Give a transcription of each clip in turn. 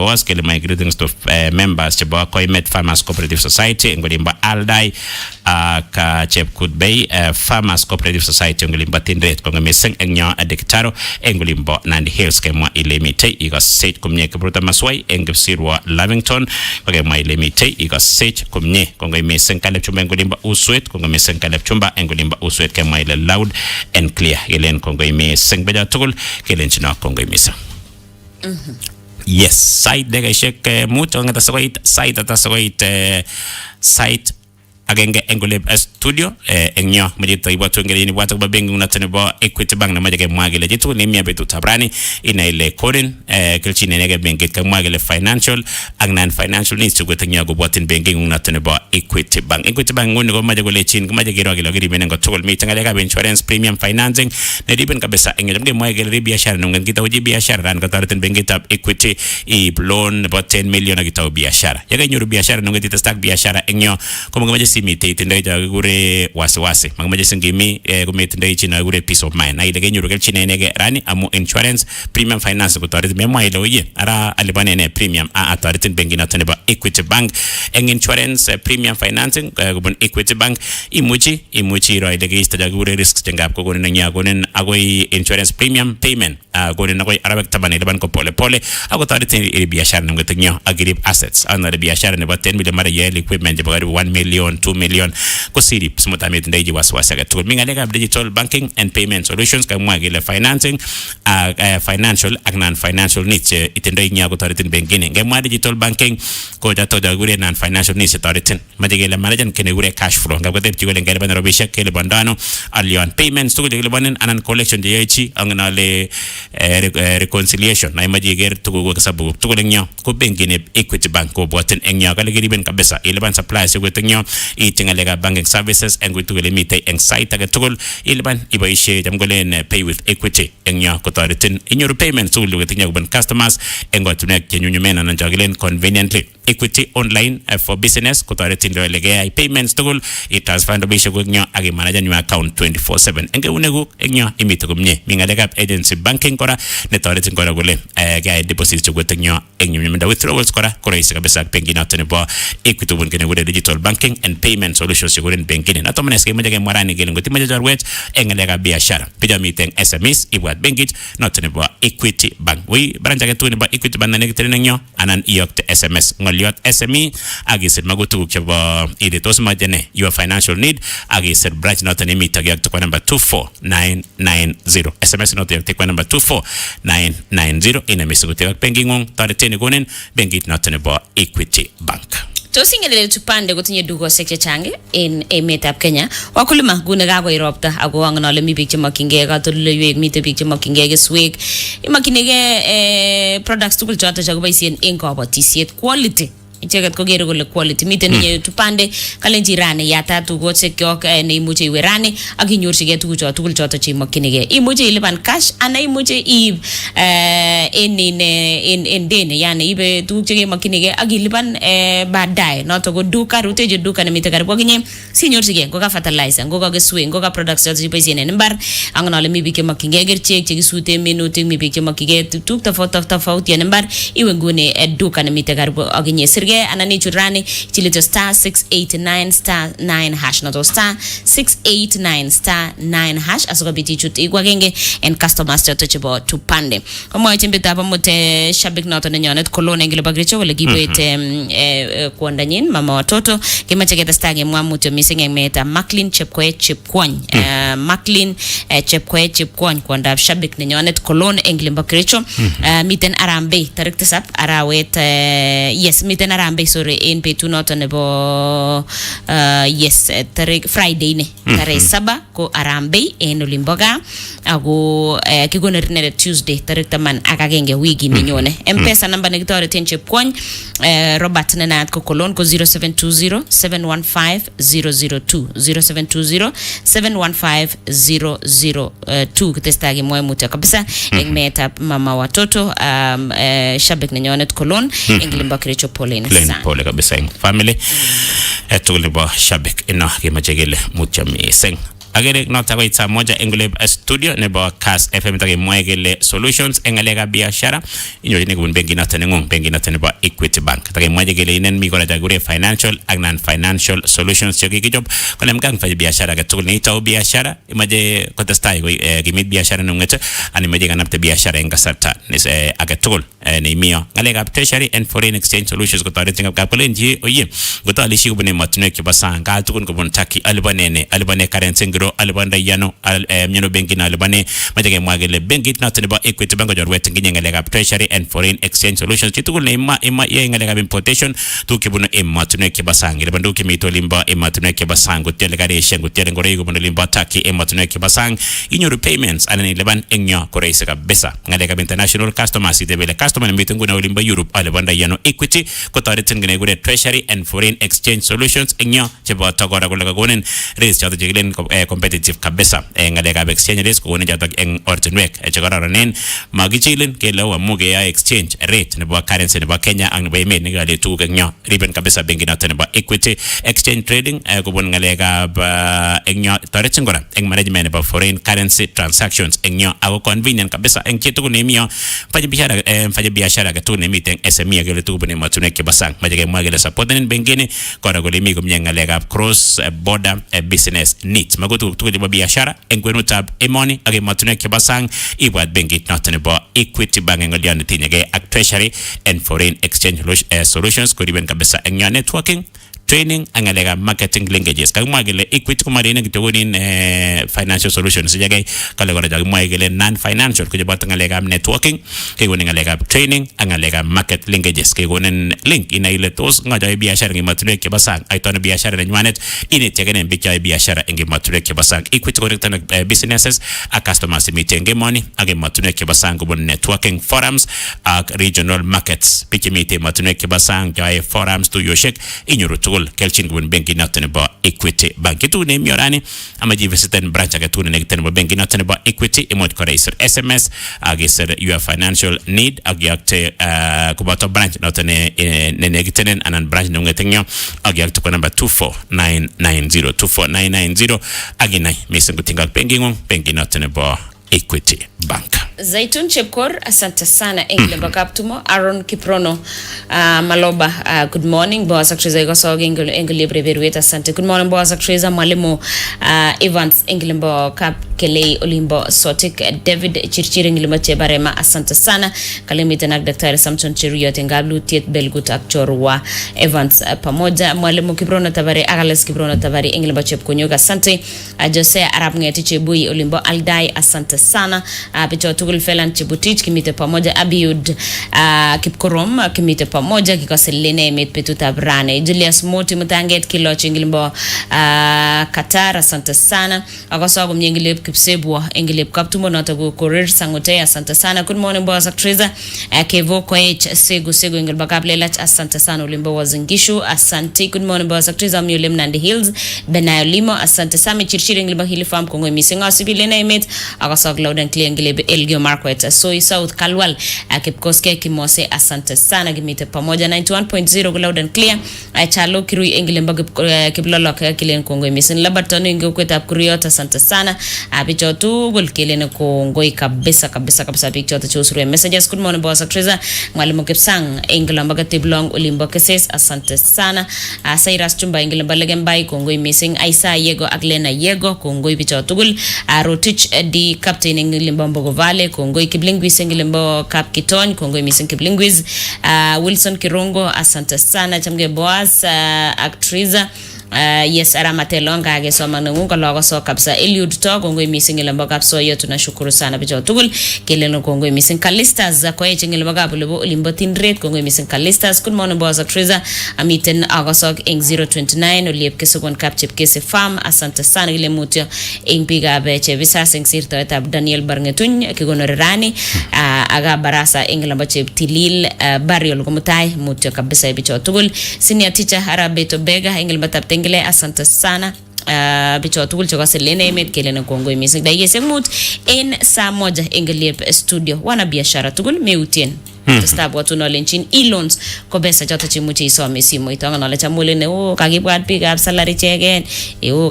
was kele my greetings to members chebo Emet Farmers Cooperative Society ngolimba Aldai ka Chepkut Bay Farmers Cooperative Society ngolimba Tindret ko ngemiseng engyo adikitaro ngolimba Nandi Hills kemwa ilemite iga set kumye kebruta maswai engepsirwa Lavington ko kemwa ilemite iga set kumye ko ngemiseng kalepchumba ngolimba Uswet ko ngemiseng kalepchumba ngolimba Uswet kemwa ile loud and clear yelen ko ngemiseng beja tugul kelen china ko ngemiseng. Yes, site dega shek mucho ngata site agenge engole studio engyo majito ibatu ngeli ni watu babengi unatene ba Equity Bank na majake mwagele jitu ni mia betu tabrani ina ile korin kilchine nege bengi ka mwagele financial agnan financial needs to gotanya go botin bengi unatene ba Equity Bank ngone go majake le chin majake rogelo giri menengo tokol mi tangale ka insurance premium financing ne diben kabisa engelo nge mwagele biashara nungen kita uji biashara ran katarten bengi tab Equity I loan about 10 million agita biashara yaga nyuru biashara nungen tita stack biashara engyo komo majake mite tindai ja gure wasi magmaje singimi gumetindai china gure peace of mind na ile genyu rokel china nege rani amu insurance premium finance ko tarit memwa ile oye ara alibane ne premium a taritin bengina taneba Equity Bank eng insurance premium financing gubon Equity Bank imuchi ro ile geista ja gure risk jengap ko gonen nya gonen agoi insurance premium payment gonen agoi arabek tabane leban ko pole ago taritin ile biashara ngotnyo agrib assets ana biashara ne ba 10 million mara yearly equipment ba 1 million 2 million kusiri smota met ndai waswasa ga to mingalega digital banking and payment solutions ka mwagile financing financial agnan financial needs itendai nya ko taritin bengine ngemwa digital banking ko jato da gure nan financial needs taritin madigele manajan kene gure cash flow ngabga tepti gole ngere ban robisha kele bandano allion payments to gele banen anan collection de yechi angna le reconciliation na majiger to go kasabu to gole nya ko bengine Equity Bank ko boten enya kale giriben kabisa ilban supplies ko tenyo itingalega banking services and we tugele mite eng site aga tugul ilban ibaishe jamgolen pay with Equity engya ko taritin in your payments to lugat nya ban customers engo tunek nyunyumena nan jaglen conveniently Equity online for business ko taritin do lega payments tugul it transfer do bishe go nya agi manager new account 24/7 enge unego engya imite ko mnye mingalega agency banking kora ne taritin kora gole ga deposit to go nya engnyumenda withdrawals kora isi kabisa pengina tenebo Equity bun kene gode digital banking and payment solutions yugurin bengine na tomane ske mujage marani gelingo timaje jarwet engelega biashara pija meeting SMS ibwat bengit not nebo Equity Bank we branja ke tuni ba Equity Bank na ngitere nyo anan iyokte SMS ngoliot SME agisit magutu chebo editos majene your financial need agisit branch not an emit agyak to number 24990 SMS not yokte kwa number 24990 ina misuguti pengingung tariteni gonen bengit not nebo Equity Bank. Tosingele tupande kutinye dugo sekche change in Emet ab Kenya wakulima gune gago iropta ago angana le mi picture makinge ga to le yek mi te picture makinge ge swig imakinege products tukul chata chago baisien inko batisiet quality icheget ko gere gole quality miten ye tupande kalenji rane yata tugo sekyok ne imuche iwerane akinyorchige tugucho tugul choto che makinige imuche ilipan cash ana imuche ib in dene yani ibe tuguk che makinige akilipan baadaye noto go duka ruteje duka ne mite karibu kinye sinyorchige go ka fertilizer go ka geswe go ka products choto che ne mbar angana le mi bike makinge gerchek che gisute minutik mi bike makige tuk tofauti ne mbar iwe ngune duka ne mite karibu akinye anani churani chilito star 689 star 9 hash no star 689 star 9 hash asoka biti chut igwagenge and customers to chebo tupande omo chimbe tapa mote shabik noto nyonet kolone ngile bagricho wala gibete kuandanyin mama watoto kima cheketa stage mwamuto misenge meta Maclean Chepkwony Maclean Chepkwony kwanda shabik nyonet kolone ngile bagricho miten arambe tarik tasap arawet yes miten arambe sorry in petu not nebo yes tarik Friday ne tarik saba ko arambe en Olimboga ago kigoner ne Tuesday tarik taman akagenge wiki ni nyone mpesa namba nekitore Chepkwony Robert nenat ko kolon ko 0720 715 002 0720 715 002 kitestage moyo muta kabisa engmeta mama watoto shabik ne nyone kolon englimba krecho polene pole kabisa family etugule ba shabik ina kimachegele mucha miseng agere nota ko itsa moja enguleb studio nebo Kass FM take mwegele solutions engalega biashara inyo ne kubun bengi nota nengung bengi nota nebo Equity Bank take mwegele inen mi kola jagure financial ak non financial solutions cheki kijob kone mgang fa biashara ga tukul ni tau biashara imaje kotastai ko gimit biashara nungete ani maje ganapte biashara engasarta nis aga tukul ni mio ngalega treasury and foreign exchange solutions ko tare tinga kapolenji oye goto alishi kubune matune ke basanga tukun kubun taki albane currency ngro albane yano mnyano bengi na albane maje ke mwagele bengi nota nebo Equity Bank jor wet nginye ngalega treasury and foreign exchange solutions chitukul ne ima ye ngalega importation tukibunu matune ke basanga lebandu kimito limba matune ke basanga tele kare shengu tele ngore kubunu limba taki matune ke basanga inyo payments anani leban enyo koreisa kabisa ngalega international customers itebele customer mitungu na ulimba Europe albanda yano Equity ko tare tengene gure treasury and foreign exchange solutions enyo chebo tagora kulega gonen raise chato jigilen competitive kabisa ngalega exchange risk gonen chato en ortinwek chegaranen magichilin kelo amuge ya exchange rate nebo currency nebo Kenya ang nebo Emet ne gale tu enyo riben kabisa bengi na nebo Equity exchange trading kubun ngalega enyo tare tengora en management nebo foreign currency transactions enyo ago convenient kabisa en kitu kunemio fanya biashara ga tu nemiten SME ga tu bune matune ke basang majage mwagele support nen bengine kora gole mi gumnyenga lega cross border business needs magotu tu ke biashara en kwenu tab money age matune ke basang ibad bengi notene bo Equity Bank ngolian tinyage ak treasury and foreign exchange solutions ko riben kabisa en networking training angalega marketing linkages kag mwagele Equity kumarine gitogonin financial solutions jage kala gora jag mwagele non financial ko jabata ngalega networking ke gonin ngalega training angalega market linkages ke gonin link ina ile tos ngaja biashara ngi matule ke basang ay ton biashara na nywanet ine tegene bicha biashara ngi matule ke basang Equity connected businesses a customers meeting money age matule ke basang ko networking forums ak regional markets pikimite matule ke basang jay forums to yoshek inyuru kelchin gubun bengi notene ba Equity Bank tu ne miorani amaji visiten branch aga tu ne negten ba bengi notene ba Equity emot kore sir SMS agisir your financial need agyakte kubato branch notene ne negtenen anan branch nungetenyo agyakte ko number 24990 aginai mesengu tinga bengi notene ba Equity Bank. Zaitun Chepkor, asante sana engle bakaptumo Aaron Kiprono Maloba, good morning boss actually goso engle breveruet asante good morning boss actually mwalimu Evans engle kap kele olimbo sotik David Chirchiri engle barema asante sana kalimita na daktari Samson Cheruiyot ngablu tiet belgut akchorwa Evans pamoja mwalimu Kiprono Tabari Agales Kiprono Tabari engle Chepkonyoga asante Jose Arab ngeti Chebui olimbo Aldai asante sana picho tugul felan Chibutich kimite pamoja Abiud Kipkorom kimite pamoja kikose Lenee Emet petu tabrane Julius Moti mutanget kilo chinglimbo Qatar asante sana akoso mnyengilep kipsebwa engilep kaptumo natago korir sangote asante sana good morning boss actress Kevo Koech segu engilba kaplelach asante sana ulimbo wazingishu asante good morning boss actress amyulem Nandi Hills Benayo Limo asante sana Chirchiri engilba hili farm kongo misinga sibi Lenee Emet akoso loud and clear engilebe Elgio Marquette Soy South Kalwal Kipkoske Kimose asante sana gimite pamoja 91.0 loud and clear Chalo Kirui engilemba kiplolok kilen kongo misin labatano ingo kweta kuriota asante sana picho tu gol kilen kongo kabisa picho to chusuru messages good morning boss actress mwalimu Kipsang englamba katiblong ulimbo keses asante sana Sairas Chumba englamba legembai kongo missing Aisa Yego Aglena Yego kongo picho tugul Rotich di captain englamba Mbogo Vale kongo Kiblingwis englamba Kap Kitony kongo missing Kiblingwis Wilson Kirongo asante sana chamge boss actress yes aramatelonga agesoma nungu logo so kabisa Eliud to kongo missing lembo kapso yo tunashukuru sana bicho tugul keleno kongo missing Kalistas za kwa chingile bagabulo limbo tinret kongo missing Kalistas good morning boss actress amiten agosok eng 029 oliep kesogon kapchip kese farm asante sana ile mutio eng biga beche visas eng sirto etab Daniel Barngetuny kigonorerani aga barasa eng lembo chep tilil barrio logomutai mutio kabisa bicho tugul senior teacher Arabeto Bega eng lembo ngile asante sana bicho tugul chokase Lenee Emet kelena kongo missing da yesem mut en saa moja engelep studio wana biashara tugul meutien testai bwatun ale chin e-loans ko besa choto chemuche isome simoit angan ale chamule ne kakibwat biik ab salary chegen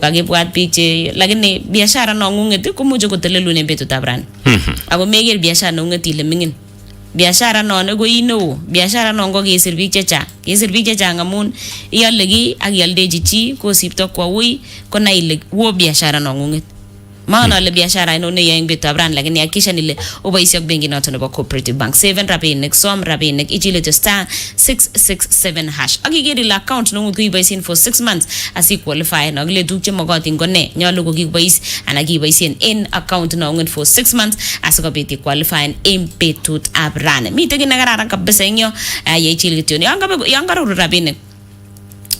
kakibwat biik che lakini biashara nong'ung'et komuche kotelelun en betutab rani ako meker biashara nong'ung'et ile mingin biashara non ko ineo biashara non ko kesir biik chechang amun iale ki ak ialdechi chi kosipto kwa ui konai ile wo biashara nong'ung'et maana ale biashara ino ne yaing betutab rani lakini hakikisha ile oboisie ak benki noto nebo cooperative bank seven rabinik som rabinik ichile to star 667 hash ak iker ile account nong'ut ko iboisien for 6 months asi qualify no kile tuguk che mogotin ko ne nyolu ko kibois ana kiboisien in account nong'ut for 6 months asikobit qualify en betutab rani miten kit nekararan kabisa eng yo yeichil kityo yan karoru rabinik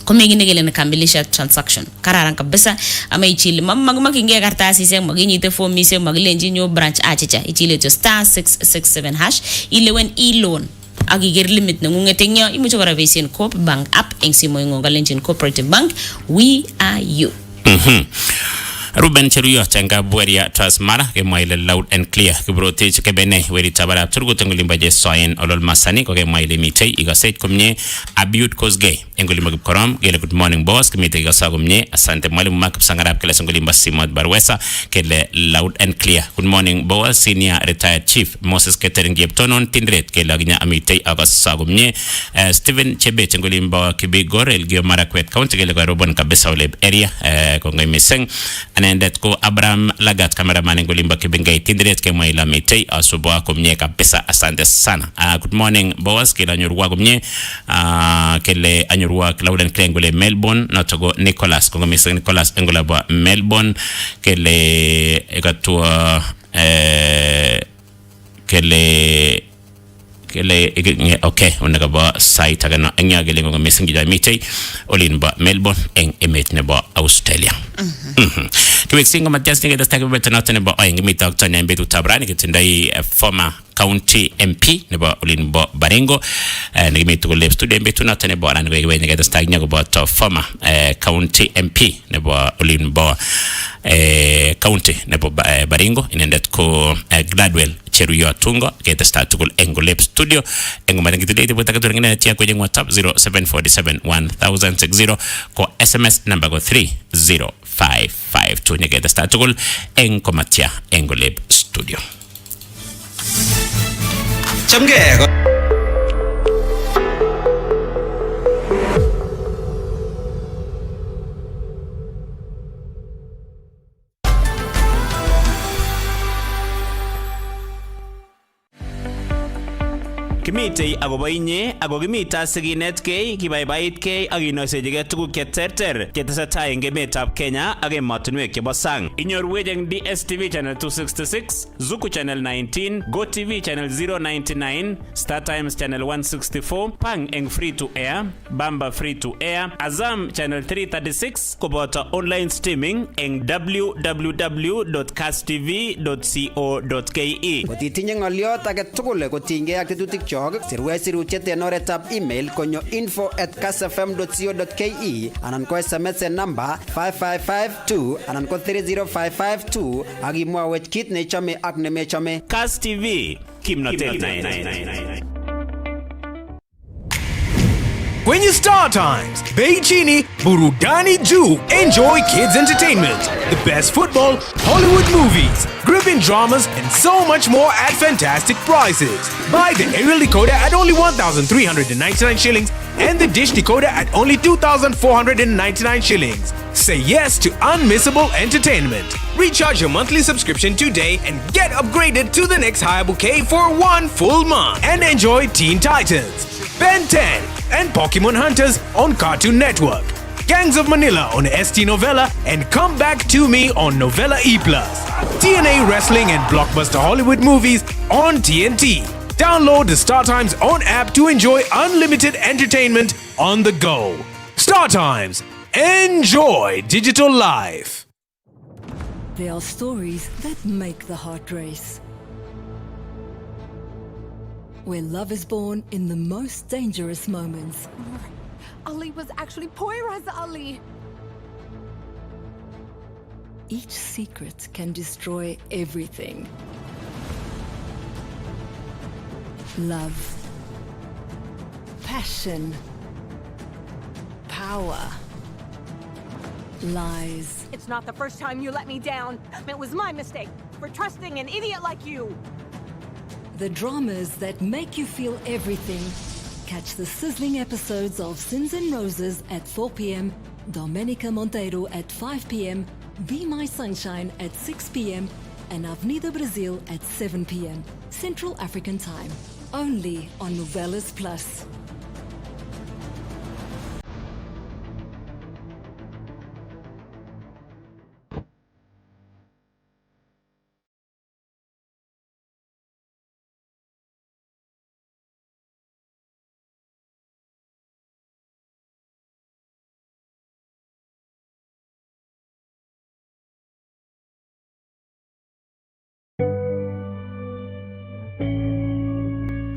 komengine kele nakamilisha transaction kararan kabisa ama ichile makinge kartasisiek makinyite formisiek makilenji nyo branch achicha ichile to star 667 hash ilewen e-loan ak iker limit neng'ung'et eng yo imuche kora boisien Coop Bank app eng simoing'ung kalenjin Cooperative Bank we are you. Ruben Cheruyot enga Bweria Transmara kemwa ile loud and clear kibrotech kebene weri tabara turgut engolimba je soen olol masani ko kemwa ile mitei igaset komnye Abiud Kosgei engolimba kipkorom gele good morning boss kimite igasa komnye asante mwalimu Mark Sangarab kele engolimba Simot Barwesa kele loud and clear good morning boss senior retired chief Moses Ketering Geptonon Tindret kele aginya amitei agasa komnye Steven Chebet engolimba Kibigor elgio Marakwet County kele ko robon kabisa ole area kongo miseng anendet ko Abraham Lagat cameraman ngolimba Kibingei Tindret kemwa ila mitei asubuhi komnye kabisa asante sana good morning boss kila nyurwa komnye kele anyurwa Clauden Klengole Melbourne notogo Nicholas kongo miseng Nicholas engolaba Melbourne kele egatua kele okay unaga ba site agana enya gele ngo mesingi ja mitei olinba Melbourne eng Emet nebo Australia kiweksinga Matias nige dastake betanata nebo oing mitak tanya mbetu tabrani kitindai former county MP nebo olinba Baringo nige mitu ko lep studio mbetu nata nebo aran nige nige dastake nyago ba former county MP nebo olinba county nebo Baringo inendet ko Gladwell Cheruyot tungo kete start tukul engo lep studio engo marangi today te botaka turengena tia kwenye WhatsApp 07471060 ko SMS number go 30552 nyekete start tukul engo matia engo lep studio chamge Kimitei agobo inye ago kimita siginetkei kibaibaitgei ak inoisejige tuguk cheterter chetesetai eng emetab Kenya ak emotinwek chebo sang. Inyorwech eng DSTV channel 266, Zuku channel 19, GoTV channel 099, Star Times channel 164, Pang eng free to air, Bamba free to air, Azam channel 336 koboto online streaming eng www.kasstv.co.ke. Kotitinye ng'oliot age tugul kotinygei ak tetutik chok sirwech sirutiet en oretab email konyo info@kassfm.co.ke anan ko SMS en namba 55552 anan ko 30552 ak imwawech kit nechome ak nemechome. Kass TV kimnotet. When you Star Times, Bei Chini, Burudani Ju, enjoy kids entertainment, the best football, Hollywood movies, gripping dramas, and so much more at fantastic prices. Buy the aerial decoder at only 1,399 shillings and the dish decoder at only 2,499 shillings. Say yes to unmissable entertainment. Recharge your monthly subscription today and get upgraded to the next higher bouquet for 1 full month and enjoy Teen Titans, Ben 10, and Pokemon Hunters on Cartoon Network, Gangs of Manila on ST Novella, and Come Back to Me on Novella E+, TNA Wrestling and Blockbuster Hollywood movies on TNT. Download the Star Times Own app to enjoy unlimited entertainment on the go. Star Times. Enjoy digital life. There are stories that make the heart race. Where love is born in the most dangerous moments. Ali was actually Poyraz Ali. Each secret can destroy everything. Love, passion, power, lies. It's not the first time you let me down. It was my mistake for trusting an idiot like you. The dramas that make you feel everything. Catch the sizzling episodes of Sins and Roses at 4 p.m, Domenica Monteiro at 5 p.m, Be My Sunshine at 6 p.m, and Avenida Brazil at 7 p.m, Central African Time. Only on Novelas Plus.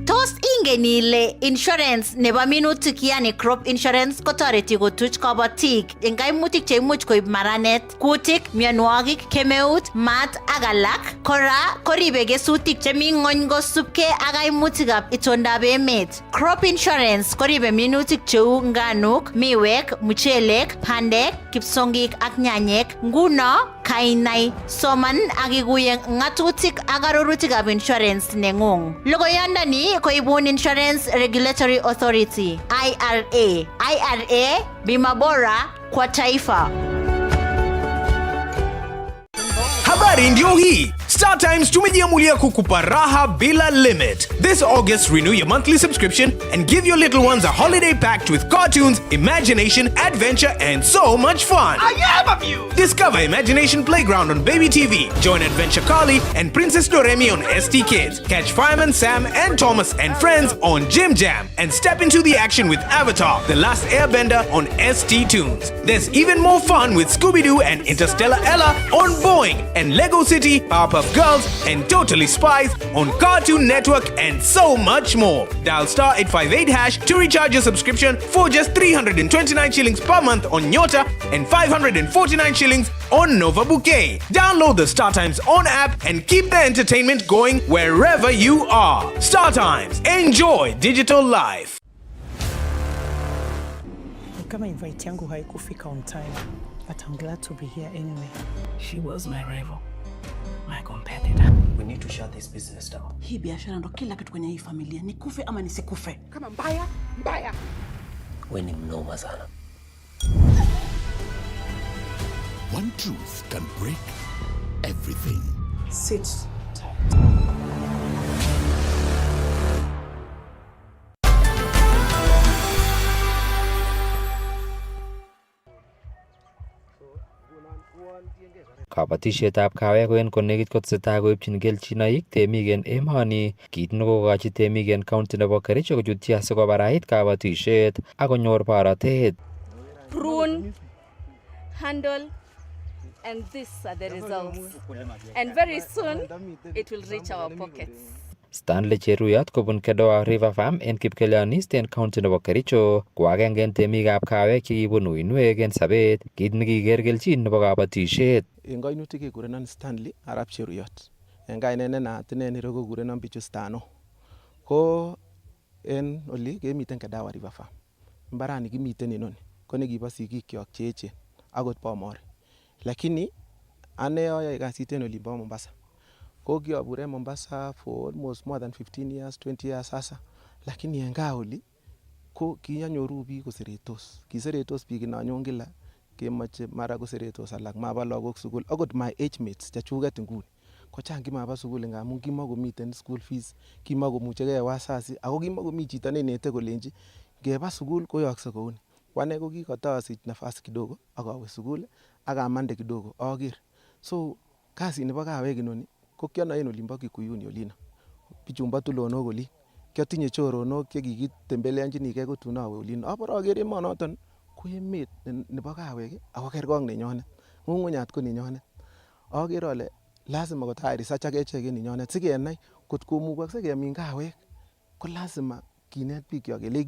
Tos ingen ile insurance nebo minutik yani crop insurance kotoreti kotuch kabatik eng kaimutik cheimuch koib maranet, kutik, mionwogik, kemeut, maat ak alak. Kora koribe kesutik chemi ng'ony kosubkei ak kaimutikab itondab emet. Crop insurance koribe minutik cheu nganuk, miwek, muchelek, bandek, kipsongik ak nyanyek. Nguno kainai soman ak ikuye ng'atutik ak arorutikab insurance neng'ung. Logoyondoni koibun Insurance Regulatory Authority IRA. IRA, bima bora kwa taifa. Habari ndio hii. StarTimes tumejiamulia kukupa raha bila limit. This August, renew your monthly subscription and give your little ones a holiday packed with cartoons, imagination, adventure, and so much fun. I am amused! Discover Imagination Playground on Baby TV. Join Adventure Carly and Princess Doremi on ST Kids. Catch Fireman Sam and Thomas and Friends on Jim Jam. And step into the action with Avatar, The Last Airbender on ST Tunes. There's even more fun with Scooby-Doo and Interstellar Ella on Boeing. And Lego City, Powerpuff Girls, and Totally Spies on Cartoon Network, and so much more. Dial *858# to recharge your subscription for just 329 shillings per month on Nyota and 549 shillings on Nova Bouquet. Download the StarTimes on app and keep the entertainment going wherever you are. StarTimes. Enjoy digital life. Kama invite yangu haikufika on time, but I'm glad to be here anyway. She was my rival, my competitor. We need to shut this business down. Hii biashara ndo kila kitu kwenye hii familia, nikufe ama nisikufe. Kama mbaya, mbaya. We ni mnoma sana. One truth can break everything. Sit tight. Kabatisyetab kawek ko en konekit kotesetai koibchin kelchinoik temik en emoni, kit nekokochi temik en county nebo Kericho kochutyi asikobarait kabatisyet ak konyor borotet. Prune, handle, and these are the results. And very soon it will reach our pockets. Stanley Cheruyot kobun Kedoa River Farm en Kipkelionist en county nebo Kericho ko agenge en temikab kawek chekibunu uinwek en sabet, kit nekiker kelchin nebo kabatisyet. En kainutik kekurenon Stanley Arap Cheruyot. En kainet ne naat inei kokurenon bichu Stano. Ko en oli kemiten Kedoa River Farm. Mbarani kimiten inoni ko nekibo sigikyok che echen akot Bomori. Lakini ane ayoe kasit en olimbo Mombasa. Ko kiabur en Mombasa for almost more than 15 years, 20 years sasa. Lakini en gaa oli ko kianyoru biik koseretos. Kiseretos biik inanyon kila kemoche mara koseretos alak maba lagok sukul. Akot my age mates chechuket nguni ko chang kimaba sukul ngamun kimakomiten school fees, kimakomuchegei wasasi ako kimakomi chito neinete kolenji ngeba sukul koyokse kouni. Wane ko kikotosich nafasi kidogo akawe sukul akamande kidogo aker. So kasit nebo kawek inoni ko kianoe en olimbo Kikuyuni olino. Bichumbo tulonok oli. Kiatinye choronok chekikitembeleanjinigei kotun awe olino. Abore aker emonoton ko emet nebo kawek ako kerkong nenyonet. Ng'ung'unyat ko nenyonet. Aker ale lazima kotayai research ak echek en nenyonet sikenai kot komukokse kemin kawek ko lazima kinet bikyok kele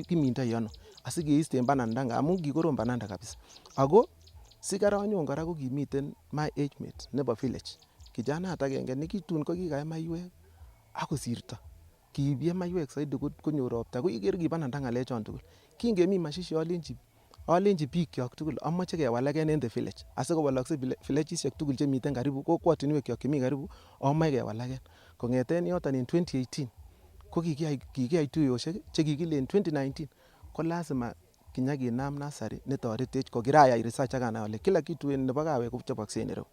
kimindoi ano asikeisten bananda ngamun kikorom bananda kabisa. Ako sikaranyon kora ko kimiten my age mate nebo village. Kijanat agenge nekitun ko kikae maiwek akosirto. kiibye maiwek saidi konyor ropta ko iker kibananda ng'alechon tugul. Kingemi mashishi alenji biik kyok tugul amache kewalagen en the village asikowalokse villageisiek tugul chemiten karibu kokwotinwek kyok chemi karibu amache kewalagen. Kong'eten yoton en 2018 ko kikiyai tuyosiek chekikilen 2019 ko lazima kinyakinam nasari netoretech ko kirayai research akanai ale kila kitu en nebo kawek kochobokse en ireu.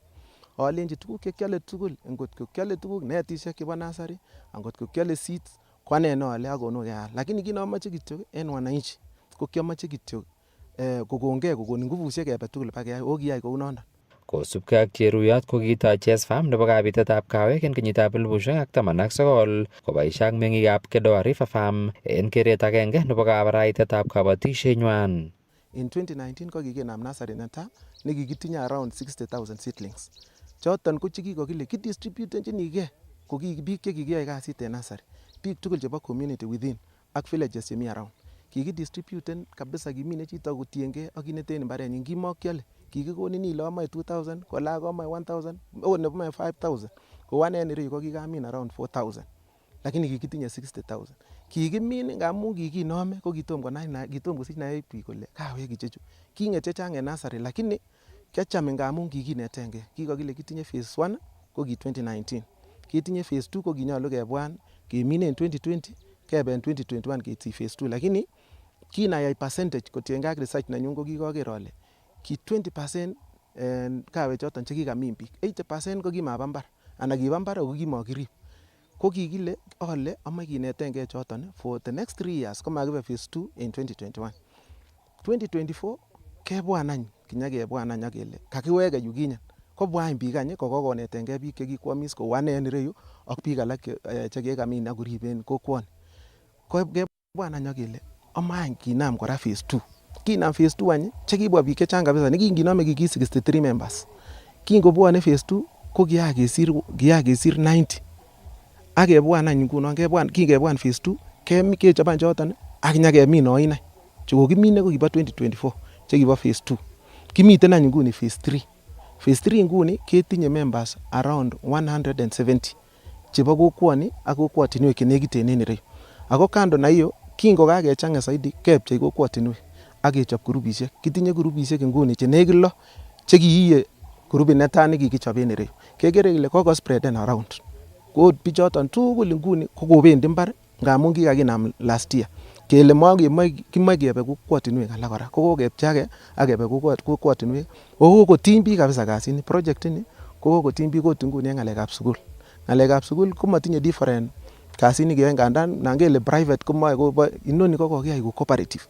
Alenji tuguk chekiole tugul ngot ko kiole tuguk netisiek chebo nasari angot ko kiole seeds ko ane noole akonu keal, lakini kinomoche kityo en wananchi ko kiamoche kityo kokongei kokon nguvusiek kebe tugul bakeyai o kiyai kou noton. Kosubkei ak cheruyot ko kitoi Chess Farm nebo kabiitetab kawek en kenyitab 2019 koboisie ak meng'ikab Kedoa River Farm en keret agenge nebo kabaraitetab kabatisienywan. In 2019 ko kikinam nasari netai nekikitinye around 60,000 seedlings. Choton ko chekikokile kidistributenchinigei ko biik chekikiyoe kasit en nasari, biik tugul chebo community within ak villages chemi around. Kikidistributen kabisa, kimine chito kotiengei ak kit neten mbarenyin, kimokiole kikikonin ile amoe 2,000 ko alak amoe 1,000 ot nebo 5,000 kou ane en ireyu ko kikamin around 4,000 lakini kikitinye 60,000. Kikimin ngamun kikinome ko kitom kosich naet biik kole kawek ichechu. King'et chechang en nasari lakini kiacham ngamun kikinetengei. Kikokile kitinye phase 1 ko ki 2019, kitinye phase 2 ko kinyolu kebwan kemine en 2020 kebe en 2021 keityi phase 2, lakini kinayai percentage kotiengei ak research nenyun ko kikoker ale ki 20% kawek choton chekikamin biik, 80% ko kimaba mbar anan kiba mbar ako kimokirib. Ko kikile ale amache kinetengei choton for the next 3 years komakibe phase 2 en 2021. 2024 kebwan any kinyakebwan any akele kakiweke yukinye kobwa any biik any kokonetengei biik chekikwomis kou ane en ireyu ak biik alak chekikamin ak korib en kokwoni. Ko kebwan any akele amache any kinam kora phase 2. Kinam phase 2 any chekibwa biik chechang kabisa nekinginome kiki 63 members. Kingobwone phase 2 ko kiyakesir 90. Akebwan any ngunon kingebwan phase 2 kechoban choton ak nyakemin oin any. Chekokimine ko kibo 2024 chekibo phase 2. Kimiten any nguni phase 3. Phase 3 nguni ketinye members around 170 chebo kokwoni ak kokwotinwek chenekiten en ireyu. Ako kando na hiyo kingokakechang'a zaidi kepchei kokwotinwek ak kechop grupisiek. Kitinye grupisiek nguni chenekit 6 chekiiye grupit netai nekikichop en ireyu. Kekere kele kokospreaden around. Ko bichoton tugul nguni kokobendi mbar ngamun kikakinam last year. Kele kimoe kebe kokwotinwek alak kora kokokepchei ak kebe kokwotinwek. Kokotiny biik kabisa kasini. Project ini kokotiny biik ot nguni en ng'alekab sukul. Ng'alekab sukul komotinye different kasini keyoe ngandan nangele private komoe kobo inoni kokokiyai ko cooperative.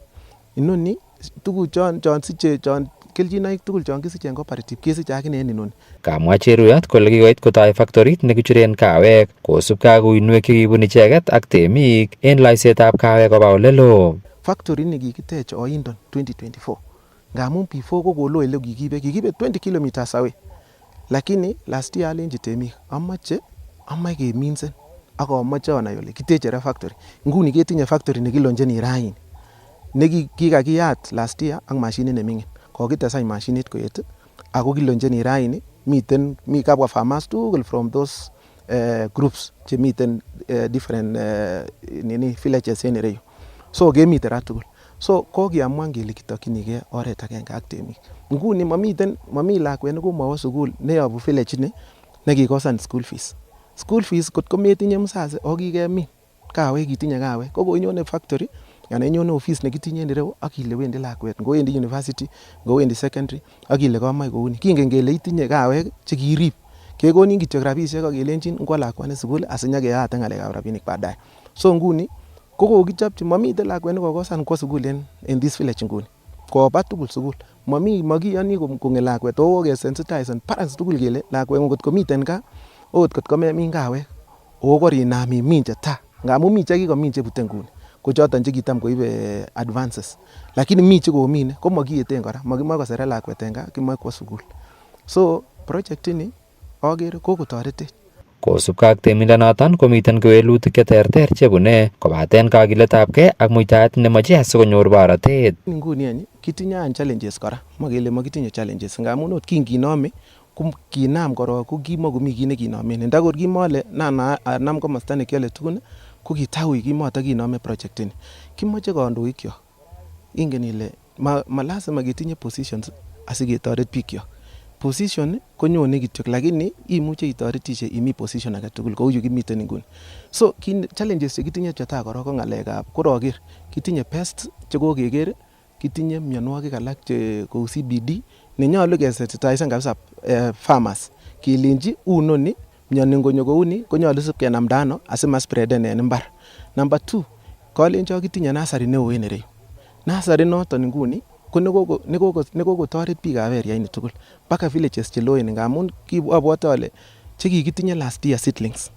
Inoni tuguchon siche chon kelchinoik tugul chon kisiche en cooperative kesiche akine en inoni. Kamwa cheruyot kole kikoit kotoi factorit nekichuren kawek kosubkei ak uinwek chekibun icheket ak temik en loisetab kawek koba oleloo. Factory ni kikitech oindon 2024 ngamun before ko kolo ele kikibe 20 kilometers away, lakini last year alenji temik amache keminsen ak amoche anai ole kiteche factory. Nguni ketinye factory nekilonjeni raini nekikakiyat last year ak mashinit neming'in. Kokitesany mashinit koet ako kilonjeni raini mi kabwa farmers tugul from those groups chemiten different villages en ireyu. So kemiten ra tugul. So kokiamuan kele kitokyinigei oret agenge ak temik. Nguni momi lakwet nekomowo sukul neyobu village ini nekikosan school fees. School fees kot kometinye mzazi ako kikemin kawek, itinye kawek ko koinyone factory anan inyone office nekitinye en ireyu ak ile wendi lakwet ngowendi university ngowendi secondary ak ile kamoe kouni. Kingen kele itinye kawek chekirib kekonin kityo rabisiek ak kelenjin ngwo lakwani sukul asinyakeyate ng'alekab rabinik baadaye. So nguni kokokichopchi momiten lakwet nekokosan kwo sukul en this village nguni koba tugul sukul. Makiyoni kong'et lakwet ako kesensitizen parents tugul kele lakwet ngot komiten gaa ot kot komemin kawek ako korinam iminche taa ngamun mi chekikomin chebute nguni ko choton chekitam koibe advances, lakini mi chekomine ko makiyeten kora, makimoe koseret lakwet en gaa, kimoe kwo sukul. So project ini akere kokotoretech. Kosubkei ak temindonoton komiten kewelutik cheterter chebune kobaten kakiletabgei ak muitaet nemoche asikonyor borotet. Nguni any kitinye any challenges kora, makele makitinye challenges ngamun ot kinginome kinam korok ko kimokomi kit nekinomen. Ndakor kimole anam komosta nekiole tugun ko kitau kimoto kinome project ini. Kimoche kandoikyok ingen ile ma lazima ketinye positions asiketoret bikyok. Position konyone kityok, lakini imuche itoretishe imi position age tugul kou yu kimiten inguni. So challenges chekitinye chetaa korok ko ng'alekab koroker kitinye pests chekokeker, kitinye mionwogik alak che kou CBD nenyolu kesensitizen kabisa farmers kelenji unoni mioni ngonyo kouni konyolu sib kenamda ano asimaspreden en imbar. Number 2 kolenjo kitinye nasari neo en ireyu. Nasari noton nguni ko nekokotoret biikab area ini tugul mpaka villages cheloen, ngamun abwote ale chekikitinye last year seedlings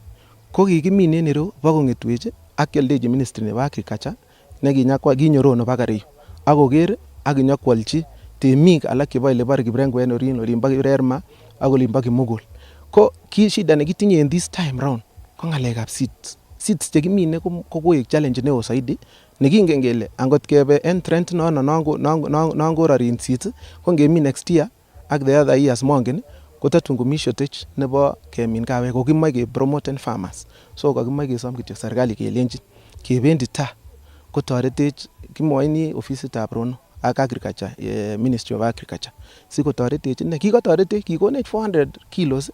ko kikimin en ireyu bakong'etwech ak kioldechi ministry nebo agriculture nekinyoru baka ireyu ak koker ak inyokwolchi temik alak chebo ilebore Kiprengo en olimbo Rerma ak olimbo Kimugul. Ko shida nekitinye en this time round ko ng'alekab seeds chekimine ko koik challenge neo zaidi nekingen kele angot kebe en trend non korarin seeds ko ngemin next year ak the other years mongen kotatun komi shortage nebo kemin kawek, ko kimoe ke promoten farmers. So kakimoe kesom kityo serikali kelenji kebendi taa kotoretech, kimwoini ofisitab Rono ak agriculture, Ministry of Agriculture sikotoretech ine. Kikotoretech kikonech 400 kilos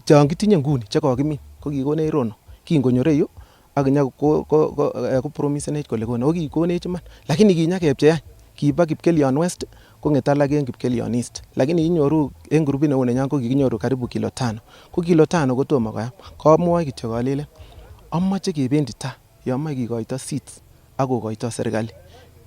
chon kitinye nguni chekokimin ko kikonech Rono kingonyo yu ak ko promisenech kole kone kikonech iman, lakini kinyakepchean kiba Kipkelion West ko ng'etalak en Kipkelion East, lakini inyoru en grupit neu nenyon ko kikinyoru karibu kilo 5 ko kilo 5 kotomo koyam. Komwoe kityo kalelen amoche kebendi taa yomoe kikoito seeds ak kokoito serikali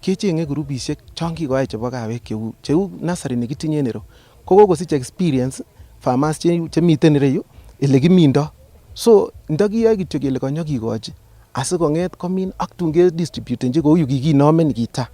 kecheng'e grupisiek chon kikoyai chebo kawek cheu nasari nekitinye en ireyu ko kokosich experience farmers chemiten ireyu ele kimindo. So ndakiyoe kityo kele konyo kikochi asikong'et komin ak tun kedistributenchi kou yu kikinomen kitaa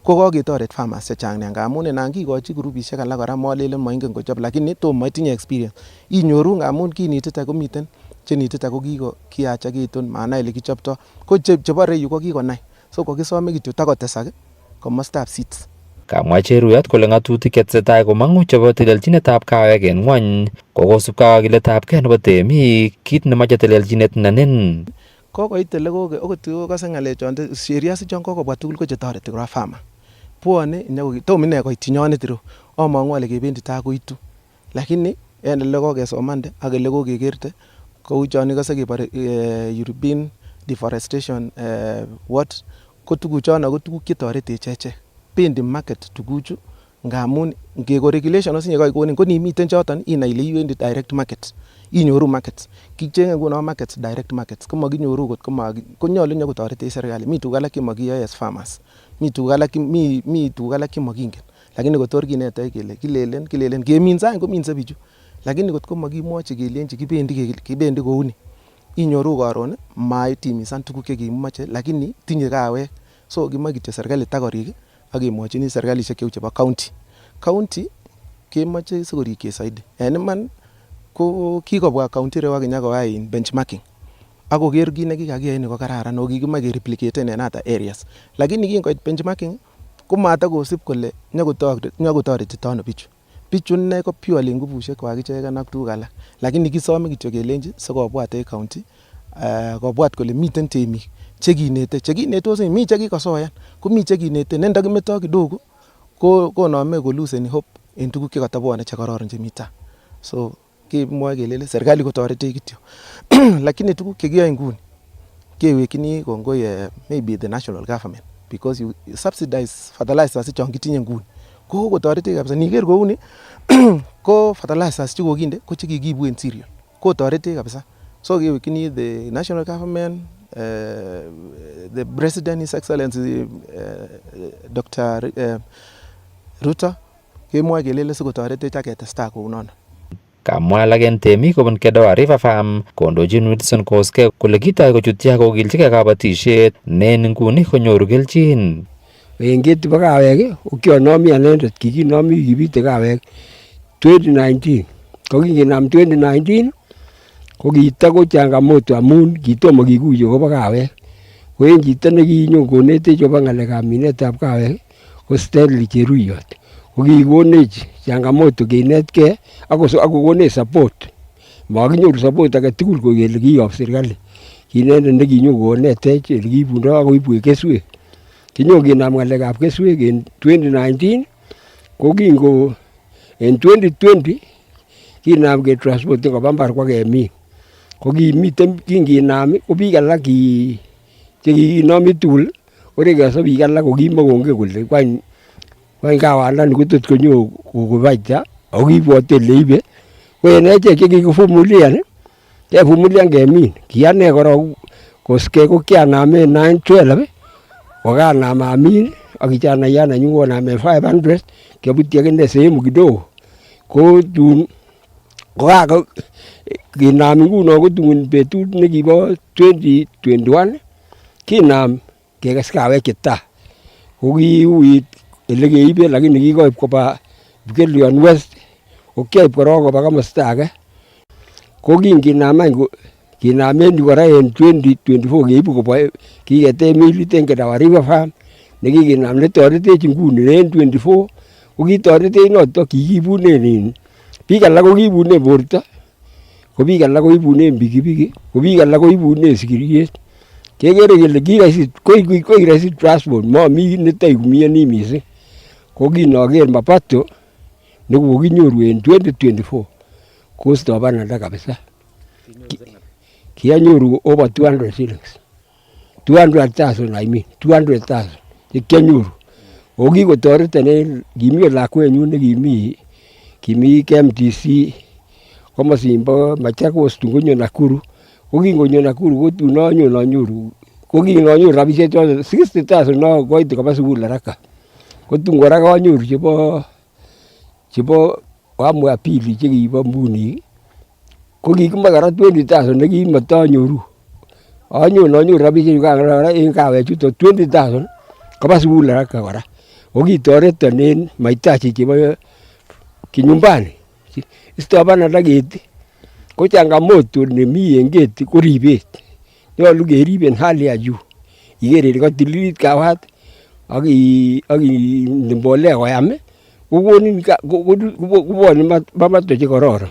ko koketoret farmers chechang nia, ngamun nan kikochi grupisiek alak kora molelen moingen kochob, lakini tomo itinye experience inyoru ngamun kinitite komiten chenitite ko kiyachakitun manai ele kichopto, ko chebo reyu ko kikonai. So kokisome kityo takotesak komostab seeds. Kamwa Cheruyot kole ng'atutik chetesetai komang'u chebo telelchinetab kawek en ng'wony kokosub kakiletabgei nebo temik, kit nemoche telelchinet nenin. Kokoit ele okot kokose ng'alechon serious chon kokobwa tugul ko chetoreti kora farmer. Bwone tom ine koit inyonet ireu among'u ale kebendi taa koitu, lakini en ele kokesomande ak ele kokekerte kou chon ikose kebore European deforestation what ko tuguchon ko tuguk chetoretech echek. Bendi market tuguchu ngamun ngeko regulation osinye koikonin ko nimiten choton inai ile iwendi direct market inyoru markets. Kicheng'e ngunon markets, direct markets komakinyoru kot konyolu nyokotoretech serikali. Mi tuguk alak chemokiyoe as farmers, mi tuguk alak chemokingen, lakini kotor kinetech kele kilelen keminsa any kominse bichu, lakini kot komakimwochi kelenji kibendi kouni inyoru karon maitimisan tuguk chekimoche lakini tinye kawek. So kimoe kityo serikali takorik ak kemwochini serikalisiek cheu chebo county kemoche sikorikyi zaidi. En iman ko kikobwa county ireu ak kinyakoyai benchmarking ak koker kit nekikakiyai ni ko kararan ako kikimoe kereplicaten en other areas, lakini kingoit benchmarking komatakosib kole nyokotoretito ano bichu. Bichu inei ko purely ngubusiek kwak icheken ak tuguk alak, lakini kisome kityo kelenji sikobwat en county kobwat kole miten temik chekinetos, mi chekikosoyan komi chekinete ne ndakimeto kidogo konome koluseni hope en tuguk chekotobwone chekororon chemi taa. So kemwoe kelele serikali kotoretech kityo lakini tuguk chekiyoe nguni kewekyini kongoi maybe the national government because you subsidize fertilizers chon kitinye nguni ko kotoretech kabisa. Niker kouni ko fertilizers chekokinde ko chekikiibu en cereal kotoretech kabisa. So kewekyini the national government, the president, his excellency Dr. Ruto kemwoe kelele sikotoretech ak ketestai kounono. Kamwa alak en temik kobun Kedoa River Farm kondochin Wilson Koske kole kitoi kochutyi ak kokilchigei kabatisiet ne en nguni konyoru kelchin. En keti bo kawek kokionomi anendet kikinomi kibite kawek 2019 ko kinginam 2019 ko kitako changamoto amun kitomo kikuye kobo kawek. Ko en chito nekinyon konetech kobo ng'alekab minetab kawek ko Stanley Cheruyot ko kikonech changamoto kinetkei ak kokonech support. Makinyoru support age tugul ko kele kiyob serikali. kinendet nekinyokonetech elekiibundo akoibwech keswek. Kinyokinam ng'alekab keswek en 2019 ko kingo en 2020 kinam ketransporten koba mbar kwakemin. Ko kimiten kinginam ko biik alak chekikinomi tugul korekoso biik alak ko kimokongen kole wany kawandani kotot konyo kobaita ako kibwote eleibe. Ko en echek chekikifumulian kefumulian kemin. Kiane korok koske ko kianamen 912 kokanam amin ak kijanaiyat nenyu konamen 500 kiabutyi akine sehemu kidogo. Ko tun kinam nguno ko tun betut nekibo 2021 kinam kekes kawek chetaa. Ko kiuit elekeibe lakini kikoib koba Bukelion West ko kiaib korok koba komosta age. Ko kinginam any kinamen yu kora en 2024 keibu kobwa kiketech milit en Kedawa River Farm nekikinam netoretech nguni en 24 ko kitoretech noto kikiibunen in biik alak ko kiibunen borto, ko biik alak koibunen pikipiki, ko biik alak koibunen sikiriet. Kekere kele koik rahisi transport momi netoiumiani missing. Ko kinoker mapato nekokinyoru en 2024 kosto bananda kabisa. Kianyoru over 200 shillings. 200,000 I mean 200,000 chekianyoru. O kikotoreton en kimi lakwenyun nekimi KMTC komosimbo Machakos tun konyo Nakuru. Ko kingonyo Nakuru ko tun anyoru ko kinonyoru rabisiek choton 60,000 nokoite koba sukul haraka. Ko tun kora kanyoru chebo awamu ya pili chekibo mbunik ko kikimoe kora 20,000 nekimatanyoru. Anyoru rabisiek chukan kora en kawechuton 20,000 koba sukul haraka kora. Ko kitoreton en mahitaji chebo kinyumbani. Isto bananda keti ko changamoto nemi en keti ko ribet. Nyolu kerib en hali ya juu. Iker ile katililit kawat ak inde mbolea koyam kokonin kobwone mapato chekororon.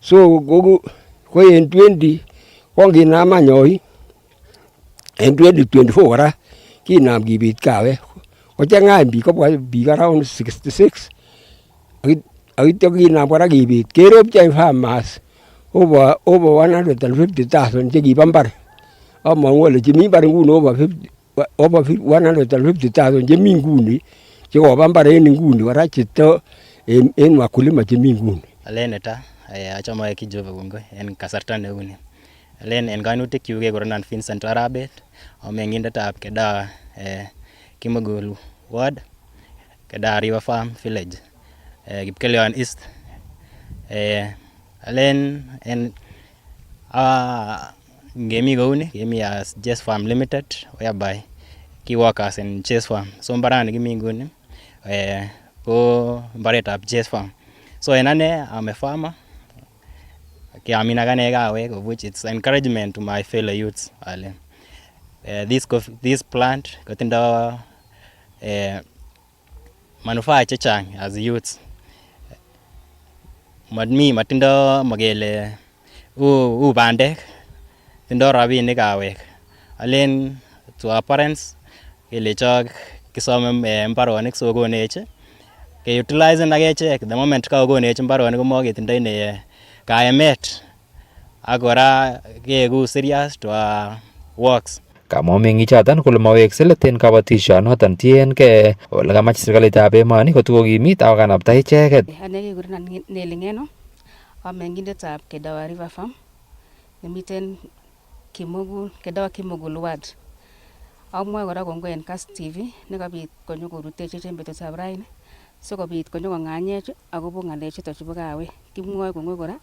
So ko en 20 konginam anyoi en 2024 kora kinam kibit kawek kochang'a biik kobwa biik around 66 akityo kinam kora kibit keropchi any farmers over 150,000 chekibo mbar. Among'u ale chemi mbar nguni over 150,000 chemi nguni chekoba mbar en nguni kora cheto en wakulima chemi nguni. Alen netai achome Kijove kongoi en kasarta neuni. Alen en kainutik kekurenon Vincent Arabet, ameng'indetab Kedawa Kimogolu Ward, Kedawa River Farm Village, Kipkelion East. Alen en ngemi kouni kemi as Jess Farm Limited whereby key workers in Jess Farm. So mbarani kimi nguni ko mbaretab Jess Farm. So en ane I'm a farmer. Kiamin akane kawek, of which it's encouragement to my fellow youths. This plant kotindo manufaa chechang as youths. Matindo makele u bandek, tindo rabinik kawek. Alen to our parents kelechok kisome mbaronik so konech ke utilize akechek the moment ka konech mbaronik komaketindoi ne kaemet ak kora keeku serious to our works. Kamwa meng'ichoton kole mawekse let en kabatisyonoton tiengei ole kamach serikalitab emoni kotukokimit ako kanapta icheket. Ane kekurenon Nelly Ngeno, ameng'indetab Kedawa River Farm nemiten Kedawa Kimogul Ward. Amwae kora kongoi en Kass TV nekabit konyo korutechech en betutab raini sikobit konyo kong'anyech akobo ng'alechuton chebo kawek. Kimwoe kongoi kora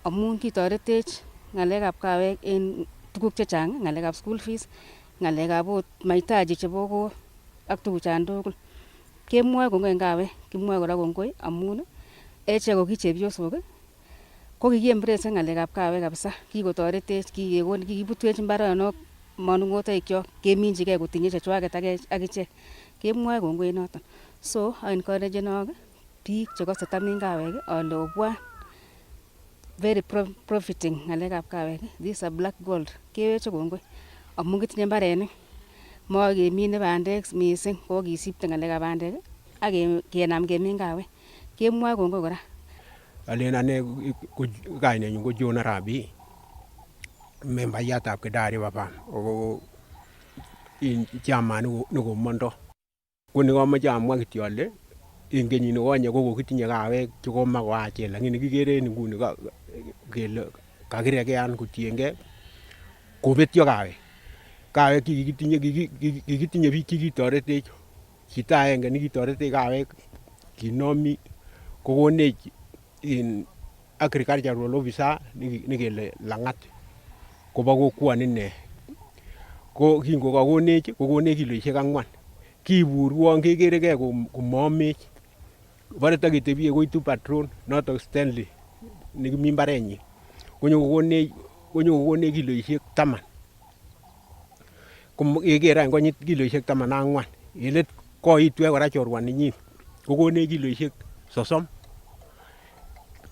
amun kitoretech ng'alekab kawek en tuguk chechang, ng'alekab school fees, ng'alekab ot mahitaji chebo ko ak tuguchan tugul. Kemwoe kongoi en kawek, kimwoe kora kongoi amun echek ko ki chepyosok ko kikiembrace ng'alekab kawek kabisa. Kikotoretech, kikibutwech mbaronok manung'otoikyok keminjigei kotinye chechwaget ak ichek. Kemwoe kongoi noton. So I encourage biik chekose tamin kawek ale obwan very profiting ng'alekab kawek. These are black gold. keweche kongoi amun kitinye mbarenik makemine bandek mising kokisipte ngalekab bandek ak kenam kemin kawek kemwoe kongoi kora. Alen ane kainenyu ko John Arabi, membayatab Kedari Farm ako chairman nekomondo. Ko nekomoche amwa kityo ale en kenyit nikonye ko kokitinye kawek chekoma koachen, lakini kikere en nguni kele kakirekean kotiengei kobetyo kawek. Kawek kikitinye biik chekitoretech, chito agenge nekitoretech kawek kinomi kokonech in agricultural officer nekele Langat kobo kokwoni ine. Ko kingokakonech kokonech kiloisiek 4. Kiburwon kekeregei komomech. Bore taketebie koitu patron notok Stanley nekimi mbarenyin. Konyo kokonech kiloisiek 10. Keker any konyit kiloisiek 14. Yelet koitwech kora chorwaninyin kokonech kiloisiek 30.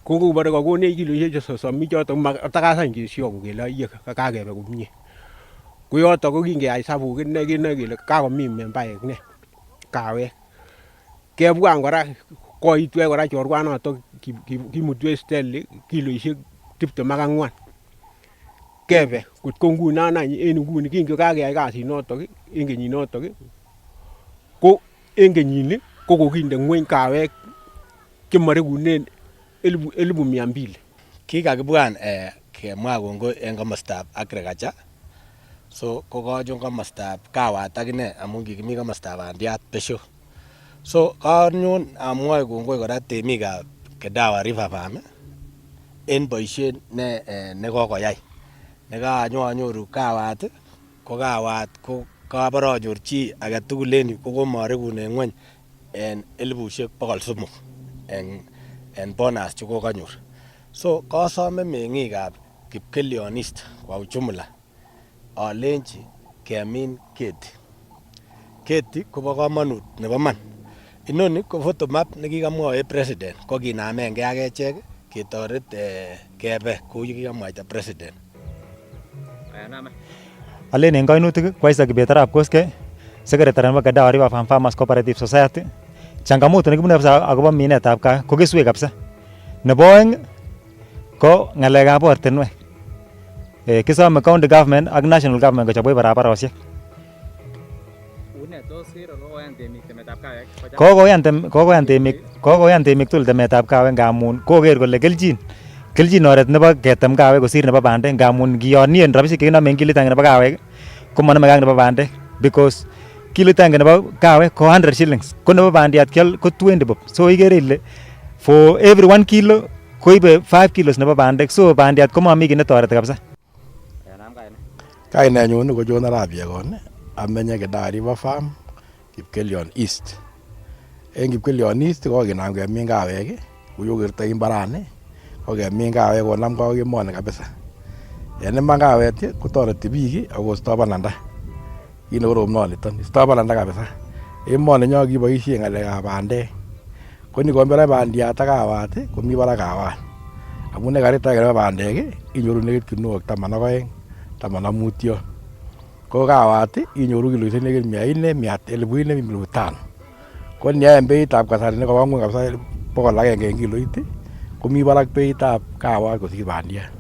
Ko ngobore kakonech kiloisiek 30 choton matakasany kesio kele ayie kakebe komie. Ko yotok ko kingeyai sabuk ine kenoe kele kakomin membaek ne kawek. Kebwan kora koitwech kora chorwanotok kimutwech Stanley kiloisiek 24. Kebe kotko ngunon any en nguni kingokakeyai kasinotok en kenyinotok ko en kenyini ko kokinde ngweny kawek chemaregunen 1200. Kikakibwan kemwa kongoi en komostab agriculture. So kokachon komostab kawat akine amun kikimi komostab bandiat besho. So kanyon amwoe kongoi kora temikab Kedawa River Farm en boisiet nekokoyai. Nekanyoru kawat ko kabaranyor chi agetugul en yu kokomaregunen ngweny en 300,000 en bonus chekokanyor. So kasome meng'ikab kipkelionist kwa ujumla alenji kemin keti. Keti kobo kamanut nebo man. Inoni ko photomap nekikamwoe president ko kinamenge ak echek ketoret kebe kou yekikamwaita president. Alen en kainutik ko Isaac Kibet Arap Koskei, secretary nebo Kedawa River Farm Farmers Cooperative Society. Changamoto nekibune kabisa akobo minetab kaa ko keswek kabisa. Nebo oeng ko ngalekab ortinwek. Kisome county government ak national government kochobwech barabarosiek. Kokoyan temik tugul temetab kawek ngamun koker kole kelchin oret nebo ketem kawek kosir nebo bandek ngamun kiyonien rabisiek chekinome en kilit agenge nebo kawek komanome ak nebo bandek because kilit agenge nebo kawek ko 100 shillings ko nebo bandiat kial ko 20 bob. So ikere ile for every 1 kilo koibe 5 kilos nebo bandek, so bandiat komami kiy netoreti kabisa. Kainenyun ko John Arabi akon, amenye Kedawa River Farm, Kipkelion East. En Kipkelion East ko kinam kemin kawek, kuyokertoi mbarani, ko kemin kawek konam kawek emoni kabisa. En iman kawet kotoreti biik akosto bananda. Kit nekorom noniton, isto bananda kabisa. Emoni nyo kiboisien ngalekab bandek. Ko ni kombera bandiat ak kawat komi barak kawat. Amun karit age nebo bandek inyoru nekit kinuok 12, 15. Ko kawat inyoru kiloisiek nekit 400, 1,500. Ko ni en beitab kasari nekobo ngweny kabisa 100 en kiloit komi barak beitab kawat kosir bandiat.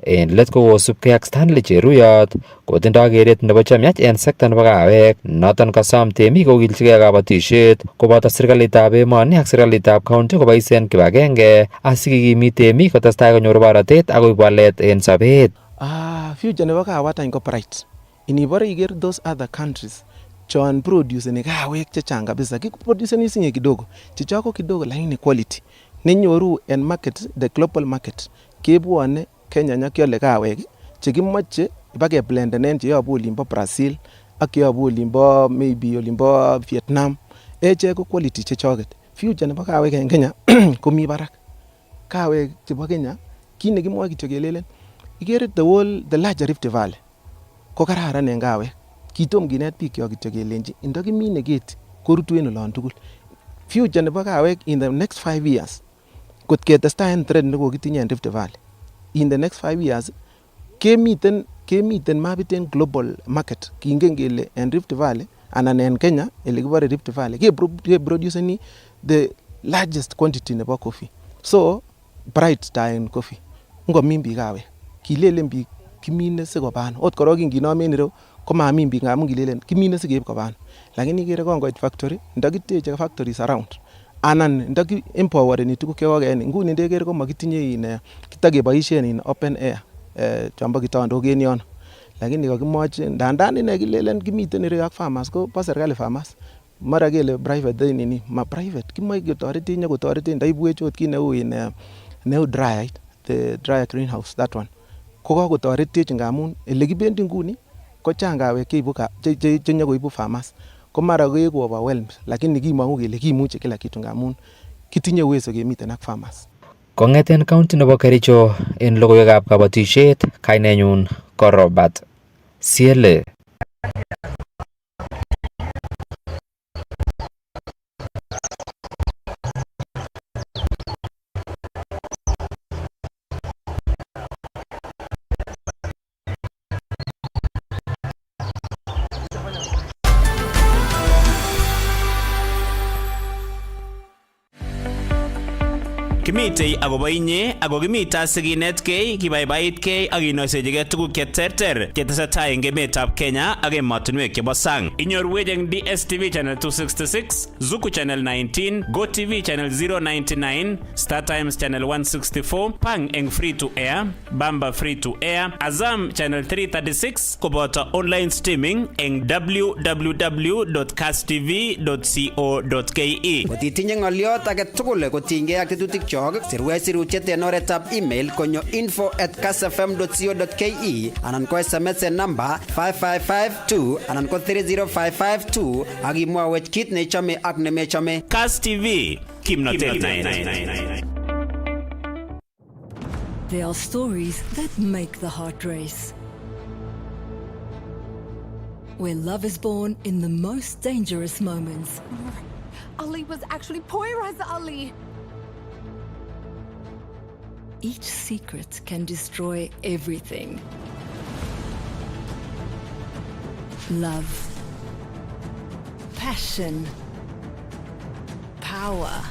En let ko kosubkei ak Stanley Cheruyot kotindoi keret nebo chemiach en sekta nebo kawek, noton kosom temik kokilchigei kabatisiet koboto serikalitab emoni ak serikalitab county koboisien kibagenge asikikimit temik kotestai konyor borotet ak koib walet en sobet. Future nebo kawat any ko bright. Inibore iker those other countries chon produceni kawek chechang kabisa, kiproduceni sinye kidogo, chichoko kidogo lakini quality. Nenyoru en market, the global market, kebwone Kenya nyakiole kawek chekimoche ibakeblendenen cheyobu olimbo Brazil ak cheyobu olimbo maybe olimbo Vietnam. Echek ko quality chechoket. Future nebo kawek en Kenya komi barak. Kawek chebo Kenya kit nekimwoe kityo kelelen ikere the larger Rift Valley ko kararan en kawek. Kitom kinet biik kyok kityo kelenji ndokimine keti korutu en olon tugul. Future nebo kawek in the next 5 years kot ketestai en trend nekokitinye en Rift Valley, in the next 5 years kemiten kemiten mapit en global market kingen kele en Rift Valley anan en Kenya ele kibore Rift Valley ke produceni the largest quantity nebo coffee. So bright time coffee ngomin biik kawek kilelen biik kimine sikoban ot korok inginomen ireu komamin biik ngamun kilelen kimine sikeib koban, lakini ikere kongoit factory ndakiteche factories around anan ndaki empowereni tuguk chekokeeni nguni ndekere komakitinye in kitakeboisien in open air chombo kitandok en yono, lakini kakimwochi ndandan ine kilelen kimiten ireu ak farmers ko bo serikali farmers mara kele private nini ma private kimoe kotoreti inye kotoreti ndaibwech ot kit neu in neu dryite the dryer greenhouse that one ko kakotoretech ngamun ele kibendi nguni ko chang kawek cheibu chenyokoibu farmers ko mara koeku overwhelmed, lakini kimong'u kele kimuche kila kitu ngamun kitinye uwezo kemiten ak farmers. Kong'eten county nebo Kericho en logoiwekab kabatisiet, kainenyun ko Robert Siele. Kimitei akobo inye ako kimita sikinetkei kibaibaitkei ak kinoisechigei tuguk cheterter chetesetai eng emetab Kenya ak emotinwek chebo sang. Inyorwech eng DSTV channel 266, Zuku channel 19, GoTV channel 099, Star Times channel 164, Pang eng free to air, Bamba free to air, Azam channel 336 koboto online streaming eng www.kasstv.co.ke. Kotitinye ng'oliot age tugul kotinygei ak tetutik chok, sirwech sirutiet en oretab email konyo info@kassfm.co.ke anan ko SMS en namba 55552 anan ko 30552 ak imwawech kit neichome ak nemechome. Kass TV, kimnotet. There are stories that make the heart race, where love is born in the most dangerous moments. Ali was actually Poyraz Ali. Each secret can destroy everything. Love, passion, power,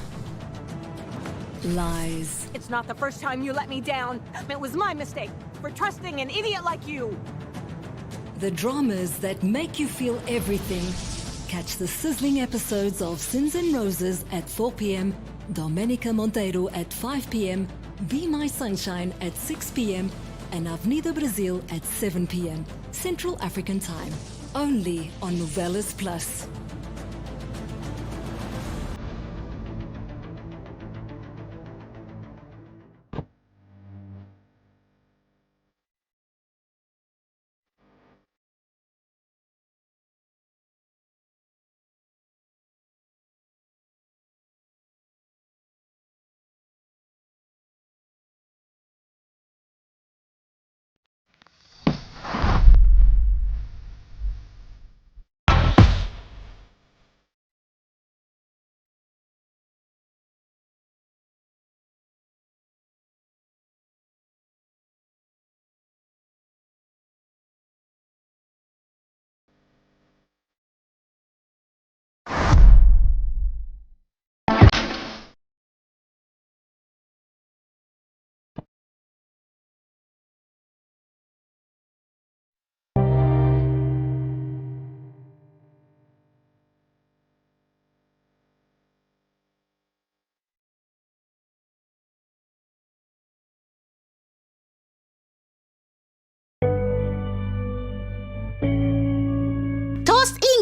lies. It's not the first time you let me down. It was my mistake for trusting an idiot like you. The dramas that make you feel everything. Catch the sizzling episodes of Sins and Roses at 4 p.m, Domenica Monteiro at 5 p.m, Be My Sunshine at 6 p.m, and Avenida Brazil at 7 p.m, Central African Time. Only on Novelas Plus.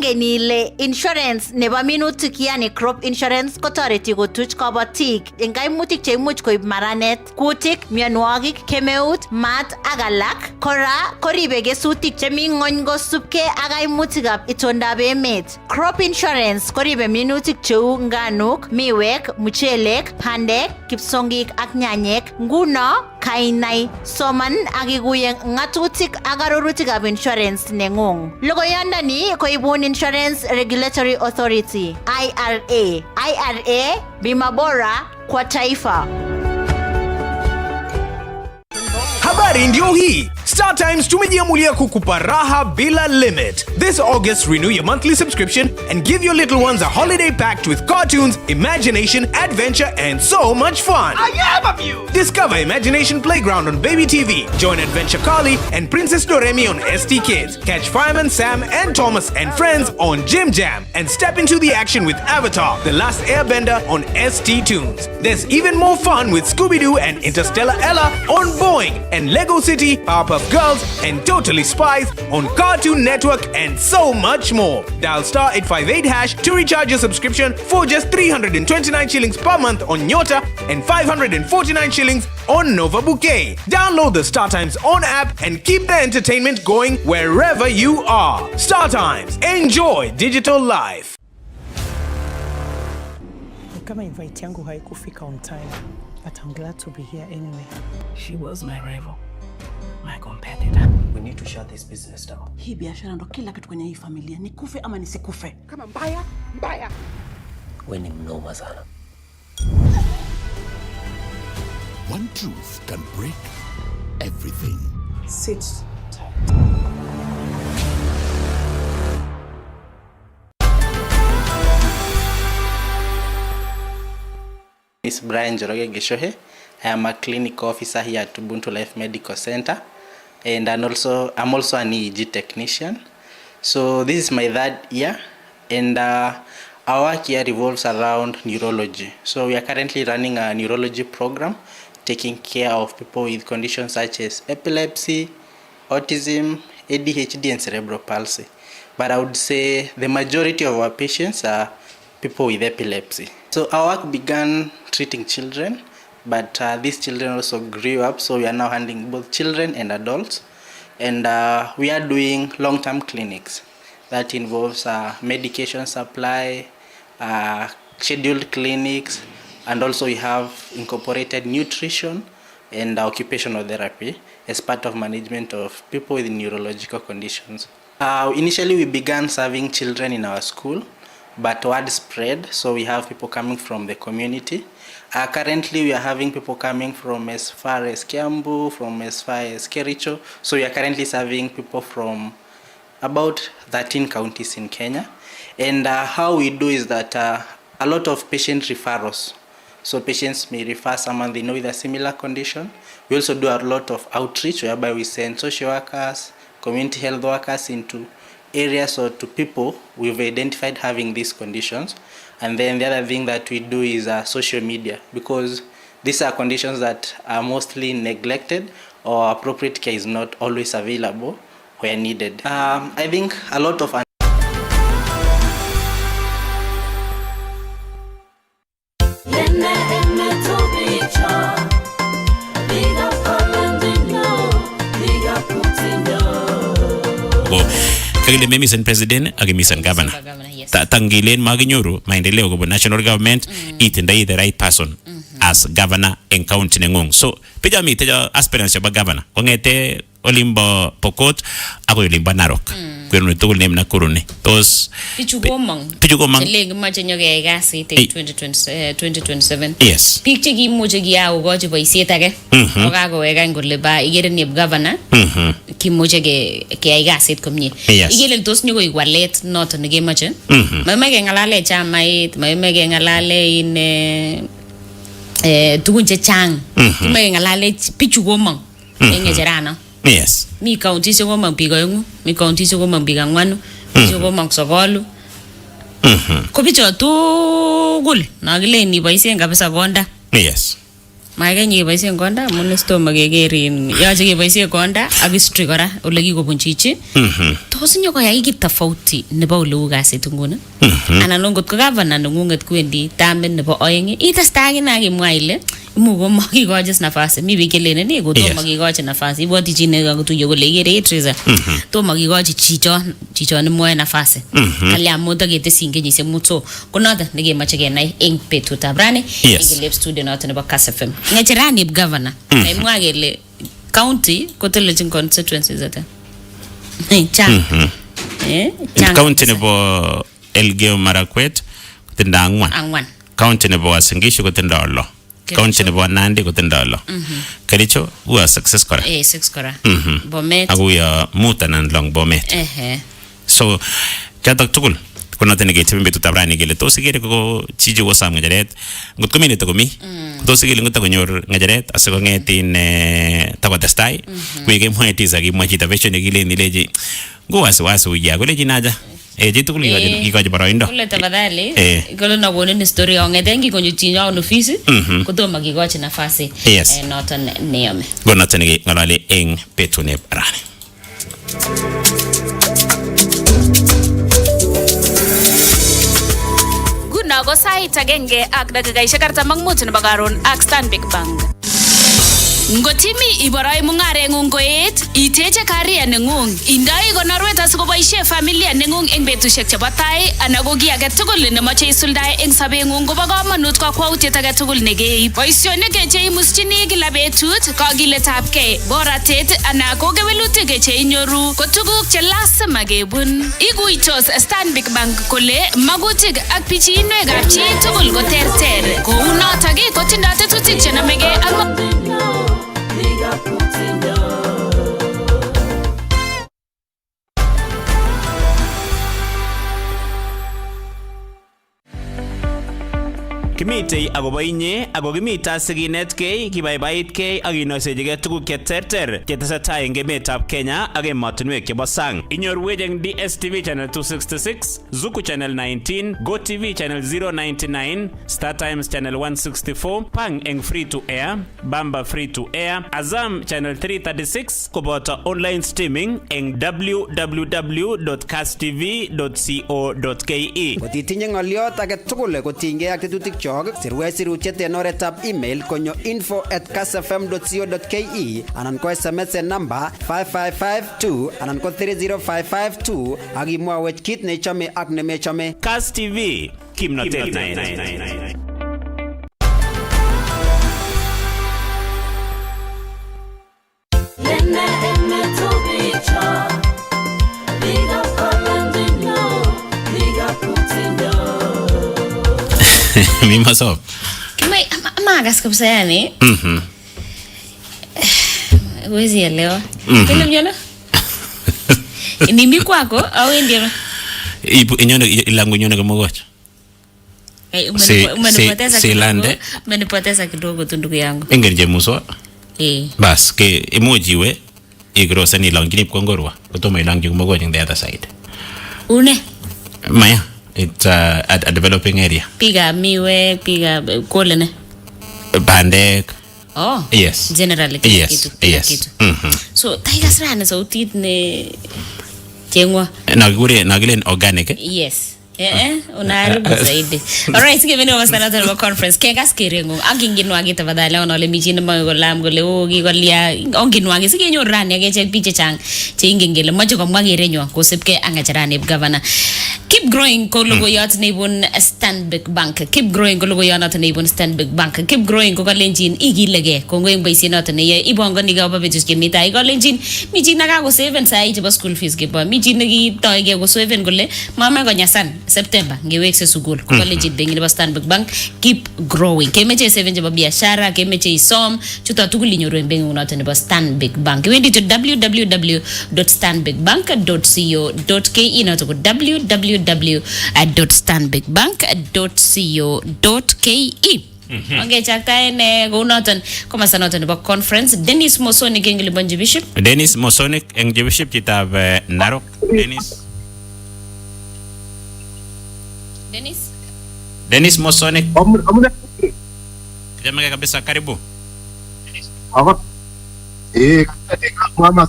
Ile insurance nebo minutik yani crop insurance kotoreti kotuch kabatik eng kaimutik cheimuch koib maranet, kutik, mionwogik, kemeut, maat ak alak. Kora koribe kesutik chemi ng'ony kosubkei ak kaimutikab itondab emet. Crop insurance koribe minutik cheu nganuk, miwek, muchelek, bandek, kipsongik ak nyanyek. Nguno kainai, soman ak ikuye ng'atutik ak arorutikab insurance neng'ung. Logoyandani koibun Insurance Regulatory Authority, IRA. IRA, bima bora kwa taifa. Habari ndio hii. Star Times tumejiamulia kukupa raha bila limit. This August, renew your monthly subscription and give your little ones a holiday packed with cartoons, imagination, adventure, and so much fun. I am amused! Discover Imagination Playground on Baby TV. Join Adventure Carly and Princess Doremi on ST Kids. Catch Fireman Sam and Thomas and friends on Jim Jam. And step into the action with Avatar, The Last Airbender on ST Tunes. There's even more fun with Scooby-Doo and Interstellar Ella on Boeing. And Lego City, Powerpuff Girls, and Totally Spies on Cartoon Network, and so much more. Dial star 858# to recharge your subscription for just 329 shillings per month on Nyota and 549 shillings on Nova Bouquet. Download the Star Times On app and keep the entertainment going wherever you are. Star Times. Enjoy digital life. Kama invite yangu haikufika on time, but I'm glad to be here anyway. She was my rival, my competitor. We need to shut this business down. Hii biashara ndo kila kitu kwenye hii familia. Nikufe ama nisikufe. Kama mbaya, mbaya. We ni mnoma sana. One truth can break everything. Sit tight. Is Brian Joroge Geshohe. I am a clinic officer here at Ubuntu Life Medical Center, and I'm also an EEG technician. So this is my 3rd year, and our work here revolves around neurology. So we are currently running a neurology program, taking care of people with conditions such as epilepsy, autism, ADHD, and cerebral palsy. But I would say the majority of our patients are people with epilepsy. So our work began treating children, but these children also grew up, so we are now handling both children and adults. And we are doing long-term clinics. That involves medication supply, scheduled clinics, and also we have incorporated nutrition and occupational therapy as part of management of people with neurological conditions. Initially we began serving children in our school, but word spread, so we have people coming from the community. Currently we are having people coming from as far as Kiambu, from as far as Kericho, so we are currently serving people from about 13 counties in Kenya. And how we do is that a lot of patient referrals, so patients may refer someone they know with a similar condition. We also do a lot of outreach whereby we send social workers, community health workers into areas or to people we've identified having these conditions. And then the other thing that we do is social media, because these are conditions that are mostly neglected or appropriate care is not always available where needed. I think a lot of kagile memisen president agimisen governor tangilen maginyoru maendeleo go national government itindai the right person as governor in county nengung. So pija mi teja aspirants ba governor kongete olimbo Pokot ako olimbo Narok kwenu tugul nem Nakuru ne tos pichu gomang leng mache nyoge gasit 2027. Yes pik che kimuche kiyago gochi boisiet age kokakoweka ngole ba igere ni governor kimuche ke gasit komie igele tos nyogoi walet noton ne kemache maimege ngalale chamait maimege ngalale in tugun che chang maimege ngalale pichu gomang engejerana. Yes. Mi county se go mang piga yungu, mi county se go mang piga ngwanu, se go mang sogolu. Ko bicho tugul nagile ni boisien kabisa konda. Yes. Maige ni boisien konda monesto magegerin. Yache ke boisien konda ak history kora ole kikobunchichi. Tos nyoko yai kit tofauti nebo ole u gasit ngune. Ana nongot ko governor ngunget kwendi tamen nebo oeng itastagi na kimwa ile mugo makikoje nafasi mi bikelene ne go to makikoje nafasi iboti chine kakutuye kole igere Treza to makikoje chicho ne mwoe nafasi kalya moto ketesin kenyisiek muto konoto nekemache kenai eng betutab rani eng lab studio noto nebo Kass FM ngecherani governor nemwa kele county kotelechin constituencies ata chang county nebo Elgeyo Marakwet kotinda angwan county nebo Uasin Gishu kotinda lo County nebo Nandi kotindoi 6. Kericho huwa success kora. 6 kora. Bomet. Ako ya mutanan long Bomet. So chatok tugul kuna tene ke chimbe tutabra kele tos ikere ko chiji wo sam ngajeret ngot ko minute ko mi tos ikere ngot konyor ngajeret asiko ngetin takotestai kuike mwaitiza ki mwachita version kile nileje ngo wasiwasi uya kule jinaja jitu kule ikoje boroindo kule tafadhali kule na kuone ni story ongetengi konyo chinya on office kutoma kikoche nafasi noton neome gona tene ngalale eng petune rani. Ko sait agenge ak dakikaishek 45 nebo karon ak Stanbic Bank. Ngotimi iboroi mungarengung koet, iteche career nengung, indoi konorwet asikoboisie familia nengung eng betusiek chebo tai anan ko ki age tugul nemoche isuldae eng sobengung kobo kamanut kakwautiet age tugul nekeib. Boisionik che imuschini kila betut, kakiletabgei, boratet anan ko kewelutik che inyoru ko tuguk che lasima kebun. Iguitos Stanbic Bank kole magutik ak pichinwekab chi tugul ko terter. Kou notok kotindoi tetutik che namegei ak Kimitei agobo inye ago kimita siginetkei kibaibaitkei ak inoisejige tuguk che terter che tesetai eng emetab Kenya ak emotinwek chebo sang. Inyorwech eng DSTV channel 266, Zuku channel 19, GoTV channel 099, Star Times channel 164, Pang eng free to air, Bamba free to air, Azam channel 336 koboto online streaming eng www.kasstv.co.ke. Kotitinye ngoliot age tugul kotinygei ak tetutik sirwech sirutiet en oretab email konyo info@kassfm.co.ke anan ko SMS en number 5552 anan ko 30552 ak imwawech kit nechome ak nemechome. Kass TV, kimnotet naet. Mima sop. Kimai magas kabisa yani. Huwezi elewa. Kile mjana? Ni mimi kwako au ndio? Ipo inyone ilangu nyone kama gocha. Umenipoteza kidogo tu ndugu yangu. Engeje muso. Bas ke emojiwe igrosa ni langini kongorwa. Kutoma ilangi kumogoja the other side. Une? Maya. It's a developing area. Piga miwe, piga kolene. Bandek. Oh. Yes. Generally kila kitu. Yes. So, taiga sana sauti ne chengwa. Nagilen organic. Yes. Unaharibu zaidi. Alright, sige mimi wastana tena conference. Kega skirengo. Anginginwa gitafadhali ona ole mijini magolam gole ogi golia onginwa sige nyorani ageche piche chang. Chingengele moche komwa gerenywa kosipke angachirani governor. Keep growing ko logoyot nebun Stanbic Bank. Keep growing ko logoyot nebun Stanbic Bank. Keep growing ko kalenjin igilege. Ko ngoeng boisiet ne ibongoni ga ba betus kemita igalenjin mijin naga go save sai chebo school fees ke ba mijin ngi toige go save gole mama go nyasan September ngewekse sugul ko kalenjin bengi nebo Stanbic Bank. Keep growing. Kemeche save chebo biashara, kemeche isom chuto tugul inyoru bengi unoto nebo Stanbic Bank. Wendi to www.stanbicbank.co.ke noto www.stanbicbank.co.ke. Okay, chakta ne gonoton koma sanoton nebo conference. Dennis Mosonic eng Libonji Bishop. Dennis Mosonic eng Bishop kitab Narok. Dennis Mosonic. Kijamega kabisa, karibu. Hawa. Mama.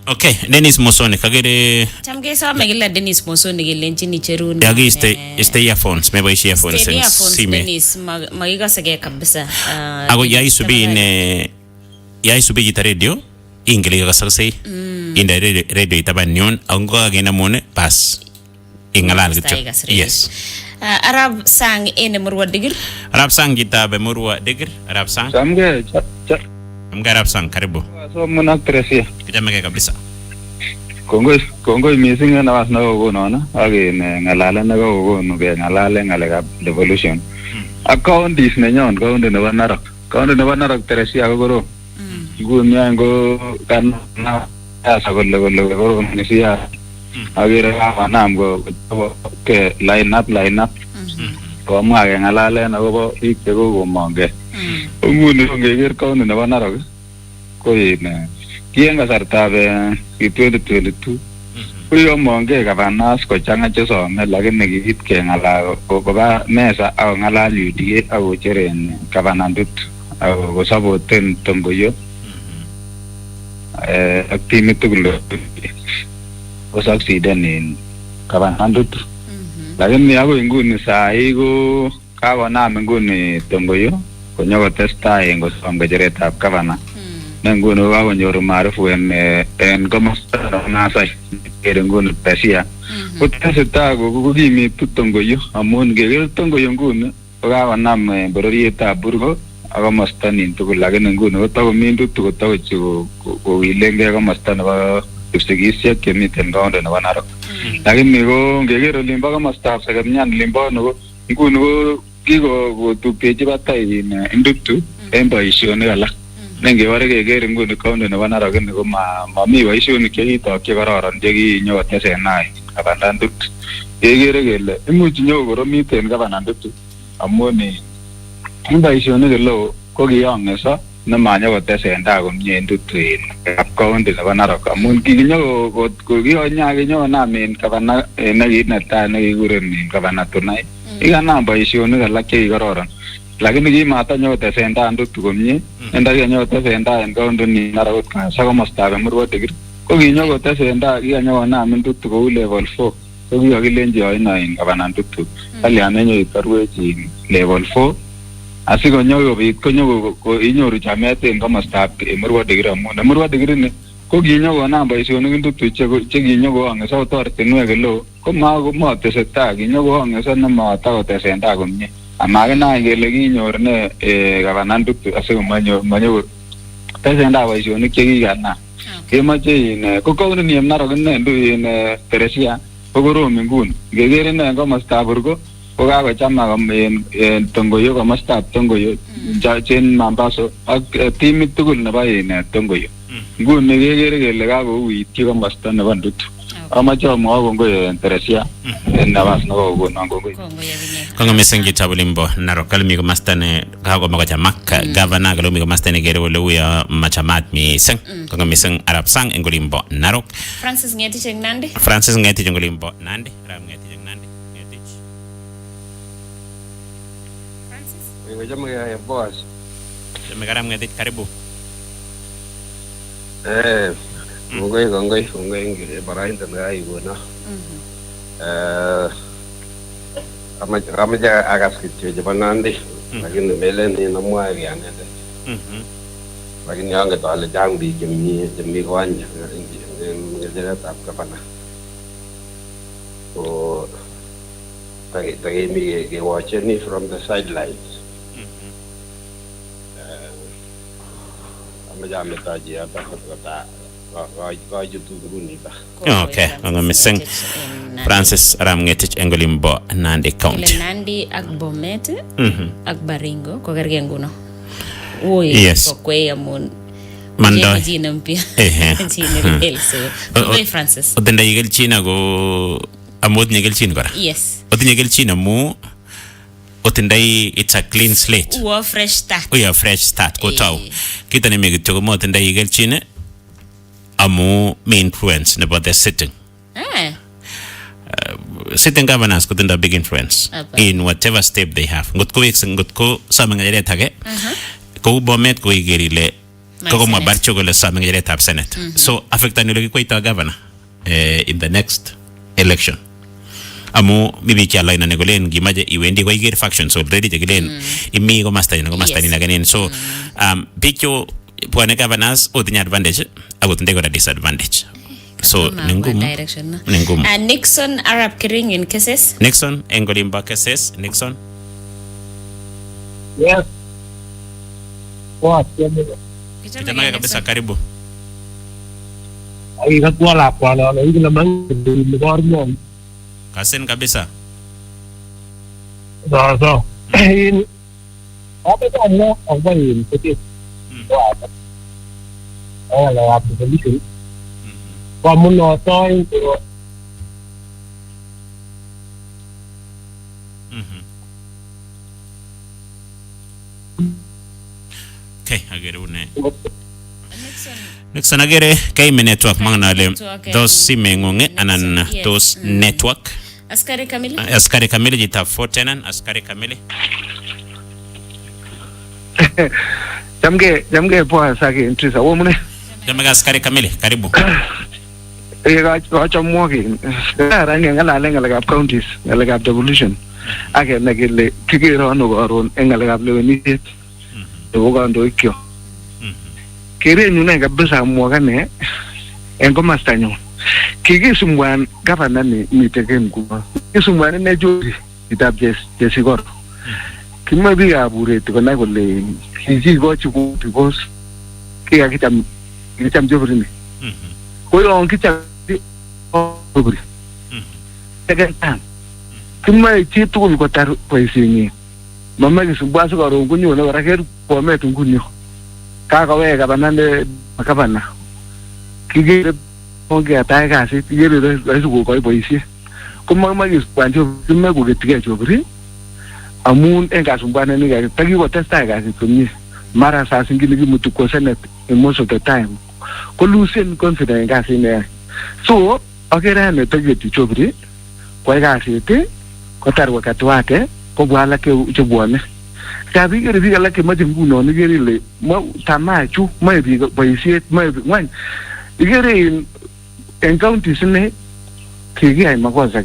Okay, Dennis Mosonic kagere chamge sama gila Dennis Mosonic gelenchini cheruni. Yagi stay earphones, meba earphones sime. Dennis magiga sege kabisa. Ago yai subi ita radio ingeli ga sarsei. Inda radio itabanion ango agena mone pas ingalal gitu. Yes. Arab sang ene murwa digir. Arab sang kita be murwa digir. Arab sang. Samge. Arab sang karibu. So munak terasi. Kita mege kabisa. Kongoi missing en nafas nekokonon ak ng'alalet nekokonu keng'alalen ng'alekab devolution. Ak counties nenyon, county nebo Narok. County nebo Narok Teresia ko korom. Nguni any ko kanasa kole korom ni siasa. Akere kakonam ke line up. Komwa keng'alalen akobo biik chekokomong'e. Nguni ngeker county nebo Narok ko ki en kasartab 2022 ko yomong'e Gavanas kochang'a chesome lakini kiit keng'alal koba mesa ak kong'alal UDA ak kocher Gavana Ndutu ak kosapoten Tongoyo ak timit tugul kosucceeden en Gavana Ndutu. Lakini akoi nguni sahi ko kakonam nguni Tongoyo konyokotestai en kosom kecheretab Gavana. Ne nguni kakonyoru maarufu en komosta nebo Masai kere nguni Teresia. Kotesetai kokimitu Tongoyo amun ngeker Tongoyo nguni kokakonam bororietab Burgo ak komosta nin tugul lakini nguni kotakomi Ndutu kotakochi kowilengei komosta nebo Kipsigisiek chemiten county nebo Narok. Lakini ko ngeker olimbo komostab Sekemian olimbo ko nguni ko kikotupchechi batai Ndutu en boisionik alak. Ne ngebore keker nguni county nebo Narok ini ko mami boisionik chekitok chekororon chekinyokotesenai Gavana Ndutu. Kekere kele imuch nyokoromit en Gavana Ndutu amun en boisionik eleo ko kiyong'eso nemanyokotesentai komie Ndutu en county nebo Narok amun kikonam en Gavana nekiit netai nekikuren Gavana Tunai. Kikanam boisionik alak chekikororon. Lakini kimatanyokotesentai Ndutu komie, ndakikanyokotesentai en county ni Narok sa komostab Emurua Dikir. Ko kinyokotesentai kikanyokonam Ndutu kou level 4. Ko kikakilenji oino en Gavana Ndutu. Kalyan nenyoitorwech level 4. Asikonyokobit inyoru chamet en komostab Emurua Dikir amun Emurua Dikir ni ko kinyokonam boisionik Ndutu chekinyokong'eso kotortinwek eleo ko makotesetai kinyokong'eso nematakotesentai komie. Amakinai kele kinyor ne Gavana Ndutu asikomanyor tesentai boisionik chekikanam. Kemoche ko county ni Narok ine Teresia ko korom nguni. Ngeker ine en komostab Burgo ko kakochama en Tongoyo komostab Tongoyo chen Mambaso ak timit tugul nebo Tongoyo. Nguni kekere kele kakouityi komosta nebo Ndutu. Amache amwoe kongoi en Teresia en nafas nekokonon kongoi. Kongo mising chito olimbo Narok kalmi komasta ne kakoma kochamak Gavana kalmi komasta ne kere ole uya machamat mising. Kongo mising Arab sang en olimbo Narok. Francis Ngetich en Nandi. Francis Ngetich en olimbo Nandi. Ram Ngetich en Nandi. Ngetich. Francis. Wewe jamaa ya boss. Ram Ngetich karibu. Kongoi ngire barainda ngai bona. Amaja agas kityo jabanandi. Lakini mbele ni namwa yanende. Lakini yange tole jambi jemi kwanja ngejera tap kapana. So tagi mi ke watching me from the sidelines. Amaja metaji ata kota Okay, kongo mising Francis Ram Ngetich en olimbo Nandi County. Nandi ak Bomet ak Baringo ko kerge nguno. Yes. Ko kwe amun Mando. Jina mpya. Jina Elso. Kwe Francis. Otenda yigel China go amod nyegel China kora. Yes. Otinye yigel China mu otendai it's a clean slate. Uwa fresh start. Uya fresh start ko tau. Kita ni megit ko mo otendai yigel China amu me influence about the sitting. Sitting governors could a big influence in whatever step they have. Ngot ko sama ngajere tage. Ko Bomet ko igerile ko mo barcho ko le sama ngajere tab Senate. So affecta ni ko ita governor in the next election. Amu bibi chala ina negolen gimaje iwendi ko igere factions already tegilen imi ko master na ganin. So bicho puane governors otinya advantage agotende ko disadvantage. So ningumu direction ningumu Nixon Arab Kiring in cases Nixon engolimba cases Nixon yes what kijana kabisa karibu ikatwa lakwano na ingine mangi hormone Kasen kabisa. So in apa tu amna apa ini seperti apa lah apa solution kamu nonton Okay, agere une. Nixon agere kay network mangna le dos simengonge anan dos network. Askari kamili. Askari kamili jita fortenan askari kamili. Jamge poa sake intrisa wo mune. Jamge askari kamili karibu. Ga mwoki. Rangi ngala counties ngala devolution. Ake nagile kigero no goron ngala lewenit. Ewoga ndo ikyo. Kire nyuna kabisa mwakane engo mastanyo. Kikisumwan gavana ni miteken kuwa. Kisumwan ne jori itab jesigor. Kima biya bure tikona kole kiji go chuku because kaya kicham jobri ni. Koyo on kicham jobri. Second time. Kima chitu ko tar poisingi. Mama kisumwa so garo kunyo na raker po metu kunyo. Kaka we gavana ne makavana. Kigire onge atae kasi yere resu ko boisie kuma magis kwanjo kuma ko getige chobri amun enga sumbana ni ga tagi ko testa kasi kunni mara sa singili gi mutu ko senet most of the time ko losing confidence kasi ne so agera ne tagi ti chobri ko kasi te ko tar wakati wake ko bwala ke chobone kabi gere bi ala ke majingu no ni gere le ma tamachu mai bi boisie mai wan igere en county sine kigi ay makosa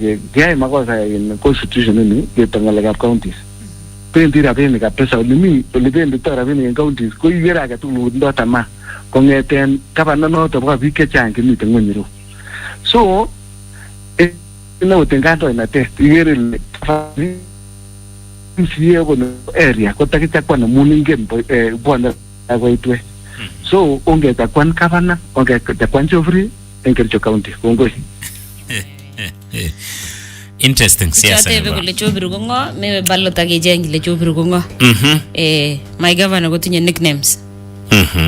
in constitution ni ke tangala counties pendi rabeni ka pesa ulimi ulibendi to rabeni en counties ko yera ka tu ndo tama ko ngeten kabana no to ba bike changi ni tengonyiro so no tenganto na test yere siye ko area ko takita kwa na muningem bwana agwaitwe so onge ta kwan kabana onge ta kwan chofri en Kericho County kongoi. Interesting siasa. Chate be kule chobiru gongo me ballo tage jengi le chobiru gongo. My governor go tinye nicknames.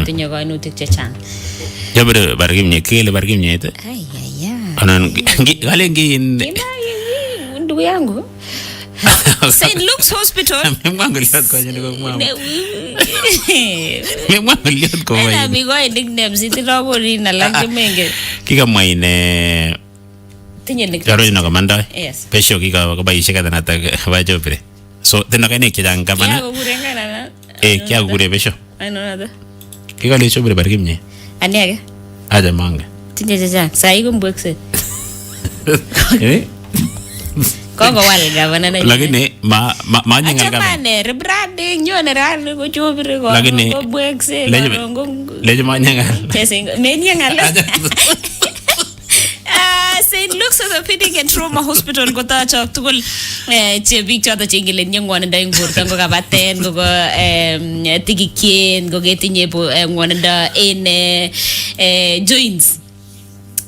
Tinye go inutik chechang. Jabere bargimnye kile bargimnye ite. Anan galengi ndugu yangu. St. Luke's Hospital. Mwangu liat kwa jeni kwa mama. Mwangu liat kwa mama. Ena migo nicknames iti rogori na langi menge. Kika mwaine tinye nicknames. Jaro jina kamanda. Yes. Pesho kika kabaishe kata nata bajo pire. So tena kene kijang kamana. Kia kukurenga na. Kia kukure pesho. Ano nada. Kika licho pire bargimnye. Aniage. Aja manga. Tinye chachang. Saigo mbwekse. Kongo wale gavana na. Lakini ma nyengal gavana. Achapane rebranding nyone rani ko chobire ko. Lakini ko bwekse. Leje ma nyengal. Tesing me nyengal. St. Luke's Orthopedic and Trauma Hospital ko ta chok tugul che big chota chingile nyongwan nda ingurta ngo kabaten go tigikien go getinye po ngwananda in joints.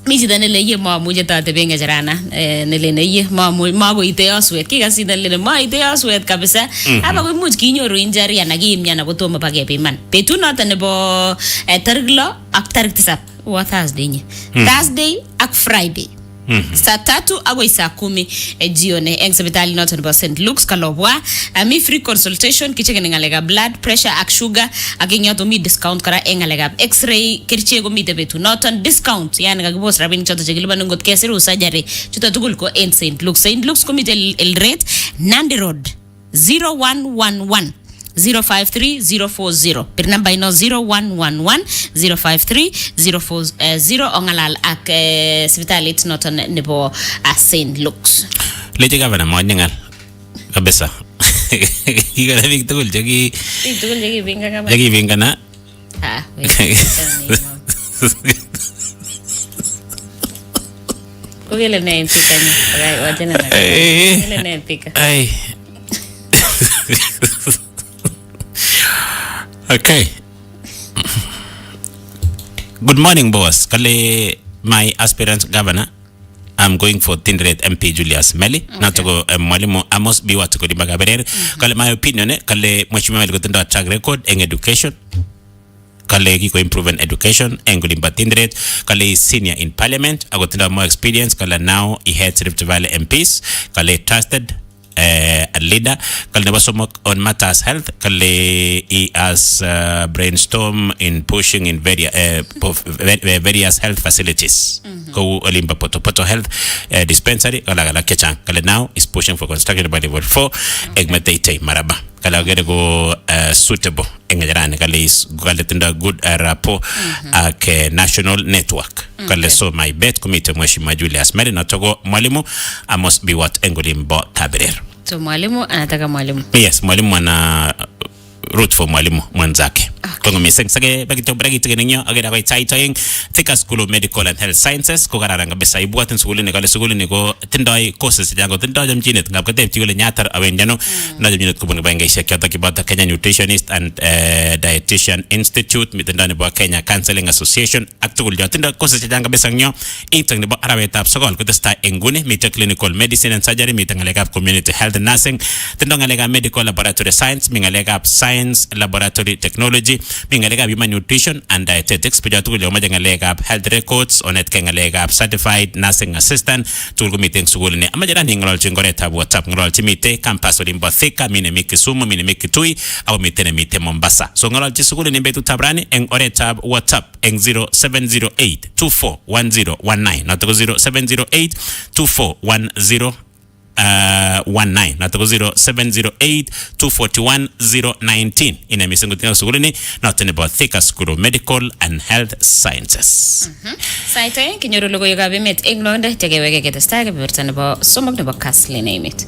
Misi da nele ye ma muje ta te benga jarana nele ne ye ma go ite aswet ki kasi nele ma ite aswet kabisa aba ko muj kinyoru injury anagi imnyana ko toma page piman betu nota ne bo tariglo ak tarig tisap wa Thursday nye Thursday ak Friday saa 3 agoi saa 10 jioni eng hospitali noton bo St. Luke's Kalobwa mi free consultation kicheke ngalega blood pressure ak sugar ak nyoto mi discount kara eng ngalega x-ray kirche go mi tebetu noton discount yani kagibos rabin choto chekiliban ngot kesiru surgery chuto tugul ko en St. Luke's ko mi el rate Nandi Road 0111 053-040 per namba ino 0111-053-040 ongalal ak sibitalit noton nebo St. Luke's. Leche gavana mo nyengal kabisa. Kikala big tugul jagi vinga gavana. Jagi vinga na. Kugele na impika ni. Wajena na. Kugele na impika. Ay. Okay. Good morning, boss. Kale my aspirant governor, I'm going for Tinderet MP Julius Meli. Natoko mwalimu Amos Biwa tukodi Bagaberer. Kale my opinion kale mheshimiwa Meli kutenda track record in education. Kale kiko improve in education engulimba Tinderet. Kale is senior in parliament. Agotenda more experience. Kale now he heads Rift Valley MPs. Kale trusted a leader. Kale nebasomok on matters health. Kale he has brainstorm in pushing in various health facilities. Ko olimba poto health dispensary. Kale kechang. Kale now is pushing for construction by level 4. Egmete maraba. Kale agere go suitable. Engajarane kale is kale tenda good rapport ak national network. Kale so my bet committee mheshimiwa Julius Meli natoko mwalimu Amos Biwat engulimbo Taberer. So mwalimu anataka mwalimu. Yes, mwalimu ana root for mwalimu mwanzake. Kongo miseng sage bagito bragi tigenyo agera kai taitoing Thika School of Medical and Health Sciences ko gararanga besa ibuatin suguli ne kale suguli ne ko tindoi courses jango tindoi jamjinet ngab kate tiwele nyatar awenjano na jamjinet ko bunga banga isha kyata kibata Kenya Nutritionist and Dietitian Institute mitindani bo Kenya Counseling Association aktugul jotinda courses janga besa nyo intang ne bo arabe tap sokol ko testa engune mita clinical medicine and surgery mitanga community health nursing tindonga medical laboratory science mingalega science laboratory technology mingalega human nutrition and dietetics pijatu le majangalega health records onet kengalega certified nursing assistant tulgo meeting sugul ne amajara ningol chingore tab whatsapp ngol chimite campus olimba Thika mine mikisumu mine mikitui au mitene mite Mombasa so ngol chisugul ne betu tabrani eng ore tab whatsapp eng 0708241019 not 0708241019 na 0708-241-019 ina misengo tina sugulini na tenebo Thika School of Medical and Health Sciences. Saite kinyoro logo yoga Emet englonde tegewege ketesta ke berta nebo somok nebo Kass Lenee Emet.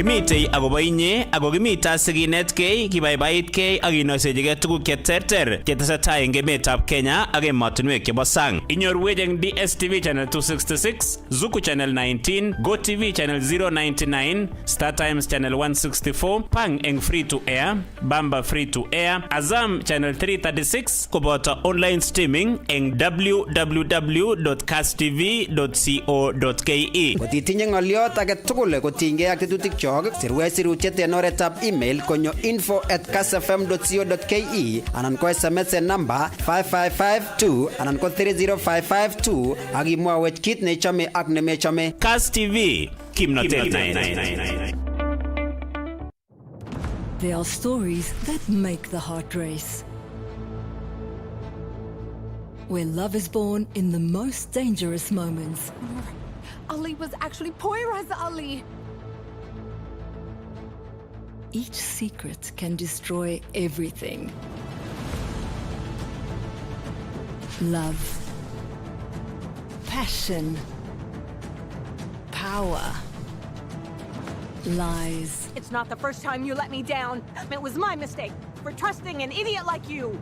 Kimitei agobo inye ago kimita siginetkei kibaibaitgei ak inoisejige tuguk cheterter chetesetai eng emetab Kenya ak emotinwek chebo sang. Inyorwech eng DSTV channel 266, Zuku channel 19, GoTV channel 099, Star Times channel 164, Pang eng free to air, Bamba free to air, Azam channel 336 koboto online streaming eng www.kasstv.co.ke. Kotitinye ng'oliot age tugul kotinygei ak tetutik chok sirwech sirutiet en oretab email konyo info@kassfm.co.ke anan ko SMS en namba 55552 anan ko 30552 ak imwawech kit neichome ak nemechome. Kass TV kimnotet. There are stories that make the heart race, where love is born in the most dangerous moments. Ali was actually Poyraz Ali. Each secret can destroy everything. Love, passion, power, lies. It's not the first time you let me down. It was my mistake for trusting an idiot like you.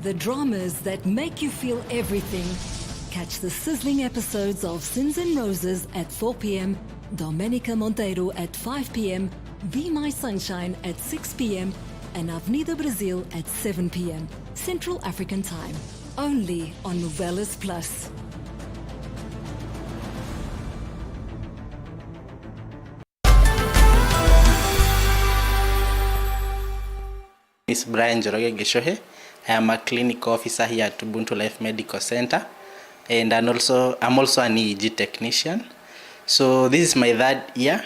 The dramas that make you feel everything. Catch the sizzling episodes of Sins and Roses at 4 p.m, Domenica Monteiro at 5 p.m, Be My Sunshine at 6 p.m, and Avenida Brazil at 7 p.m, Central African Time. Only on Novelas Plus. Miss Brian Joroge Gishohe. I am a clinical officer here at Ubuntu Life Medical Center, and I'm also an EEG technician. So this is my third year,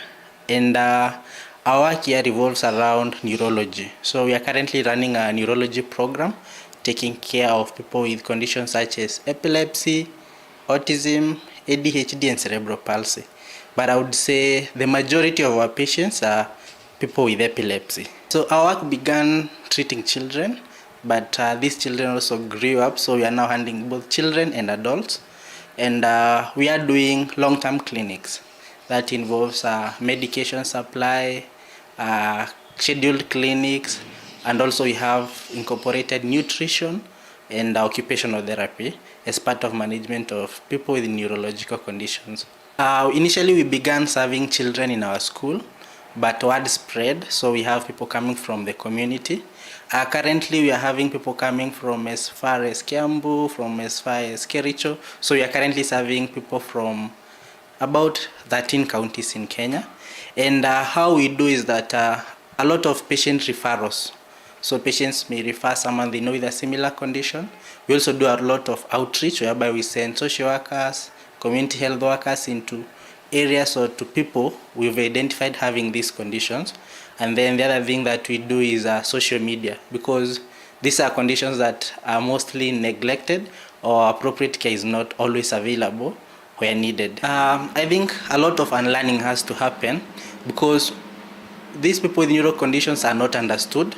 and our work here revolves around neurology. So we are currently running a neurology program, taking care of people with conditions such as epilepsy, autism, ADHD, and cerebral palsy. But I would say the majority of our patients are people with epilepsy. So our work began treating children, but these children also grew up, so we are now handling both children and adults. And we are doing long-term clinics. That involves medication supply, scheduled clinics, and also we have incorporated nutrition and occupational therapy as part of management of people with neurological conditions. Initially, we began serving children in our school, but word spread, so we have people coming from the community. Currently, we are having people coming from as far as Kiambu, from as far as Kericho, so we are currently serving people from about 13 counties in Kenya. And how we do is that a lot of patient referrals. So patients may refer someone they know with a similar condition. We also do a lot of outreach whereby we send social workers, community health workers into areas or to people we've identified having these conditions. And then the other thing that we do is social media, because these are conditions that are mostly neglected or appropriate care is not always available where needed. I think a lot of unlearning has to happen because these people with neuro conditions are not understood.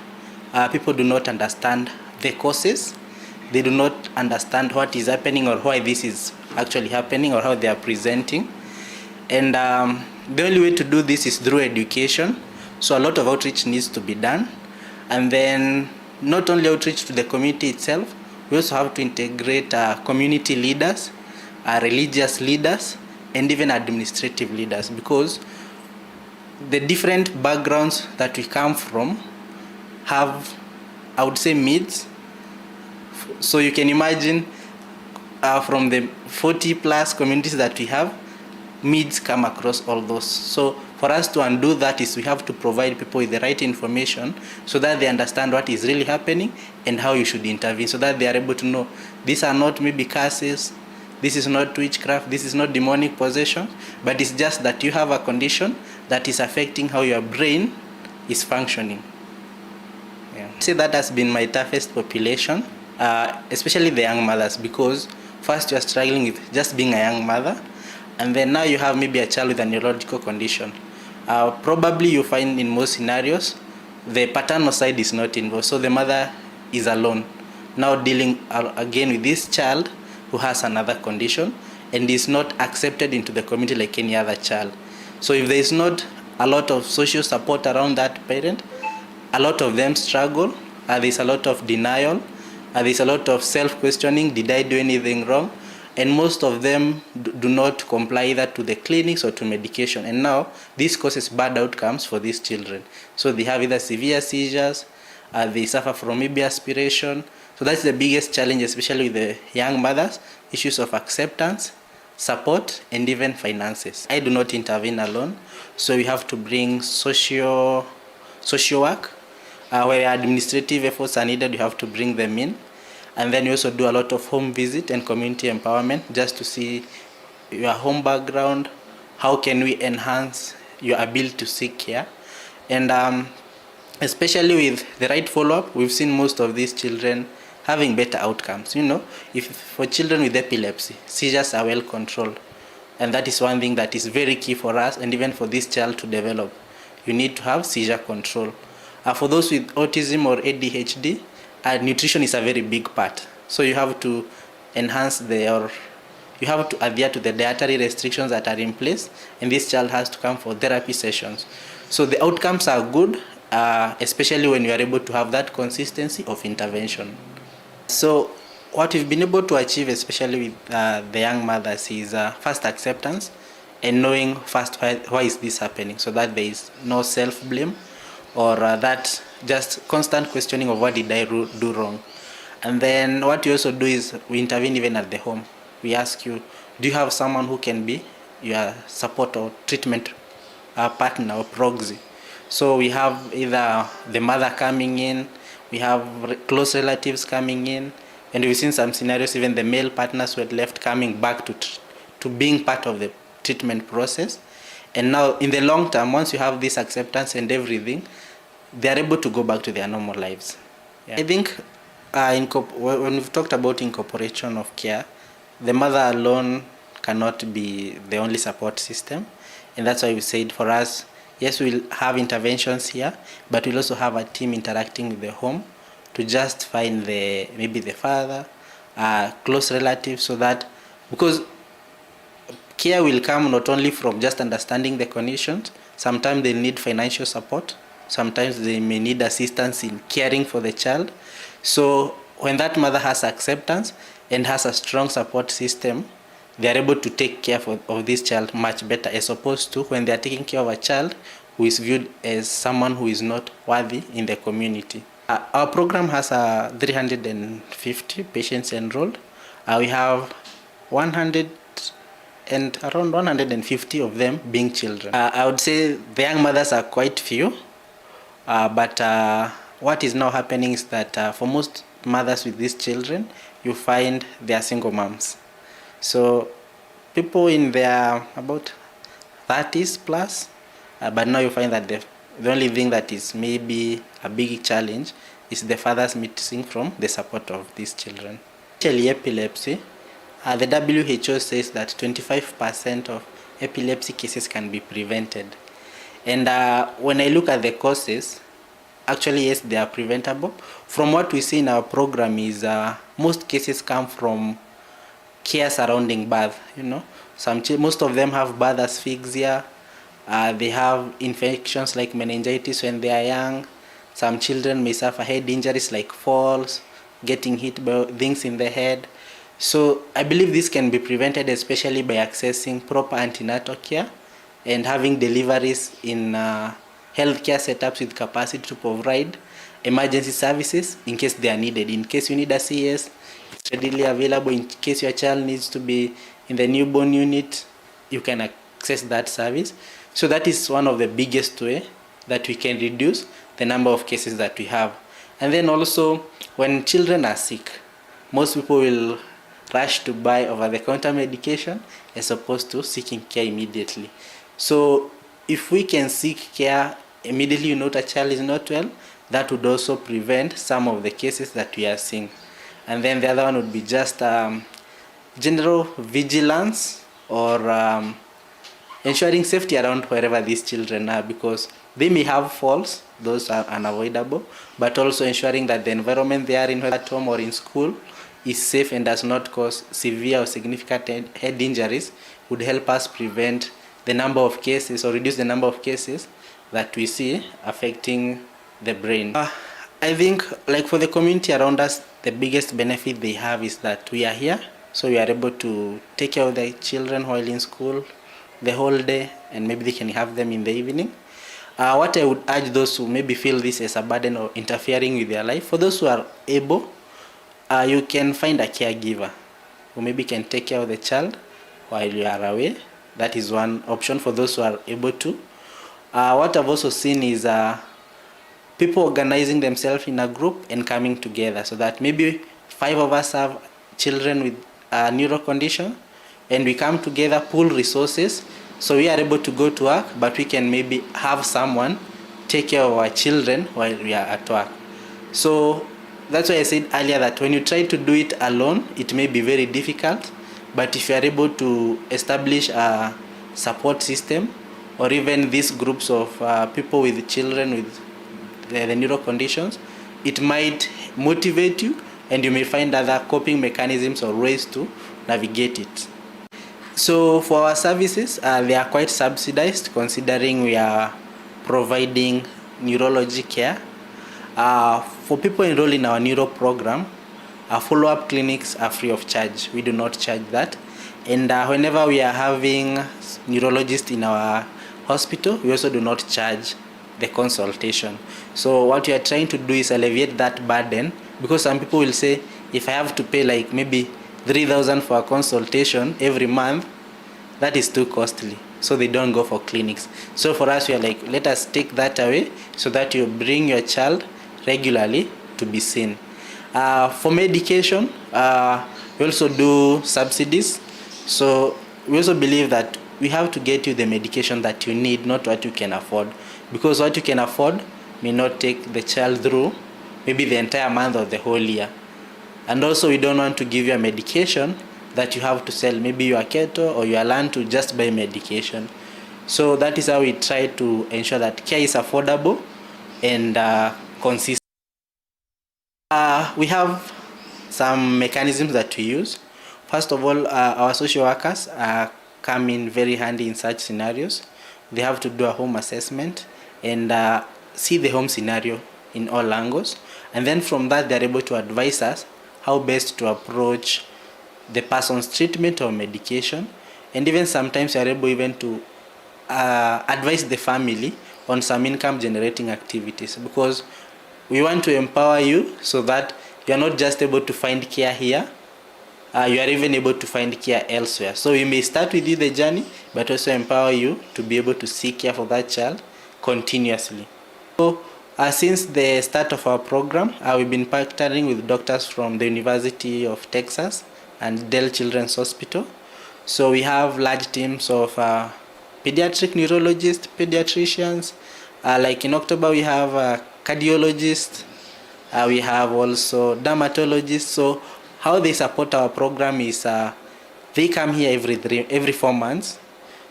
People do not understand the causes. They do not understand what is happening or why this is actually happening or how they are presenting. And the only way to do this is through education. So a lot of outreach needs to be done. And then not only outreach to the community itself, we also have to integrate community leaders, religious leaders, and even administrative leaders, because the different backgrounds that we come from have, I would say, needs. So you can imagine from the 40 plus communities that we have, needs come across all those. So for us to undo that is we have to provide people with the right information so that they understand what is really happening and how you should intervene, so that they are able to know these are not maybe curses, this is not witchcraft, this is not demonic possession, but it's just that you have a condition that is affecting how your brain is functioning. Yeah. Say that has been my toughest population, especially the young mothers, because first you are struggling with just being a young mother, and then now you have maybe a child with a neurological condition. Probably you find in most scenarios the paternal side is not involved, so the mother is alone, now dealing again with this child who has another condition and is not accepted into the community like any other child. So if there is not a lot of social support around that parent, a lot of them struggle. There's a lot of denial. There's a lot of self-questioning. Did I do anything wrong? And most of them do not comply either to the clinics or to medication. And now this causes bad outcomes for these children. So they have either severe seizures, they suffer from maybe aspiration. So that's the biggest challenge, especially with the young mothers, issues of acceptance, support, and even finances. I do not intervene alone, so we have to bring social work. Where administrative efforts are needed, you have to bring them in. And then we also do a lot of home visit and community empowerment just to see your home background, how can we enhance your ability to seek care. And especially with the right follow-up, we've seen most of these children having better outcomes. You know, if for children with epilepsy, seizures are well controlled. And that is one thing that is very key for us and even for this child to develop. You need to have seizure control. For those with autism or ADHD, nutrition is a very big part. So you have to enhance you have to adhere to the dietary restrictions that are in place, and this child has to come for therapy sessions. So the outcomes are good, especially when you are able to have that consistency of intervention. So what we've been able to achieve, especially with the young mothers, is first acceptance and knowing first why is this happening, so that there is no self-blame or that just constant questioning of what did I do wrong. And then what we also do is we intervene even at the home. We ask you, do you have someone who can be your support or treatment partner or proxy? So we have either the mother coming in, we have close relatives coming in, and we've seen some scenarios even the male partners who had left coming back to being part of the treatment process. And now in the long term, once you have this acceptance and everything, they are able to go back to their normal lives. Yeah. I think when we've talked about incorporation of care, the mother alone cannot be the only support system. And that's why we said for us, yes, we'll have interventions here, but we'll also have a team interacting with the home to just find maybe the father, close relatives, so that, because care will come not only from just understanding the conditions, sometimes they need financial support, sometimes they may need assistance in caring for the child. So when that mother has acceptance and has a strong support system, they are able to take care of this child much better, as opposed to when they are taking care of a child who is viewed as someone who is not worthy in the community. Our program has 350 patients enrolled. We have 100 and around 150 of them being children. I would say the young mothers are quite few, but what is now happening is that for most mothers with these children, you find they are single moms. So people in their about 30s plus, but now you find that the only thing that is maybe a big challenge is the fathers missing from the support of these children. Especially epilepsy, the WHO says that 25% of epilepsy cases can be prevented. And when I look at the causes, actually yes, they are preventable. From what we see in our program is most cases come from care surrounding birth. You know, most of them have birth asphyxia. They have infections like meningitis when they are young. Some children may suffer head injuries like falls, getting hit by things in the head. So I believe this can be prevented, especially by accessing proper antenatal care and having deliveries in healthcare setups with capacity to provide emergency services in case they are needed. In case you need a CS, it's readily available. In case your child needs to be in the newborn unit, you can access that service. So that is one of the biggest way that we can reduce the number of cases that we have. And then also, when children are sick, most people will rush to buy over-the-counter medication as opposed to seeking care immediately. So if we can seek care immediately, you know a child is not well, that would also prevent some of the cases that we are seeing. And then the other one would be just general vigilance or ensuring safety around wherever these children are, because they may have falls, those are unavoidable, but also ensuring that the environment they are in, whether at home or in school, is safe and does not cause severe or significant head injuries, would help us prevent the number of cases or reduce the number of cases that we see affecting the brain. I think, like for the community around us, the biggest benefit they have is that we are here, so we are able to take care of the children while in school the whole day, and maybe they can have them in the evening. What I would urge those who maybe feel this as a burden or interfering with their life, for those who are able, you can find a caregiver who maybe can take care of the child while you are away. That is one option for those who are able to. What I've also seen is people organizing themselves in a group and coming together, so that maybe 5 of us have children with a neuro condition, and we come together, pool resources, so we are able to go to work, but we can maybe have someone take care of our children while we are at work. So that's why I said earlier that when you try to do it alone, it may be very difficult, but if you are able to establish a support system, or even these groups of people with children with the neuro conditions, it might motivate you, and you may find other coping mechanisms or ways to navigate it. So for our services, they are quite subsidized, considering we are providing neurology care. For people enrolled in our neuro program, our follow-up clinics are free of charge. We do not charge that. And whenever we are having neurologists in our hospital, we also do not charge the consultation. So what we are trying to do is alleviate that burden, because some people will say, if I have to pay like maybe 3,000 for a consultation every month, that is too costly, so they don't go for clinics. So for us, we are like, let us take that away so that you bring your child regularly to be seen. For medication, we also do subsidies. So we also believe that we have to get you the medication that you need, not what you can afford, because what you can afford may not take the child through maybe the entire month or the whole year. And also, we don't want to give you a medication that you have to sell. Maybe you are keto or you are learned to just buy medication. So that is how we try to ensure that care is affordable and consistent. We have some mechanisms that we use. First of all, our social workers come in very handy in such scenarios. They have to do a home assessment and see the home scenario in all angles. And then from that, they're able to advise us how best to approach the person's treatment or medication. And even sometimes they're able even to advise the family on some income generating activities, because we want to empower you so that you are not just able to find care here, you are even able to find care elsewhere. So we may start with you the journey, but also empower you to be able to seek care for that child continuously. So since the start of our program, we've been partnering with doctors from the University of Texas and Dell Children's Hospital. So we have large teams of pediatric neurologists, pediatricians. Like in October, we have cardiologists. We have also dermatologists. So how they support our program is they come here every 4 months.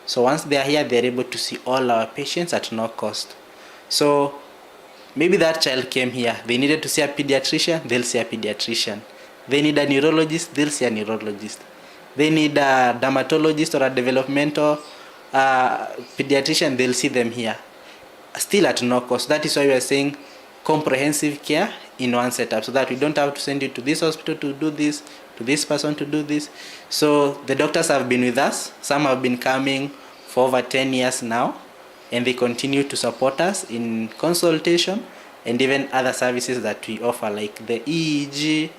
So once they are here, they're able to see all our patients at no cost. So maybe that child came here, they needed to see a pediatrician, they'll see a pediatrician. They need a neurologist, they'll see a neurologist. They need a dermatologist or a developmental pediatrician, they'll see them here. Still at no cost. That is why we are saying comprehensive care in one setup, so that we don't have to send you to this hospital to do this, to this person to do this. So the doctors have been with us. Some have been coming for over 10 years now, and they continue to support us in consultation and even other services that we offer, like the EEG.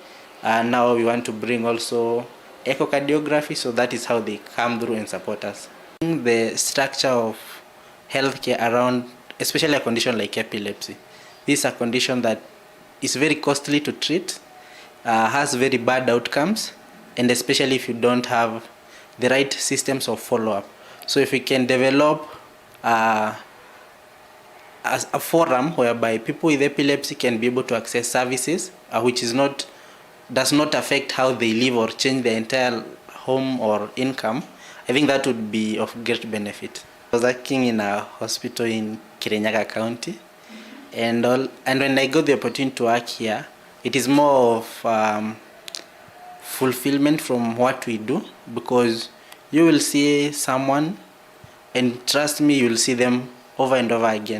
Now we want to bring also echocardiography, so that is how they come through and support us. The structure of healthcare around, especially a condition like epilepsy. This is a condition that is very costly to treat, has very bad outcomes, and especially if you don't have the right systems of follow-up. So if we can develop as a forum whereby people with epilepsy can be able to access services, which does not affect how they live or change their entire home or income, I think that would be of great benefit. I was working in a hospital in Kirinyaga County, and when I got the opportunity to work here, it is more of fulfillment from what we do, because you will see someone, and trust me, you will see them over and over again.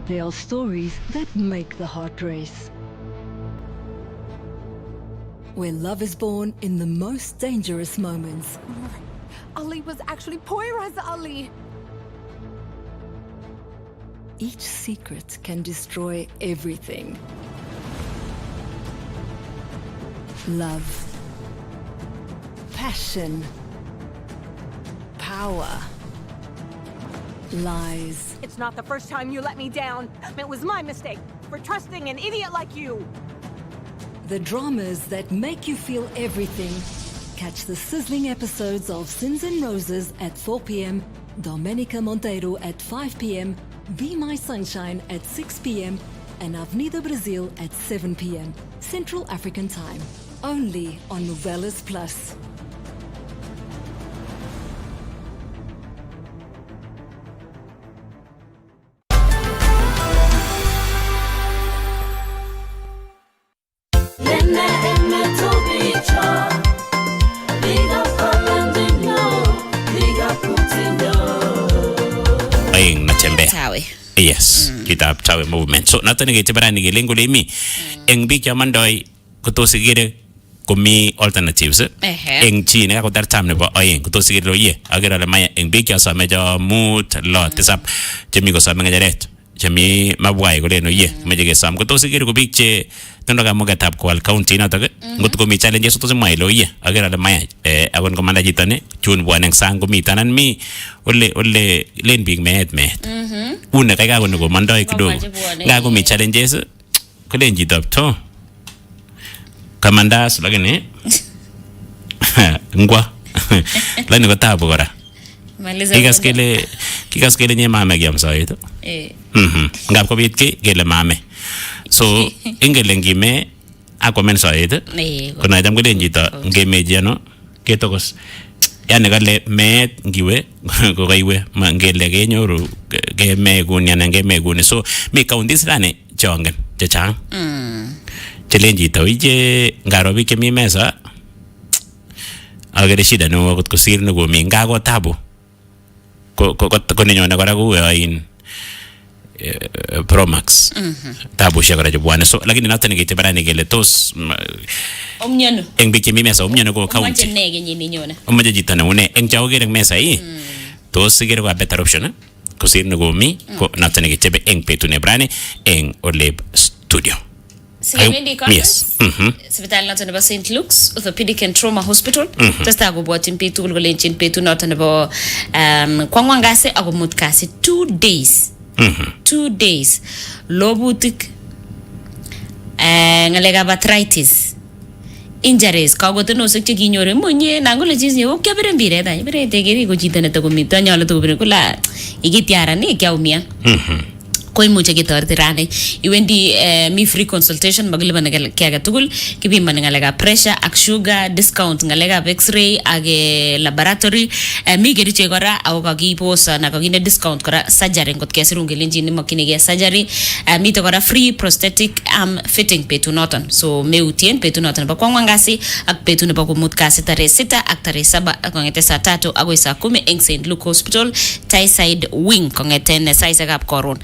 There are stories that make the heart race. Where love is born in the most dangerous moments. Ali was actually Poira's Ali. Each secret can destroy everything. Love. Passion. Power. Lies. It's not the first time you let me down. It was my mistake for trusting an idiot like you. The dramas that make you feel everything. Catch the sizzling episodes of Sins and Roses at 4 p.m, Domenica Monteiro at 5 p.m, Be My Sunshine at 6 p.m, and Avenida Brazil at 7 p.m, Central African Time. Only on Novelas Plus. Yes, kitab tawe movement. So natani ke tibarani ke lengo lemi eng bi chamandoi kutosigire komi alternatives eng chine ko dar tamne ba ayen kutosigire lo ye agera la maya eng bi kya sama ja mut lot tisap jemi ko sama ngajaret jemi mabwai ko leno ye meje sam kutosigire ko bi che tondo ka moga tap ko al county na taga ngot ko mi challenge so to mai lo ye agera la maya agon ko manda jitane chun buaneng sang ko mi tanan mi ole len big met una kaya ko nugo mandoi kidogo nga ko mi challenges ko len jitap to kamandas lagene ngwa lani ko tabo gora kikaskele nye mame gyam sa ito ngap ko bitke gele mame so ingele ngime ako men sa ito ko na jam ko len jita ngeme jano ketokos yani kale meet ngiwe ko kaiwe ngele kenyoru ke meguni anan ke meguni so mi counties rane chongen chechang challenge to ije ngaro bi kemi mesa agere shida no ko sir no mi ngago tabu ko ninyona kora ku in Promax tabu shakara jibwane so lakini natani gite barani gele tos omnyano eng bi kemi mesa omnyano ko county nege nyini nyona omaje jitana une eng chawo gere mesa yi tos sigere ko better option ko sir no go mi ko natani gite be eng petu ne brani eng oleb studio. Yes. Hospital not about St. Luke's Orthopedic and Trauma Hospital. Just ago bought in Petu Golenchin Petu not about Kwangwangase Agomutkasi 2 days. 2 days. Low butik ngalega arthritis. Injuries kagoto no sekche ginyore munye nangole jizi o kebere mbire da bere tegeri go jitane to gomita nyalo to bere kula igitiara ni kyaumia koi muche gitorti rane iwendi mi free consultation magliba ngalega tugul kibi man ngalega pressure ak sugar discount ngalega x-ray age laboratory mi geri che gora au kagi posa na kagi ne discount kora surgery ngot kesirunge linji ni makine ge surgery mi to gora free prosthetic arm fitting petu noton so meutien petu noton ba kwangwangasi ak petu ne ba kumutkasi tare 6 ak tare 7 kongete saa 3 agoi saa 10 eng St. Luke Hospital Tayside Wing kongete ne saisa gap koron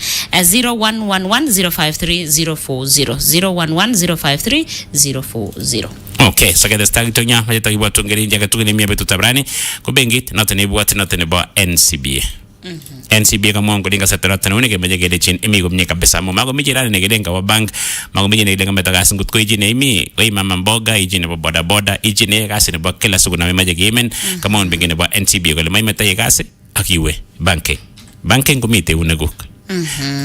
0111053040 0110053040. Okay, so get the start to nya majeta ibo tungeri njaga tugene mia betu tabrani ko bengit natane buat natane ba NCBA. NCBA kama ngo dinga satara tanone ke maje gele chin imi gomnye kabisa mo mago mijira ne gelenga wa bank mago mijine gelenga metaga singut ko ijine imi ko mama mboga ijine bo boda boda ijine kasi ne ba kila sugu na maje gemen kama on bengene ba NCBA ko le mai meta yegase akiwe banking komite uneguk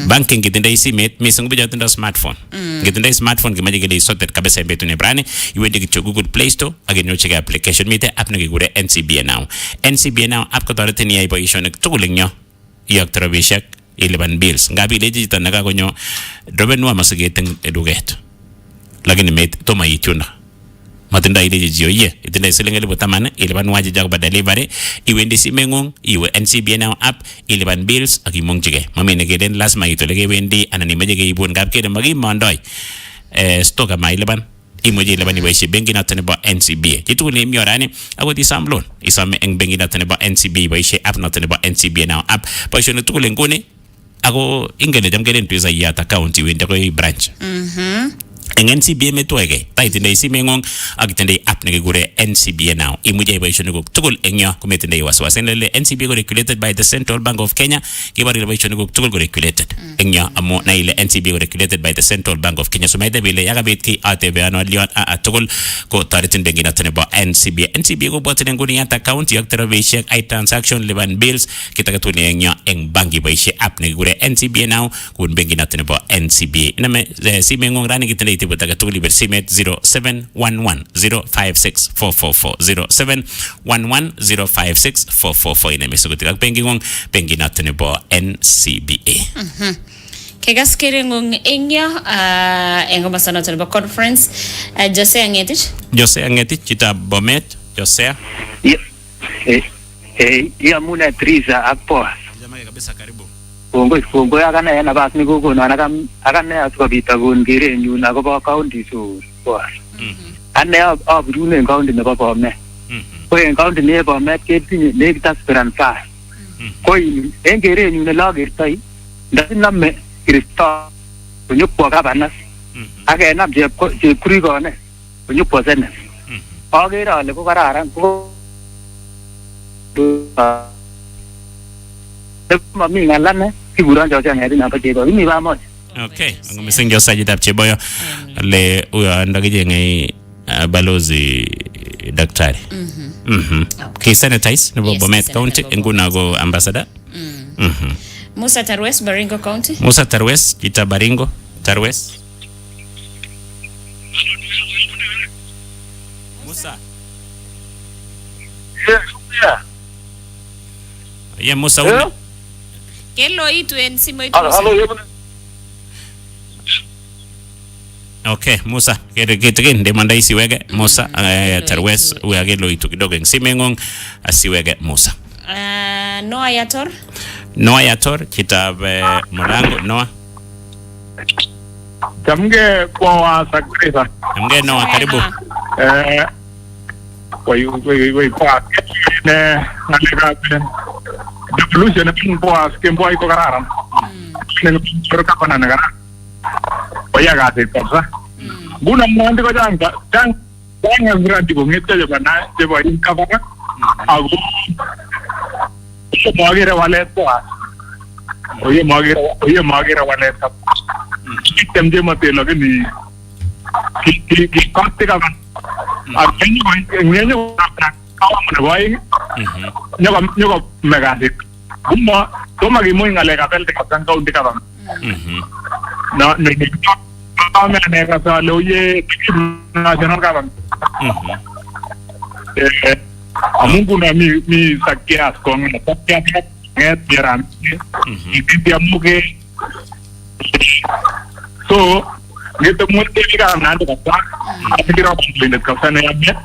banking gitenda isimet misung bija tenda smartphone gitenda smartphone kimaje gele sorted kabisa betu ne brani iwe dige Google Play Store ageno chega application mite app ne gure NCBA now app ko torete ni aibo ishone tugulingyo yak trabishak 11 bills ngabi leji tanaga gonyo dobenwa masageten eduget lakini met toma ituna matinda ile jio ye itenda selengele botamane 11 waji jag delivery iwendi simengong iwe NCBA now app 11 bills akimong jige mamene geden lasma itolege wendi anani majege ibun gab kede magi mondoy stock ma 11 imoji 11 iwe bengi na tane ba NCBA jitu ne miorani agoti samlon isame eng bengi na tane ba NCBA iwe app na tane ba NCBA now app pa shone tukule ngone ago ingene jamgelen tuza yata county wende ko branch NCBA metwege taitinde isimengong agitende app ne gure NCBA now imuje ibashone go tugul engyo kumetende waswasenle NCBA go regulated by the Central Bank of Kenya kibari ibashone go tugul go regulated engyo amo na ile NCBA go regulated by the Central Bank of Kenya so mede bile yagabit ki ATV ano lion a tugul ko taritinde ngina tane ba NCBA go botene nguni yata account yak travel I transaction leban bills kitakatuni engyo eng banki baishe app ne gure NCBA now kun bengi na tane ba NCBA iname simengong rani kitende butaga tuli bersimet 0711056444 ina mesugutika pengingong penginatene bo NCBA kegas kerengong engya engoma sana tane ba conference Jose Angetich kita bomet Jose ya muna triza apo jamaa kabisa karibu Kongo akana yana bas ni gogo na akana asikobita gon gere nyu na go county so boss anne abrune county ne baba me ko en county ne baba me ke tinye ne tasperan pa ko en gere nyu ne lager tai ndana me krista nyupo ka banas ake na je kuri go ne nyupo sen agere ale ko kararan ko mami ngalane figuran jauh yang ada nampak cebo ini vamos. Okay, ngomesing jauh saja tap cebo yo le uya ndagi ngai balozi daktari. Okay, sanitize nebo Bomet County nguna go ambassador. Musa Tarwes Baringo County. Musa Tarwes kita Baringo Tarwes. Musa. Ya Musa una. Kelo itu en simo itu. Halo ya. Okay, Musa, kitikin demanda isiweke Musa Tarwes uage loitu kidogo ngsimengong asiweke Musa. Noah Yator. Noah Yator kitab Mulango Noah. Jamge kwa sakrisa. Jamge Noah karibu. Wai kwa ne ngalika devolution pun kwa skembo iko kararan. Ne surka pana negara. Oya gase persa. Guna mandi ko jang berarti ko ngete je bana je bari kabara. Agu magira wale to. Oye magira wale to. Sistem je mate lage ni ki katte ka ban. Arkenyo ngenyo kawa mana boy. Nyoko megasi. Gumma toma gi moy ngale ka pelte ka tang kaunti ka ban. No me ne ka sa lo ye national ka ban. Amungu na mi sakias con la tapia nget yaran. Dia muke. So gitu mungkin kita nanti kata, tapi kita pun ka sana ya bet.